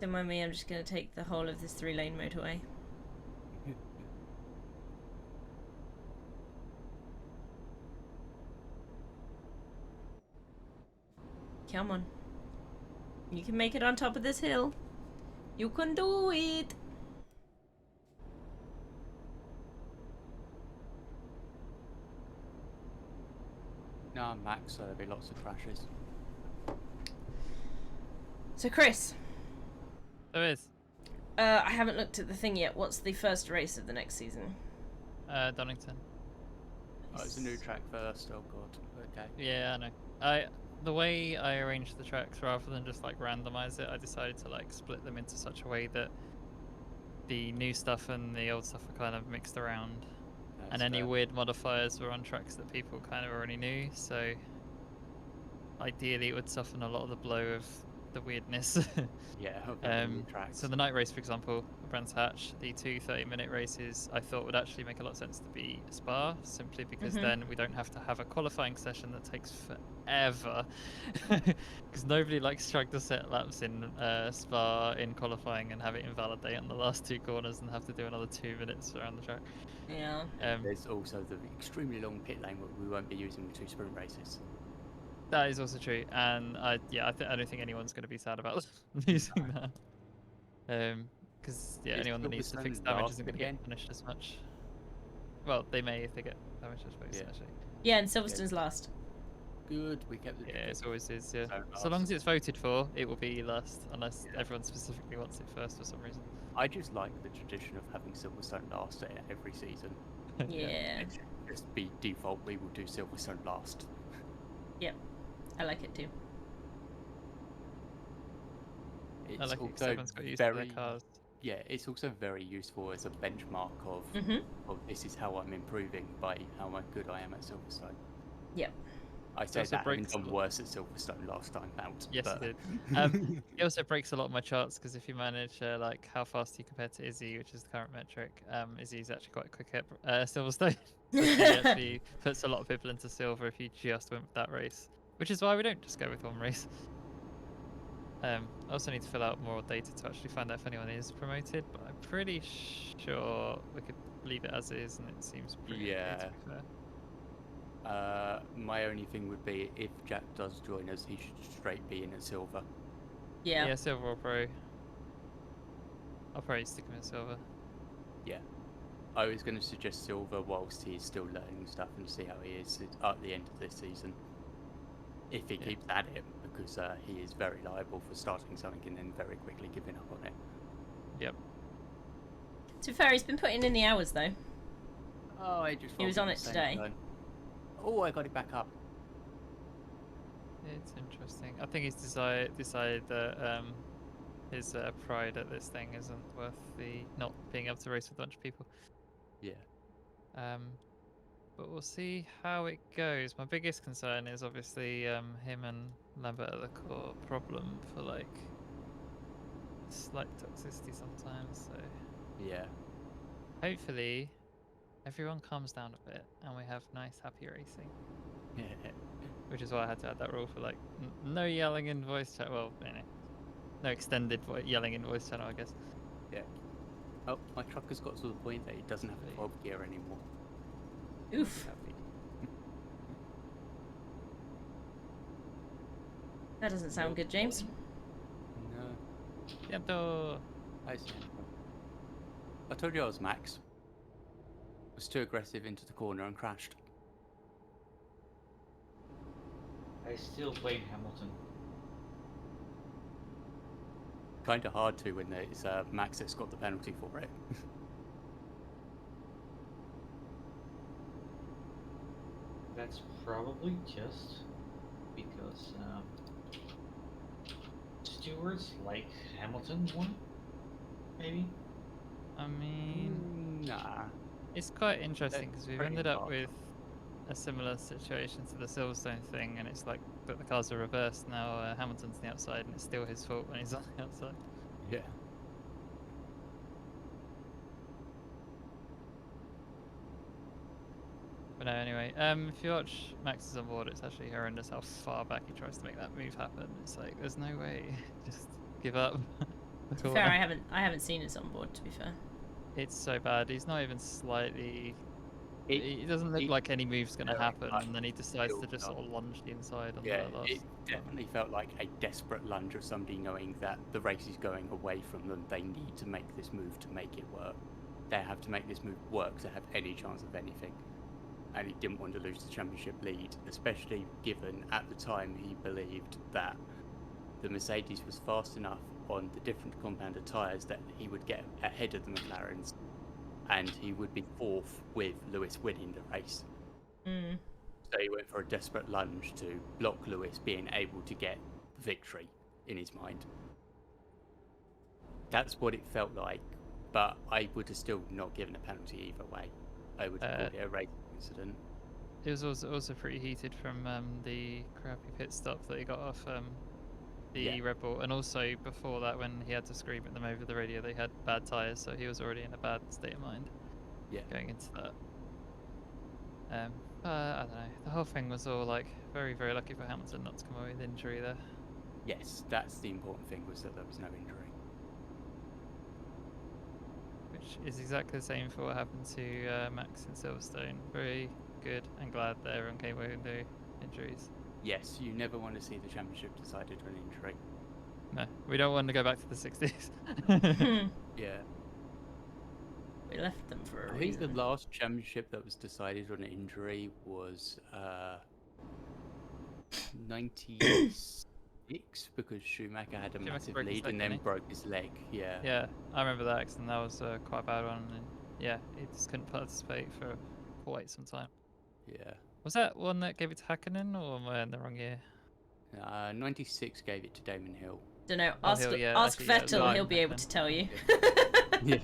Don't mind me, I'm just going to take the whole of this 3-lane motorway. Come on. You can make it on top of this hill. You can do it. No, Max, so there'll be lots of crashes. So Chris, There is. I haven't looked at the thing yet. What's the first race of the next season? Donington. Oh, it's a new track first. Oh god. Okay. Yeah, I know. The way I arranged the tracks, rather than just like randomize it, I decided to like split them into such a way that the new stuff and the old stuff are kind of mixed around, and That's any fair. weird modifiers were on tracks that people kind of already knew. So ideally, it would soften a lot of the blow of the weirdness. Yeah, of the new tracks. So the night race, for example, Brands Hatch, the 2 30-minute races, I thought would actually make a lot of sense to be Spa, simply because then we don't have to have a qualifying session that takes forever. Because nobody likes trying to set laps in Spa in qualifying and have it invalidate on the last 2 corners and have to do another 2 minutes around the track. Yeah. There's also the extremely long pit lane that we won't be using with 2 sprint races. That is also true, and I don't think anyone's going to be sad about losing that. Because Is anyone that needs to fix Silverstone damage last isn't going to again? get punished as much. Well, they may if they get damage, I suppose. Yeah. Actually, Yeah, and Silverstone's last. Good, we kept the yeah, it's always is. Yeah, So so long as last. it's voted for, it will be last, unless Yeah. everyone specifically wants it first for some reason. I just like the tradition of having Silverstone last at every season. Yeah. It should just be default, we will do Silverstone last. I like it too. It's I like it 'cause also everyone's got used to very, their cars. yeah, it's also very useful as a benchmark of, this is how I'm improving by how good I am at Silverstone. Yep. I say also that having breaks done the- worse at Silverstone last time out. Yes, but... it did. It also breaks a lot of my charts because if you manage like how fast you compare to Izzy, which is the current metric, Izzy's actually quite quick at Silverstone. So he actually puts a lot of people into silver if you just went with that race, which is why we don't just go with one race. I also need to fill out more data to actually find out if anyone is promoted, but I'm pretty sure we could leave it as is, and it seems pretty okay, to be fair. My only thing would be if Jack does join us, he should straight be in at silver. Yeah. Yeah, silver or pro. I'll probably stick him in silver. Yeah. I was going to suggest silver whilst he is still learning stuff and see how he is at the end of this season. If he Yeah. keeps at it, because he is very liable for starting something and then very quickly giving up on it. Yep. To be fair, he's been putting in the hours though. Oh, I just He was folded on the it same today. turn. Oh, I got it back up. It's interesting. I think he's decided that his pride at this thing isn't worth the not being able to race with a bunch of people. Yeah. But we'll see how it goes. My biggest concern is obviously him and Lambert are the core problem for like slight toxicity sometimes. So Yeah. hopefully everyone calms down a bit and we have nice, happy racing. Which is why I had to add that rule for like no yelling in voice chat. Well, no extended yelling in voice channel, I guess. Yeah. Oh, my truck has got to the point that it doesn't have a 12 gear anymore. Oof. Happy. That doesn't sound good, James. No. Yento. I see. I told you I was Max. Was too aggressive into the corner and crashed. I still blame Hamilton. Kinda hard to when it's Max that's got the penalty for it. That's probably just because stewards like Hamilton more, maybe. I mean, Nah. it's quite interesting because we've pretty ended up far. with a similar situation to the Silverstone thing, and it's like but the cars are reversed now. Hamilton's on the outside, and it's still his fault when he's on the outside. Yeah. But no, anyway, if you watch Max's on board, it's actually horrendous how far back he tries to make that move happen. It's like there's no way, just give up. To be fair, I haven't seen his on board. To be fair, It's so bad. He's not even slightly. It, It doesn't look it like any move's going to felt happen, like and then he decides to build just up. sort of lunge the inside on yeah, the last. it definitely felt like a desperate lunge of somebody knowing that the race is going away from them. They need to make this move to make it work. They have to make this move work to have any chance of anything. And he didn't want to lose the championship lead, especially given at the time he believed that the Mercedes was fast enough on the different compounder tyres that he would get ahead of the McLarens and he would be fourth with Lewis winning the race. mm. So he went for a desperate lunge to block Lewis being able to get victory in his mind. That's what it felt like, but I would have still not given a penalty either way. I would have called it a racing incident. It was also pretty heated from the crappy pit stop that he got off the Yeah. Red Bull, and also before that when he had to scream at them over the radio they had bad tyres, so he was already in a bad state of mind Yeah. going into that. I don't know, the whole thing was all like very, very lucky for Hamilton not to come away with injury there. Yes, that's the important thing, was that there was no injury. Which is exactly the same for what happened to Max in Silverstone. Very good and glad that everyone came away with no injuries. Yes, you never want to see the championship decided on injury. No, we don't want to go back to the 60s. Yeah. We left them for a I think the reason. last championship that was decided on injury was 96 because Schumacher had a Schumacher massive broke his lead leg, and didn't then he? broke his leg. Yeah. Yeah, I remember that accident. That was quite a bad one. And yeah, he just couldn't participate for quite some time. Yeah. Was that one that gave it to Hakkinen, or am I in the wrong year? 96 gave it to Damon Hill. Don't know. Oh, Ask yeah, ask actually, yeah, it was Vettel. Ryan He'll be able Hakkinen. to tell you. Yeah.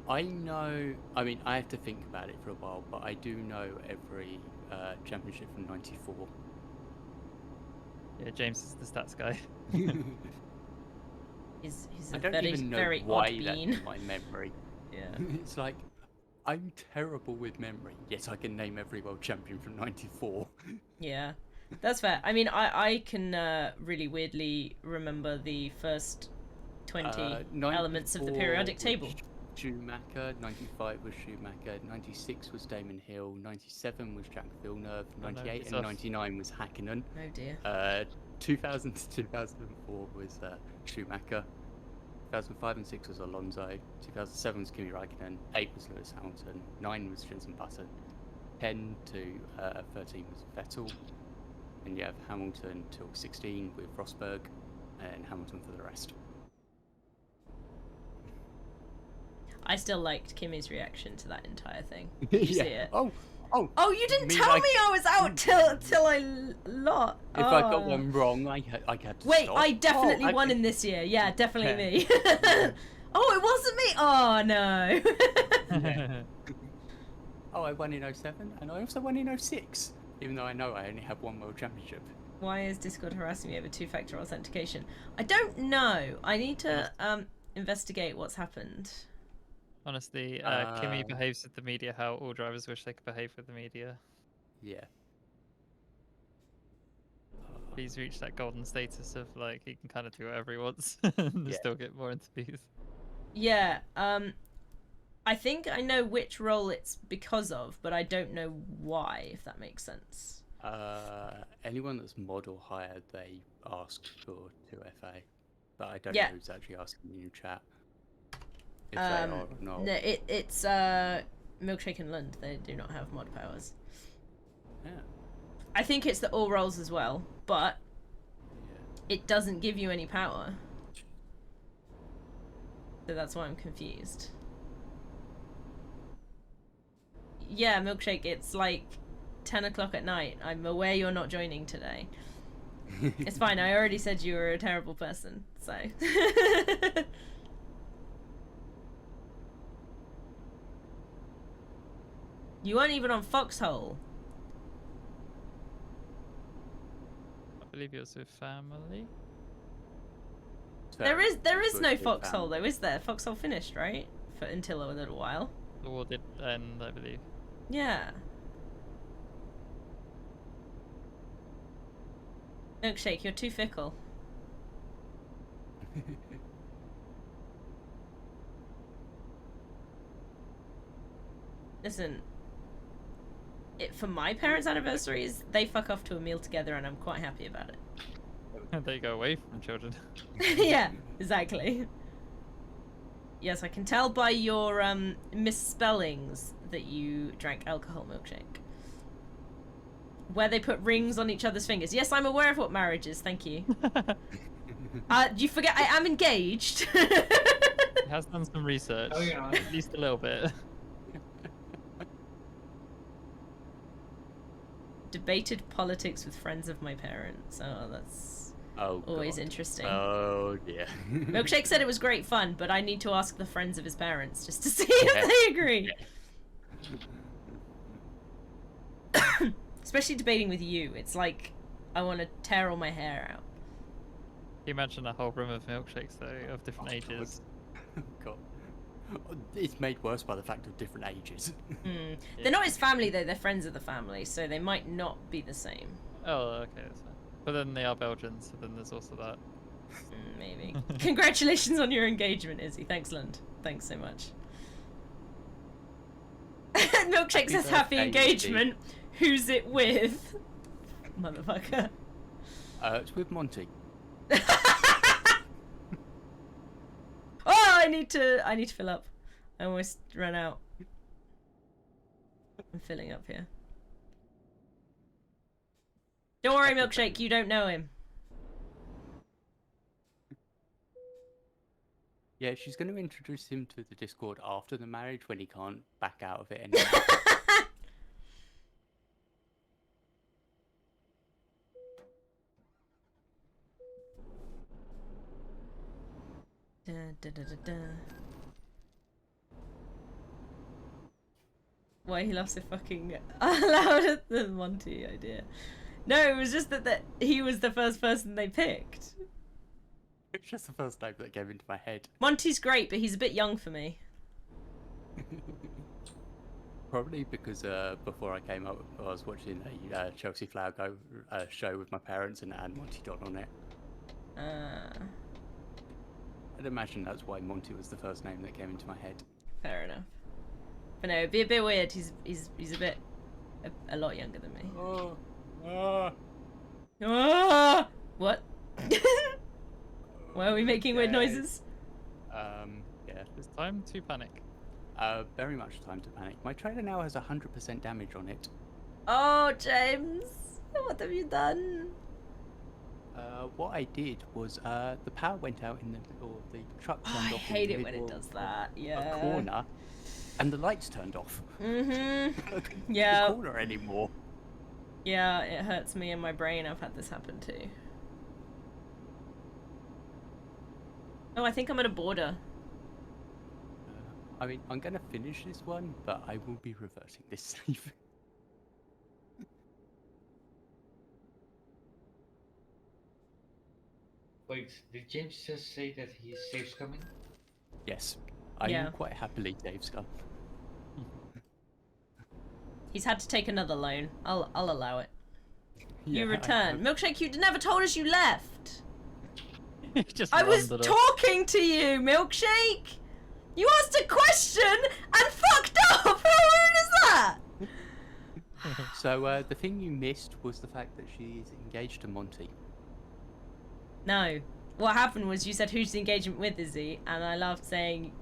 I know, I mean, I have to think about it for a while, but I do know every championship from 94. Yeah, James is the stats guy. He's I a don't very even know very why odd that's bean. in my memory. Yeah. It's like, I'm terrible with memory, yet I can name every world champion from 94. Yeah, that's fair. I mean, I can really weirdly remember the first 20 elements of the 94 periodic was table. Schumacher, 95 was Schumacher, 96 was Damon Hill, 97 was Jack Villeneuve, Oh, no, 98 it's and off. 99 was Hakkinen. Oh dear. 2000 to 2004 was Schumacher. 2005 and 6 was Alonso. 2007 was Kimi Raikkonen. 8 was Lewis Hamilton. 9 was Jenson Button. 10 to 13 was Vettel. And you have Hamilton till 16 with Rosberg, and Hamilton for the rest. I still liked Kimmy's reaction to that entire thing. Did you see it? Oh, Oh, you didn't Me tell like- me I was out till I lot. if I got one wrong, I had to Wait, stop. I definitely I won think- in this year. Yeah, definitely me. Yeah. Oh, it wasn't me. Oh no. Oh, I won in 07, and I also won in 06, even though I know I only have one world championship. Why is Discord harassing me over two-factor authentication? I don't know. I need to investigate what's happened. Honestly, Kimi behaves with the media how all drivers wish they could behave with the media. Yeah. He's reached that golden status of like he can kind of do whatever he wants and Yeah. still get more interviews. Yeah. I think I know which role it's because of, but I don't know why. If that makes sense. Anyone that's model hired, they ask for 2FA, but I don't Yeah. know who's actually asking in chat if they are or not. No, it's Milkshake and Lund. They do not have mod powers. Yeah. I think it's the all roles as well, but Yeah. it doesn't give you any power. So that's why I'm confused. Yeah, Milkshake, it's like 10 o'clock at night. I'm aware you're not joining today. It's fine, I already said you were a terrible person, so. You weren't even on Foxhole. believe it was with family. So There is it no was with foxhole family. though, is there? Foxhole finished, right? For until a little while. The war did end, I believe. Yeah. Milkshake, you're too fickle. Listen, for my parents' anniversaries, they fuck off to a meal together, and I'm quite happy about it. They go away from children. Yeah, exactly. Yes, I can tell by your misspellings that you drank alcohol milkshake. Where they put rings on each other's fingers. Yes, I'm aware of what marriage is. Thank you. You forget I am engaged. He has done some research. Oh, you're not. At least a little bit. Debated politics with friends of my parents. Oh, that's Oh, always God. interesting. Oh dear. Milkshake said it was great fun, but I need to ask the friends of his parents just to see Yeah. if they agree. Especially debating with you. It's like I want to tear all my hair out. Can you imagine a whole room of milkshakes though, of different Oh, ages? God. It's made worse by the fact of different ages. Hmm. They're not his family though. They're friends of the family, so they might not be the same. Oh, okay, that's fine. But then they are Belgians, so then there's also that. Maybe. Congratulations on your engagement, Izzy. Thanks, Lund. Thanks so much. Milkshake Happy says happy birthday, engagement. Who's it with? Motherfucker. It's with Monty. Oh, I need to fill up. I almost ran out. I'm filling up here. Don't worry, Milkshake, you don't know him. Yeah, she's going to introduce him to the Discord after the marriage when he can't back out of it anymore. Da, da, da, da, da. Why he loves the fucking allowed at the Monty idea. No, it was just that he was the first person they picked. It's just the first name that came into my head. Monty's great, but he's a bit young for me. Probably because before I came up, I was watching a Chelsea Flower Go show with my parents and Monty Don on it. I'd imagine that's why Monty was the first name that came into my head. Fair enough. But no, it'd be a bit weird. He's a bit a lot younger than me. Oh, Ah! What? Why are we making weird noises? Yeah. It's time to panic. Very much time to panic. My trailer now has 100% damage on it. Oh, James, what have you done? What I did was the power went out in the middle of the truck Oh, turned I off hate in it the when it middle does of that. Yeah. a corner, and the lights turned off. Mhm. I couldn't see Yeah. the corner anymore. Yeah, it hurts me in my brain. I've had this happen too. Oh, I think I'm at a border. I mean, I'm gonna finish this one, but I will be reversing this save. Wait, did James just say that his save's coming? Yes, I Yeah. will quite happily Dave's gun. He's had to take another loan. I'll allow it. Yeah, You I return. Milkshake, you never told us you left. Just I was wandered off. talking to you, Milkshake. You asked a question and fucked up. How rude is that? So the thing you missed was the fact that she is engaged to Monty. No. What happened was you said, who's the engagement with, Izzy? And I laughed saying,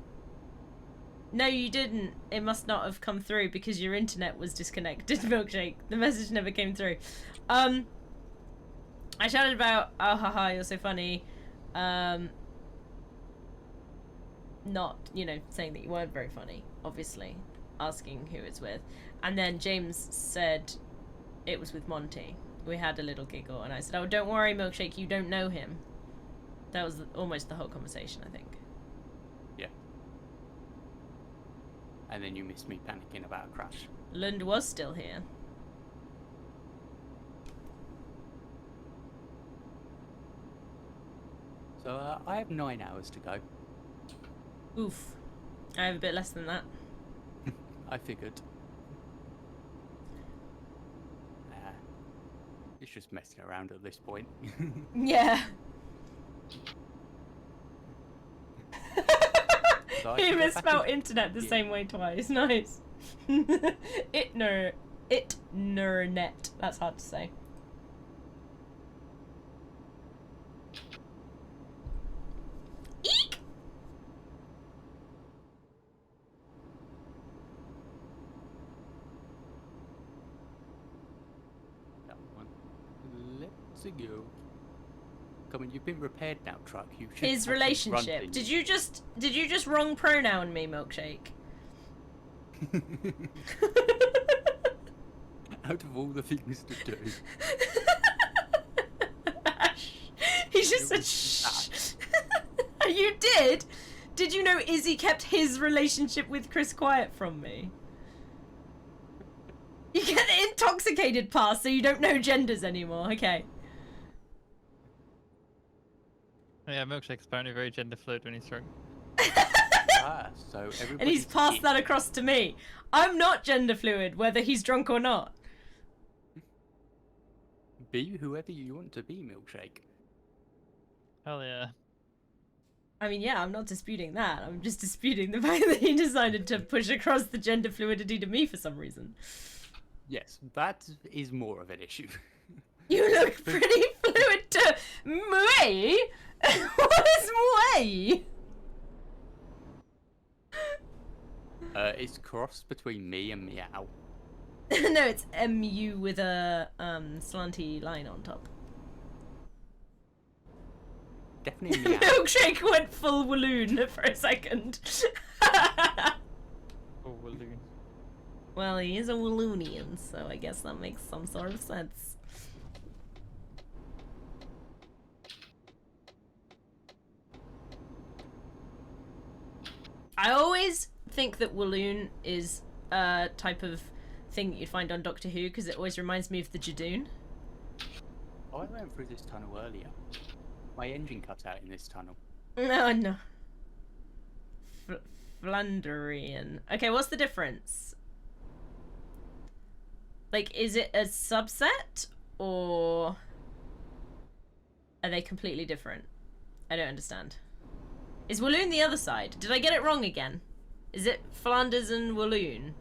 no, you didn't. It must not have come through because your internet was disconnected, Milkshake. The message never came through. I shouted about, oh, haha, you're so funny. Not, saying that you weren't very funny, obviously. Asking who it's with. And then James said it was with Monty. We had a little giggle, and I said, oh, don't worry, Milkshake, you don't know him. That was almost the whole conversation, I think. Yeah. And then you missed me panicking about a crash. Lund was still here. So I have 9 hours to go. Oof. I have a bit less than that. I figured. It's just messing around at this point. Yeah. So I He can go back misspelled in- internet the Yeah. same way twice. Nice. Itnernet. That's hard to say. Eek! That one. Let's go. Come on, you've been repaired now, truck. You should His have some grunt relationship. in Did you. you just wrong pronoun me, Milkshake? Out of all the things to do. He just It said was shh. You did? Did you know Izzy kept his relationship with Chris quiet from me? You get the intoxicated pass so you don't know genders anymore. Okay. Yeah, Milkshake's apparently very gender fluid when he's drunk. So everybody. And he's passed that across to me. I'm not gender fluid, whether he's drunk or not. Be whoever you want to be, Milkshake. Hell yeah. I mean, yeah, I'm not disputing that. I'm just disputing the fact that he decided to push across the gender fluidity to me for some reason. Yes, that is more of an issue. You look pretty fluid to me. What is way? It's crossed between me and meow. No, it's MU with a slanty line on top. Definitely meow. Milkshake went full Walloon for a second. Oh, Walloon. Well, he is a Walloonian, so I guess that makes some sort of sense. I always think that Walloon is a type of thing that you'd find on Doctor Who because it always reminds me of the Jadoon. Oh, I went through this tunnel earlier. My engine cut out in this tunnel. No, no. Flandrian. Okay, what's the difference? Like, is it a subset or are they completely different? I don't understand. Is Walloon the other side? Did I get it wrong again? Is it Flanders and Walloon?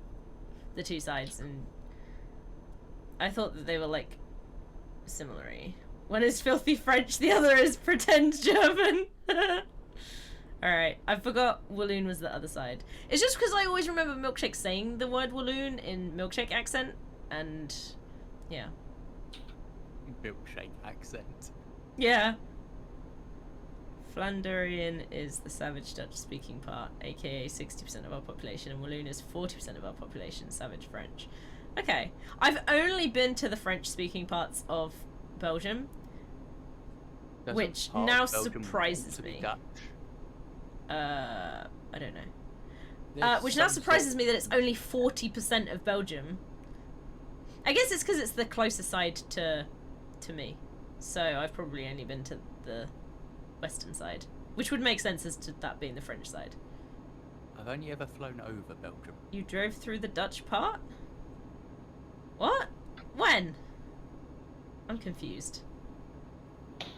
The two sides, and I thought that they were like similar. One is filthy French, the other is pretend German. Alright, I forgot Walloon was the other side. It's just because I always remember Milkshake saying the word Walloon in Milkshake accent, and yeah. Milkshake accent. Yeah. Flandrian is the Savage Dutch speaking part, aka 60% of our population, and Walloon is 40% of our population, Savage French. Okay. I've only been to the French speaking parts of Belgium, Doesn't which part of now Belgium want surprises to be me. Dutch? I don't know. There's Which now some surprises sort me that it's only 40% of Belgium. I guess it's because it's the closer side to me. So I've probably only been to the western side. Which would make sense as to that being the French side. I've only ever flown over Belgium. You drove through the Dutch part? What? When? I'm confused.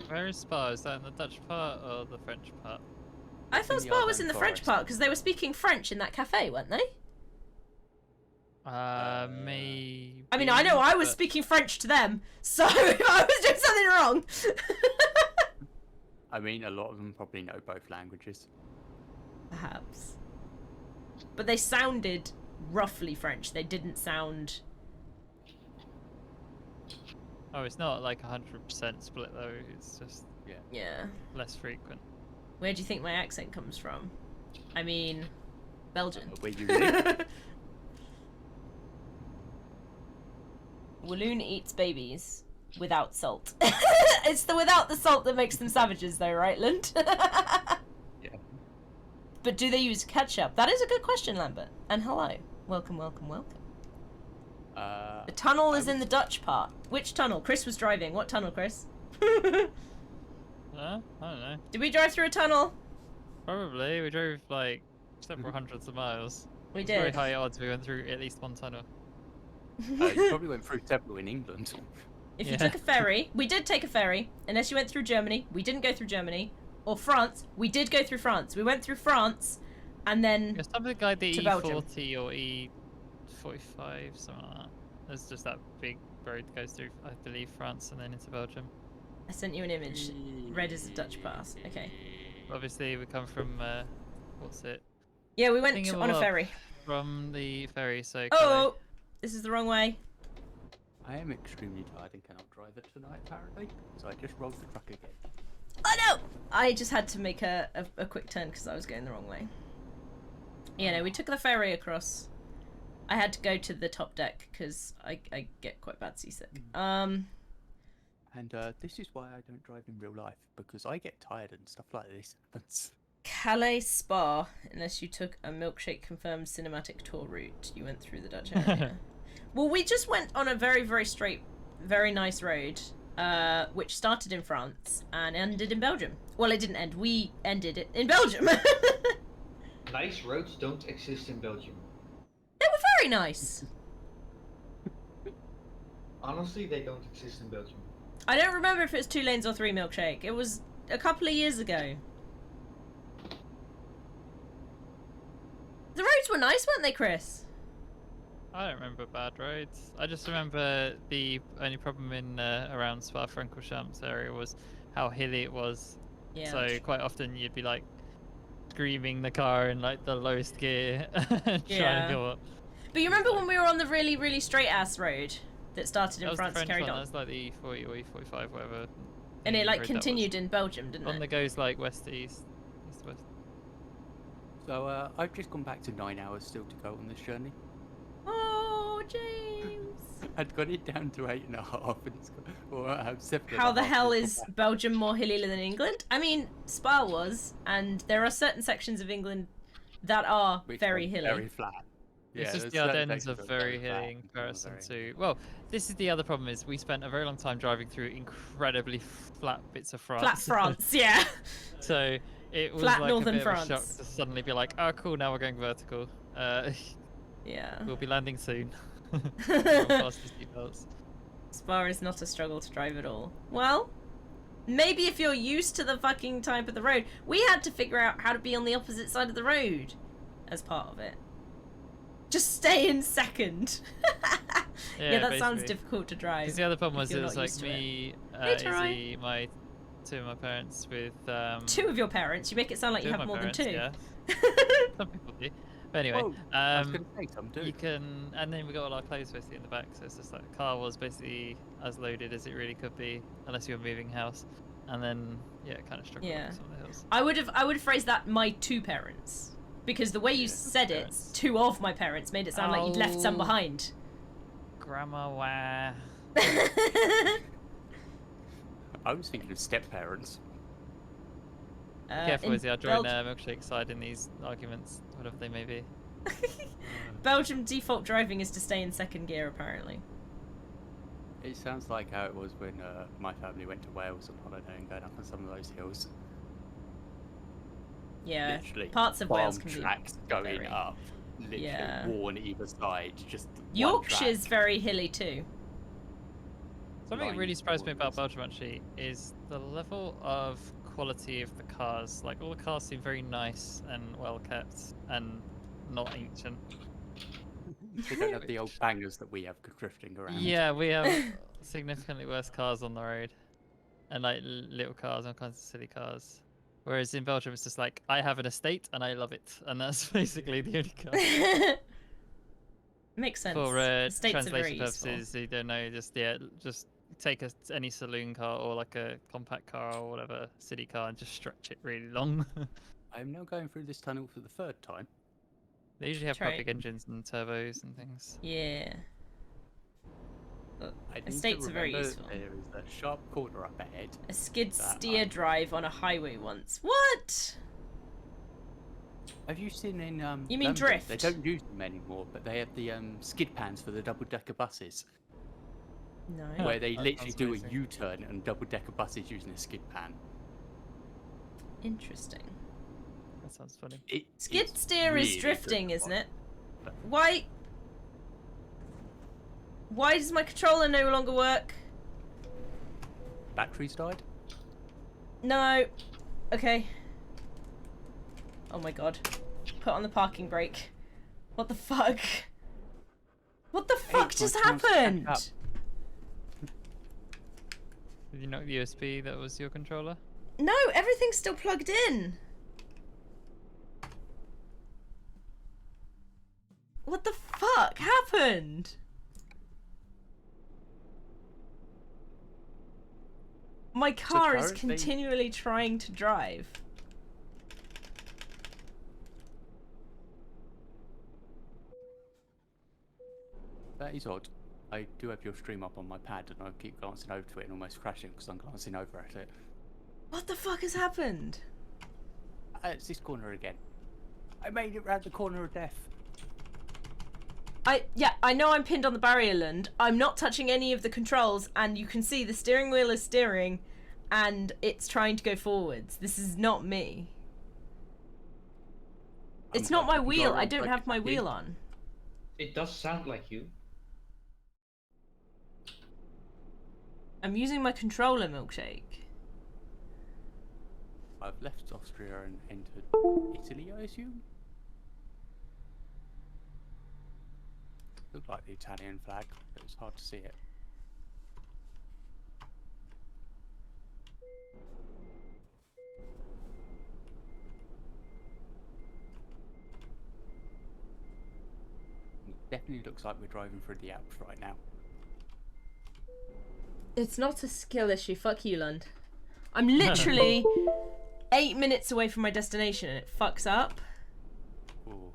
Where is Spa? Is that in the Dutch part or the French part? I thought the Spa was in Ardennes the French forest. part because they were speaking French in that cafe, weren't they? Maybe. I mean, I know I was but- speaking French to them, so if I was doing something wrong. I mean, a lot of them probably know both languages. Perhaps. But they sounded roughly French. They didn't sound. Oh, it's not like 100% split though. It's just Yeah. less frequent. Where do you think my accent comes from? I mean, Belgian. Where you live? Walloon eats babies without salt. It's the without the salt that makes them savages, though, right, Lind? Yeah. But do they use ketchup? That is a good question, Lambert. And hello. Welcome, welcome, welcome. The tunnel is in the Dutch part. Which tunnel? Chris was driving. What tunnel, Chris? I don't know. Did we drive through a tunnel? Probably. We drove like several hundreds of miles. We It's very did. high odds we went through at least one tunnel. You probably went through several in England. If you Yeah. took a ferry, we did take a ferry. Unless you went through Germany, we didn't go through Germany. Or France, we did go through France. We went through France, and then It's something like the To Belgium. E40 or E45, something like that. There's just that big road that goes through, I believe, France and then into Belgium. I sent you an image. Red is the Dutch pass. Okay. Obviously, we come from, what's it? Yeah, we went Thingy on a Bob. ferry. From the ferry, so. Oh, this is the wrong way. I am extremely tired and cannot drive it tonight, apparently. So I just rolled the truck again. Oh no! I just had to make a quick turn because I was going the wrong way. Yeah, no, we took the ferry across. I had to go to the top deck because I get quite bad seasick. And this is why I don't drive in real life, because I get tired and stuff like this happens. Calais Spa, unless you took a milkshake confirmed cinematic tour route. You went through the Dutch area. Well, we just went on a very, very straight, very nice road, which started in France and ended in Belgium. Well, it didn't end. We ended it in Belgium. They Nice roads don't exist in Belgium. were very nice. Honestly, they don't exist in Belgium. I don't remember if it was 2 lanes or 3 milkshake. It was a couple of years ago. The roads were nice, weren't they, Chris? I don't remember bad roads. I just remember the only problem in around Spa-Francorchamps area was how hilly it was. Yeah. So quite often you'd be like screaming the car in like the lowest gear, trying Yeah. to go up. But you remember when we were on the really, really straight ass road that started That in was the France, French carried one. on, That was like the E40 or E45, whatever. and it like road that was. continued in Belgium, didn't One it? that goes like west to east, east to west. So I've just gone back to 9 hours still to go on this journey. Oh, James. I'd got it down to 8.5, and it's got, or 7. How the hell is Belgium more hilly than England? I mean, Spa was, and there are certain sections of England that are very hilly. Very flat. It's just there's the certain Ardennes sections are that very flat hilly in and some are comparison very- to. Well, this is the other problem is we spent a very long time driving through incredibly flat bits of France. Flat France, yeah. So it was Flat like northern a bit of a shock France. to suddenly be like, oh cool, now we're going vertical. Yeah. We'll be landing soon. Fastest seatbelts. Spa is not a struggle to drive at all. Well, maybe if you're used to the fucking type of the road. We had to figure out how to be on the opposite side of the road as part of it. Just stay in second. Yeah, that sounds basically. difficult to drive. Because the other problem if was you're it was not like used to it. me, Hey, Troy. Izzy, my two of my parents with 2 of your parents. You make it sound like two you of have my more parents, than 2. Yeah. Some people do. But anyway, Oh, I was going to say some you too. can, and then we got all our clothes basically in the back, so it's just like the car was basically as loaded as it really could be, unless you were moving house, and then yeah, it kind of struggled Yeah. up some of the hills. I would phrase that my 2 parents. Because the way you Yeah, said it, parents. 2 of my parents made it sound like you'd left some Oh. behind. Grandma, wah. I was thinking of step parents. Careful, in Izzy, I'll join Bel- Milkshake side in these arguments, whatever they may be. Belgium default driving is to stay in second gear, apparently. It sounds like how it was when my family went to Wales on holiday and going up on some of those hills. Yeah, Literally, parts of Wales farm can be tracks going very- up, literally Yeah. worn either side, just one Yorkshire's track. very hilly too. Something that Line really surprised me about borders. Belgium actually is the level of quality of the cars. Like all the cars seem very nice and well kept and not ancient. They don't have the old bangers that we have drifting around. Yeah, we have significantly worse cars on the road, and like little cars, all kinds of silly cars. Whereas in Belgium, it's just like I have an estate and I love it, and that's basically the only car. Makes sense. For Estates are very translation useful. purposes, you don't know, just take any saloon car or like a compact car or whatever city car and just stretch it really long. I'm now going through this tunnel for the 3rd time. They usually have Try quite it. big engines and turbos and things. Yeah. I need Estates to are very remember useful. There is that sharp corner up ahead. A skid That steer I- drive on a highway once. What? Have you seen in You mean London, drift? They don't use them anymore, but they have the skid pans for the double-decker buses, No. Huh. where they That literally sounds do amazing. a U-turn on double-decker buses using a skid pan. Interesting. That sounds funny. Skid It's steer is really drifting, good isn't fun. it? Why? Why does my controller no longer work? Batteries died? No. Okay. Oh my god. Put on the parking brake. What the fuck? What the fuck it's my just chance to catch happened? up. Did you knock the USB that was your controller? No, everything's still plugged in. What the fuck happened? My car is currently- continually trying to drive. That is odd. I do have your stream up on my pad and I keep glancing over to it and almost crashing because I'm glancing over at it. What the fuck has happened? It's this corner again. I made it round the corner of death. I know I'm pinned on the barrier land. I'm not touching any of the controls, and you can see the steering wheel is steering and it's trying to go forwards. This is not me. It's not my wheel. I don't have my wheel on. It does sound like you. I'm using my controller, Milkshake. I've left Austria and entered Italy, I assume? Looked like the Italian flag, but it was hard to see it. It definitely looks like we're driving through the Alps right now. It's not a skill issue. Fuck you, Lund. I'm literally 8 minutes away from my destination and it fucks up. Ooh.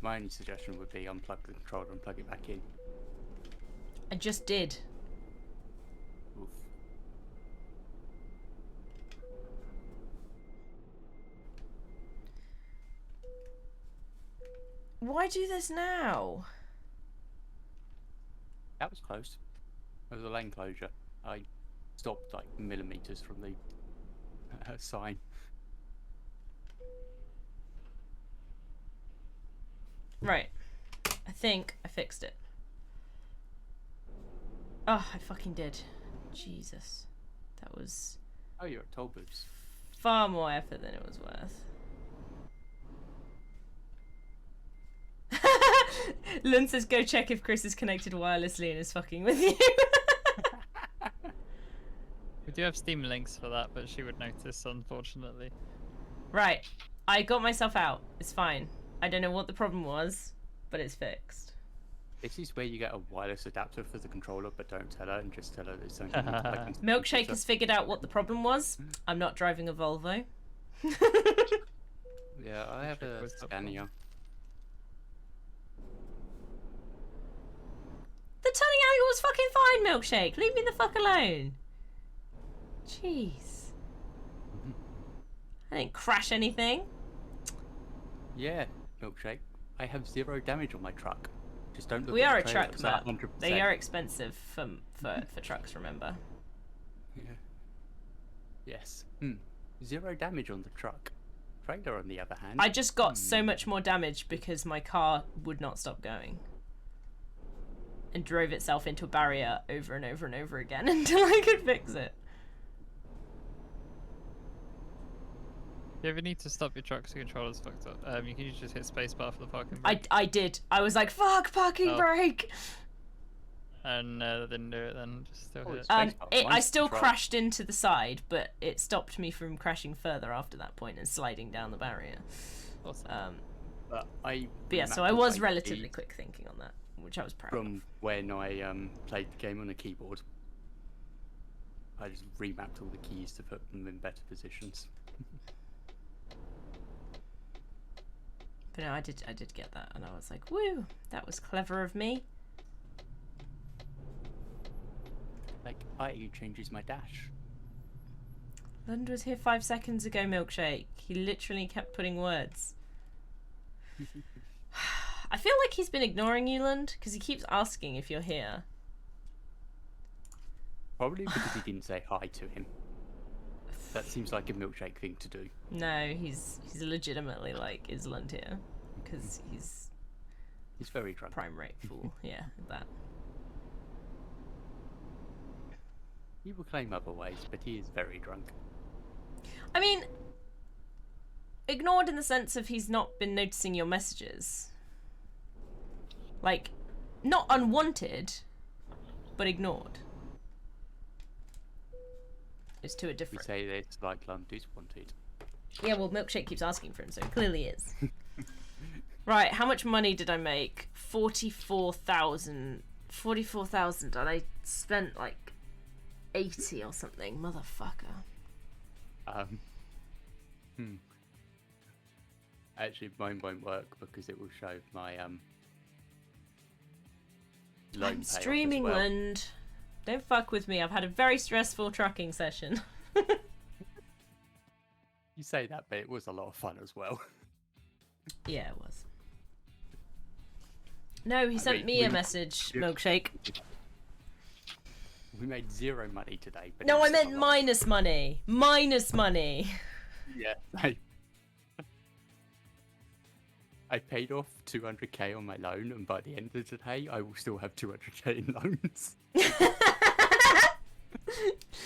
My only suggestion would be unplug the controller and plug it back in. I just did. Oof. Why do this now? That was close. There was a lane closure. I stopped like millimeters from the sign. Right. I think I fixed it. Oh, I fucking did. Jesus. That was Oh, you're at toll booths. far more effort than it was worth. Lund says, go check if Chris is connected wirelessly and is fucking with you. We do have Steam links for that, but she would notice, unfortunately. Right. I got myself out. It's fine. I don't know what the problem was, but it's fixed. This is where you get a wireless adapter for the controller, but don't tell her and just tell her it's something you need to plug into the Milkshake computer. has figured out what the problem was. I'm not driving a Volvo. Yeah, I have a was that Scania. The turning angle was fucking fine, Milkshake. Leave me the fuck alone. Jeez. I didn't crash anything. Yeah, Milkshake. I have 0 damage on my truck. Just don't look We at are the a trailer, truck, it's Matt. 100%. They are expensive for trucks, remember? Yeah. Yes. 0 damage on the truck. Trailer, on the other hand. I just got so much more damage because my car would not stop going. And drove itself into a barrier over and over and over again until I could fix it. If you ever need to stop your truck so your controller's fucked up, you can just hit spacebar for the parking brake. I did. I was like, fuck, parking Oh. brake! And that didn't do it then, just still Oh, hit it's it. Spacebar. I Mine's still control. crashed into the side, but it stopped me from crashing further after that point and sliding down the barrier. Awesome. But I. But yeah, so remapped I all was my relatively keys quick thinking on that, which I was proud of. From when I played the game on a keyboard. I just remapped all the keys to put them in better positions. But no, I did get that, and I was like, woo, that was clever of me. Like, IE changes my dash. Lund was here 5 seconds ago, Milkshake. He literally kept putting words. I feel like he's been ignoring you, Lund, because he keeps asking if you're here. Probably because he didn't say hi to him. That seems like a milkshake thing to do. No, he's legitimately like Island here, because he's very drunk. prime rate fool. Yeah, that. He will claim other ways, but he is very drunk. I mean, ignored in the sense of he's not been noticing your messages. Like, not unwanted, but ignored. It's to a We different. say that it's like Lund is wanted. Yeah, well, Milkshake keeps asking for him, so he clearly is. Right, how much money did I make? 44,000. 44,000, and I spent like 80 or something. Motherfucker. Actually, mine won't work because it will show my loan I'm payoff as streaming, well. Lund. Don't fuck with me. I've had a very stressful trucking session. You say that, but it was a lot of fun as well. Yeah, it was. No, he sent mean, me a we- message, Milkshake. We made 0 money today. But it No, was I still meant a lot. minus money. Minus money. Yeah. I paid off 200k on my loan, and by the end of today, I will still have 200k in loans.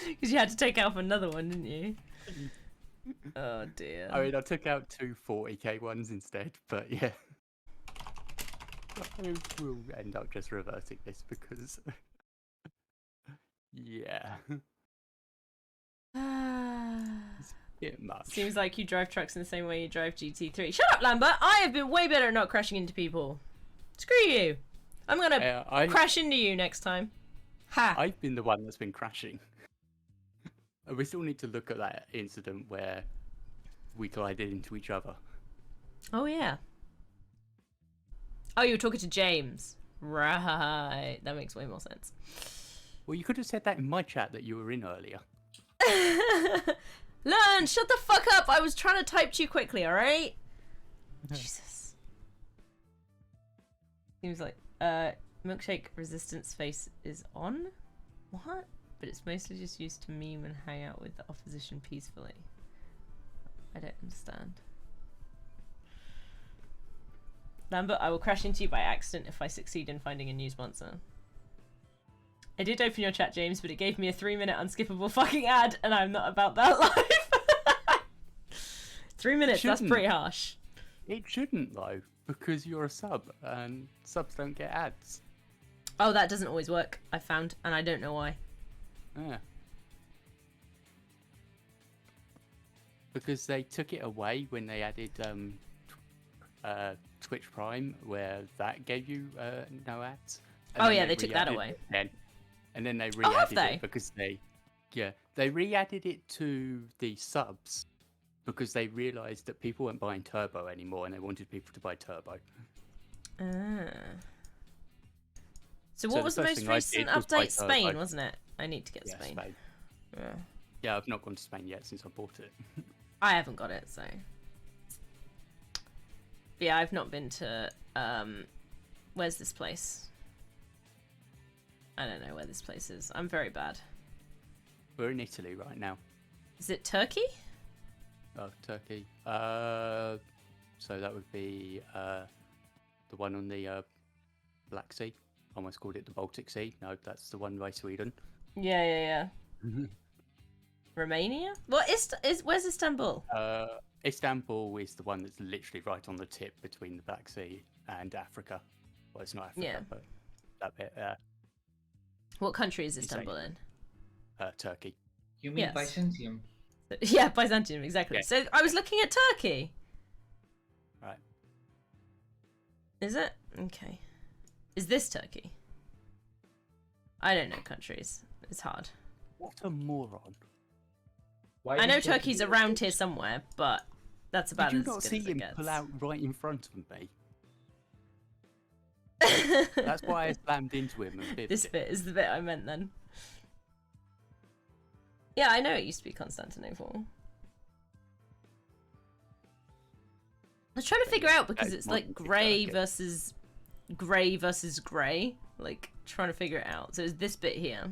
Because you had to take out another one, didn't you? Oh dear. I mean, I took out 2 40k ones instead, but yeah. I will end up just reversing this because... yeah. Bit much. Seems like you drive trucks in the same way you drive GT3. Shut up, Lambert! I have been way better at not crashing into people. Screw you. I'm gonna crash into you next time. Ha! I've been the one that's been crashing. We still need to look at that incident where we collided into each other. Oh, yeah. Oh, you were talking to James. Right. That makes way more sense. Well, you could have said that in my chat that you were in earlier. Learn! Shut the fuck up! I was trying to type to you quickly, alright? Jesus. Seems like, Milkshake resistance face is on? What? But it's mostly just used to meme and hang out with the opposition peacefully. I don't understand. Lambert, I will crash into you by accident if I succeed in finding a new sponsor. I did open your chat, James, but it gave me a 3-minute unskippable fucking ad, and I'm not about that life. 3 minutes, that's Shouldn't. pretty harsh. It shouldn't, though, because you're a sub, and subs don't get ads. Oh, that doesn't always work, I found, and I don't know why. Yeah. Because they took it away when they added Twitch Prime, where that gave you no ads. And Oh then yeah, they took that re-added away. it then. And then they Oh, have re-added they? it because they re-added it to the subs because they realised that people weren't buying Turbo anymore, and they wanted people to buy Turbo. Ah. So So what the was the first most thing I recent did was buy update? Spain, Turbo. wasn't it? I need to get Yeah, Spain. Spain. Yeah. Yeah, I've not gone to Spain yet since I bought it. I haven't got it, so. Yeah, I've not been to, where's this place? I don't know where this place is. I'm very bad. We're in Italy right now. Is it Turkey? Oh, Turkey. So that would be the one on the Black Sea. Almost called it the Baltic Sea. No, that's the one by Sweden. Yeah. Romania? What is where's Istanbul? Istanbul is the one that's literally right on the tip between the Black Sea and Africa. Well, it's not Africa, Yeah. but that bit. What country is Insane. Istanbul in? Turkey. You mean Yes. Byzantium? Yeah, Byzantium, exactly. Yeah. So I was looking at Turkey. Right. Is it? Okay. Is this Turkey? I don't know countries. It's hard. What a moron. Why I know did Turkey Turkey's do it? around here somewhere, but that's about Did you as not good see as it him gets. pull out right in front of me? That's why I slammed into him and biffed This it. bit is the bit I meant then. Yeah, I know it used to be Constantinople. I was trying to figure out because That's it's like modern grey Turkey. versus grey. Like trying to figure it out. So it's this bit here.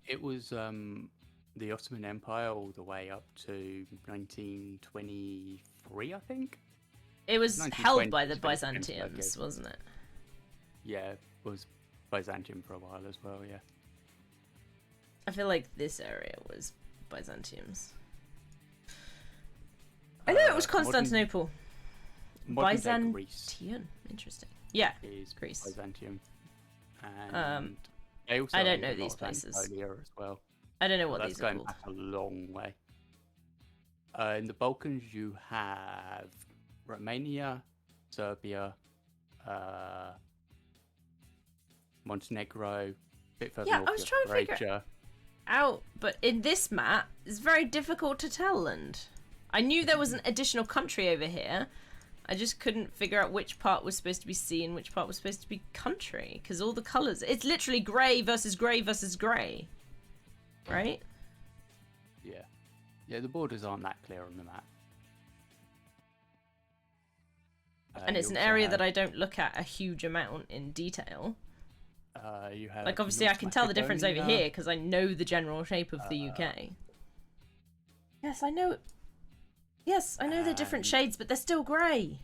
It was the Ottoman Empire all the way up to 1923, I think. It was held 1920 by the is when it became Byzantians, Soviet. wasn't it? Yeah, it was Byzantium for a while as well. Yeah. I feel like this area was Byzantium's. I know it was Constantinople. Modern day Greece Byzantium. Interesting. Yeah. is Greece. Byzantium, and they also I don't owned know a lot these of places. Anatolia as well. I don't know what That's these are going called. back a long way. In the Balkans, you have Romania, Serbia, Montenegro, a bit further Yeah, north I was you have trying to figure Croatia. out, but in this map, it's very difficult to tell. And I knew there was an additional country over here. I just couldn't figure out which part was supposed to be sea and which part was supposed to be country, because all the colors, it's literally grey versus grey versus grey, right? Yeah, the borders aren't that clear on the map. And it's an area that I don't look at a huge amount in detail. You have Like, obviously, I North can tell the difference over Macedonia, here because I know the general shape of the UK. Yes, I know. Yes, I know they're different and shades, but they're still grey.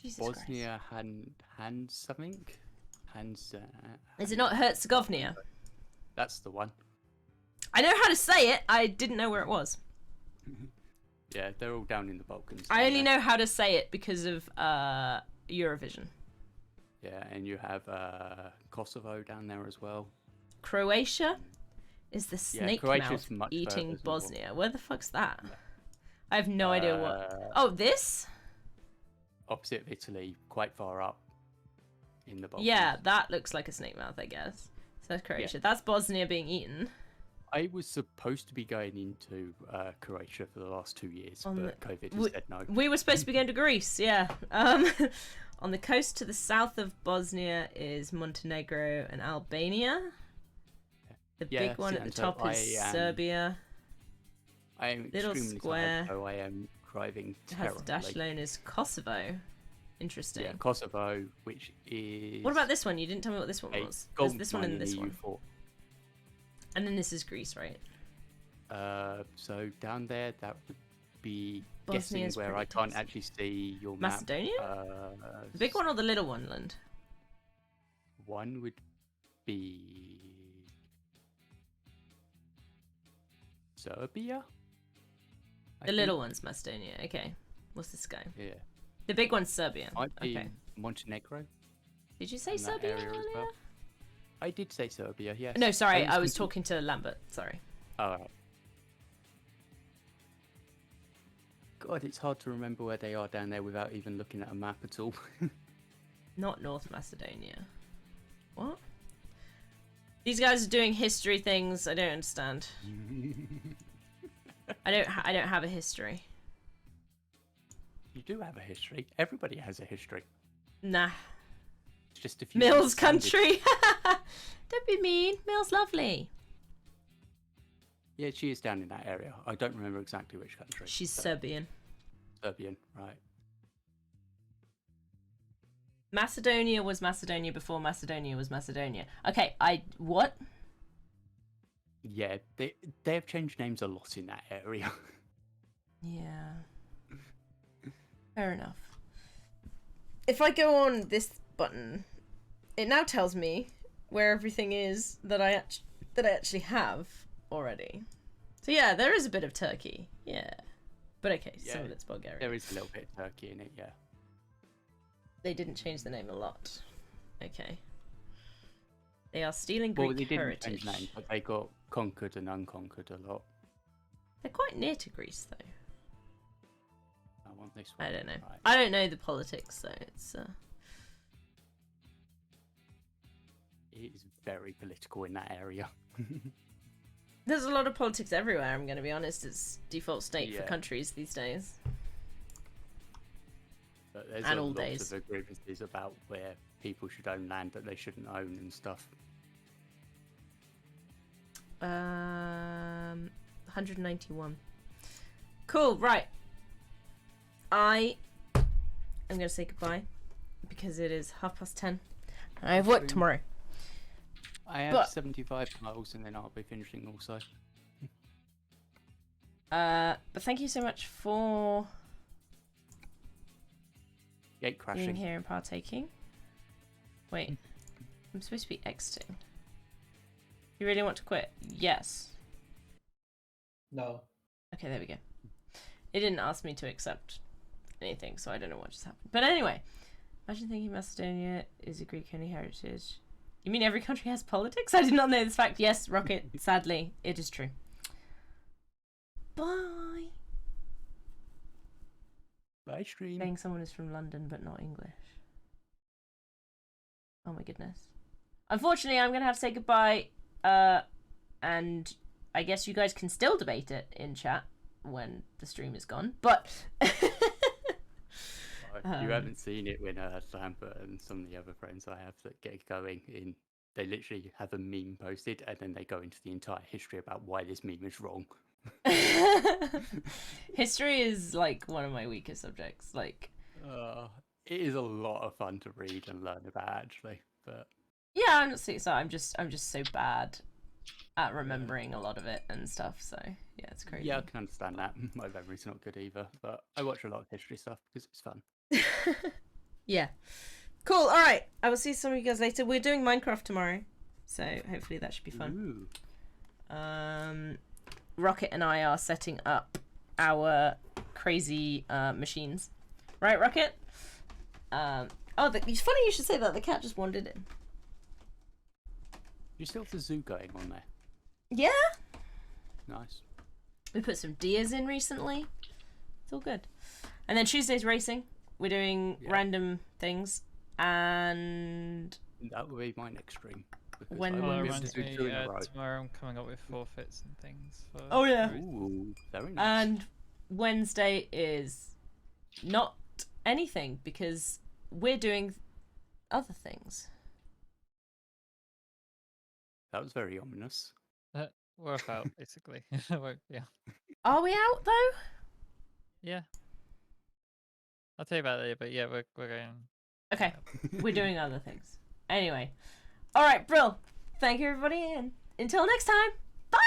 Jesus Christ. Bosnia Han something. Is it not Herzegovina? That's the one. I know how to say it. I didn't know where it was. Yeah, they're all down in the Balkans. I only there. know how to say it because of Eurovision. Yeah, and you have Kosovo down there as well. Croatia is the snake Croatia's mouth much eating further north. Bosnia. Where the fuck's that? I have no idea what. Oh, this? Opposite of Italy, quite far up in the Balkans. Yeah, that looks like a snake mouth, I guess. So that's Croatia. That's Bosnia being eaten. I was supposed to be going into Croatia for the last 2 years, On but COVID has said no. We were supposed to be going to Greece, yeah. On the coast to the south of Bosnia is Montenegro and Albania. The Yeah, big one see, at the and so top is I am- Serbia. I am Little extremely square. tired, so I am driving It has terribly. the dash line is Kosovo. Interesting. Yeah, Kosovo, which is What about this one? You didn't tell me what this one a was. There's gold this one mine and in this the one. U4. And then this is Greece, right? So down there, that would be Bosnia's guessing where pretty I can't toxic. actually see your map. Macedonia? The big one or the little one, Lund? One would be Serbia. I The think. little one's Macedonia. Okay. What's this guy? Yeah, The big one's Serbia. might be Okay. Montenegro. Did you say in that Serbia area as earlier? well. I did say Serbia. Yes. No, sorry. I was confu- talking to Lambert. Sorry. Oh, right. God, it's hard to remember where they are down there without even looking at a map at all. Not North Macedonia. What? These guys are doing history things. I don't understand. I don't have a history. You do have a history. Everybody has a history. Nah. It's just if you Mill's understand it. country. Don't be mean. Mill's lovely. Yeah, she is down in that area. I don't remember exactly which country. She's so- Serbian. Serbian, right? Macedonia was Macedonia before Macedonia was Macedonia. Okay, what? Yeah, they have changed names a lot in that area. Yeah. Fair enough. If I go on this button, it now tells me where everything is that I actually have already. So yeah, there is a bit of Turkey. Yeah. But okay, some Yeah, of it's Bulgaria. There is a little bit of Turkey in it, yeah. They didn't change the name a lot. Okay. They are stealing Well, Greek they didn't heritage. change names, but they got conquered and unconquered a lot. They're quite near to Greece, though. I want this one. I don't know. Right. I don't know the politics, so it's. It is very political in that area. There's a lot of politics everywhere. I'm going to be honest. It's default state for Yeah. countries these days. But there's And a all lot days. of grievances about where people should own land that they shouldn't own and stuff. 191. Cool. Right. I am going to say goodbye because it is 10:30. I have work tomorrow. I have But 75 miles and then I'll be finishing also. but thank you so much for Gate being crashing. here and partaking. Wait, I'm supposed to be exiting. You really want to quit? Yes. No. Okay, there we go. It didn't ask me to accept anything, so I don't know what just happened. But anyway, imagine thinking Macedonia is a Greek-only heritage. You mean every country has politics? I did not know this fact. Yes, Rocket, sadly, it is true. Bye. Bye stream. Saying someone is from London but not English. Oh my goodness. Unfortunately, I'm going to have to say goodbye. And I guess you guys can still debate it in chat when the stream is gone. But You haven't seen it when Lambert and some of the other friends I have that get going in. They literally have a meme posted and then they go into the entire history about why this meme is wrong. history is like one of my weakest subjects. Like, It is a lot of fun to read and learn about actually, but yeah, I'm not so I'm just so bad at remembering a lot of it and stuff. So yeah, it's crazy. yeah, I can understand that. My memory's not good either, but I watch a lot of history stuff because it's fun. Yeah. Cool. All right. I will see some of you guys later. We're doing Minecraft tomorrow, so hopefully that should be fun. Ooh. Rocket and I are setting up our crazy machines, right, Rocket? It's funny you should say that. The cat just wandered in. You still have the zoo going on there. Yeah. Nice. We put some deers in recently. It's all good. And then Tuesday's racing. We're doing random things, and That will be my next stream. Because When I Well, won't it be able reminds to do me, two in a row. tomorrow I'm coming up with forfeits and things. For Oh, yeah. race. Ooh, very nice. and Wednesday is not anything because we're doing other things. That was very ominous. We're about basically. Yeah. Are we out though? Yeah. I'll tell you about it later, but yeah, we're going. Okay, we're doing other things. Anyway, all right, Brill. Thank you, everybody, and until next time, bye.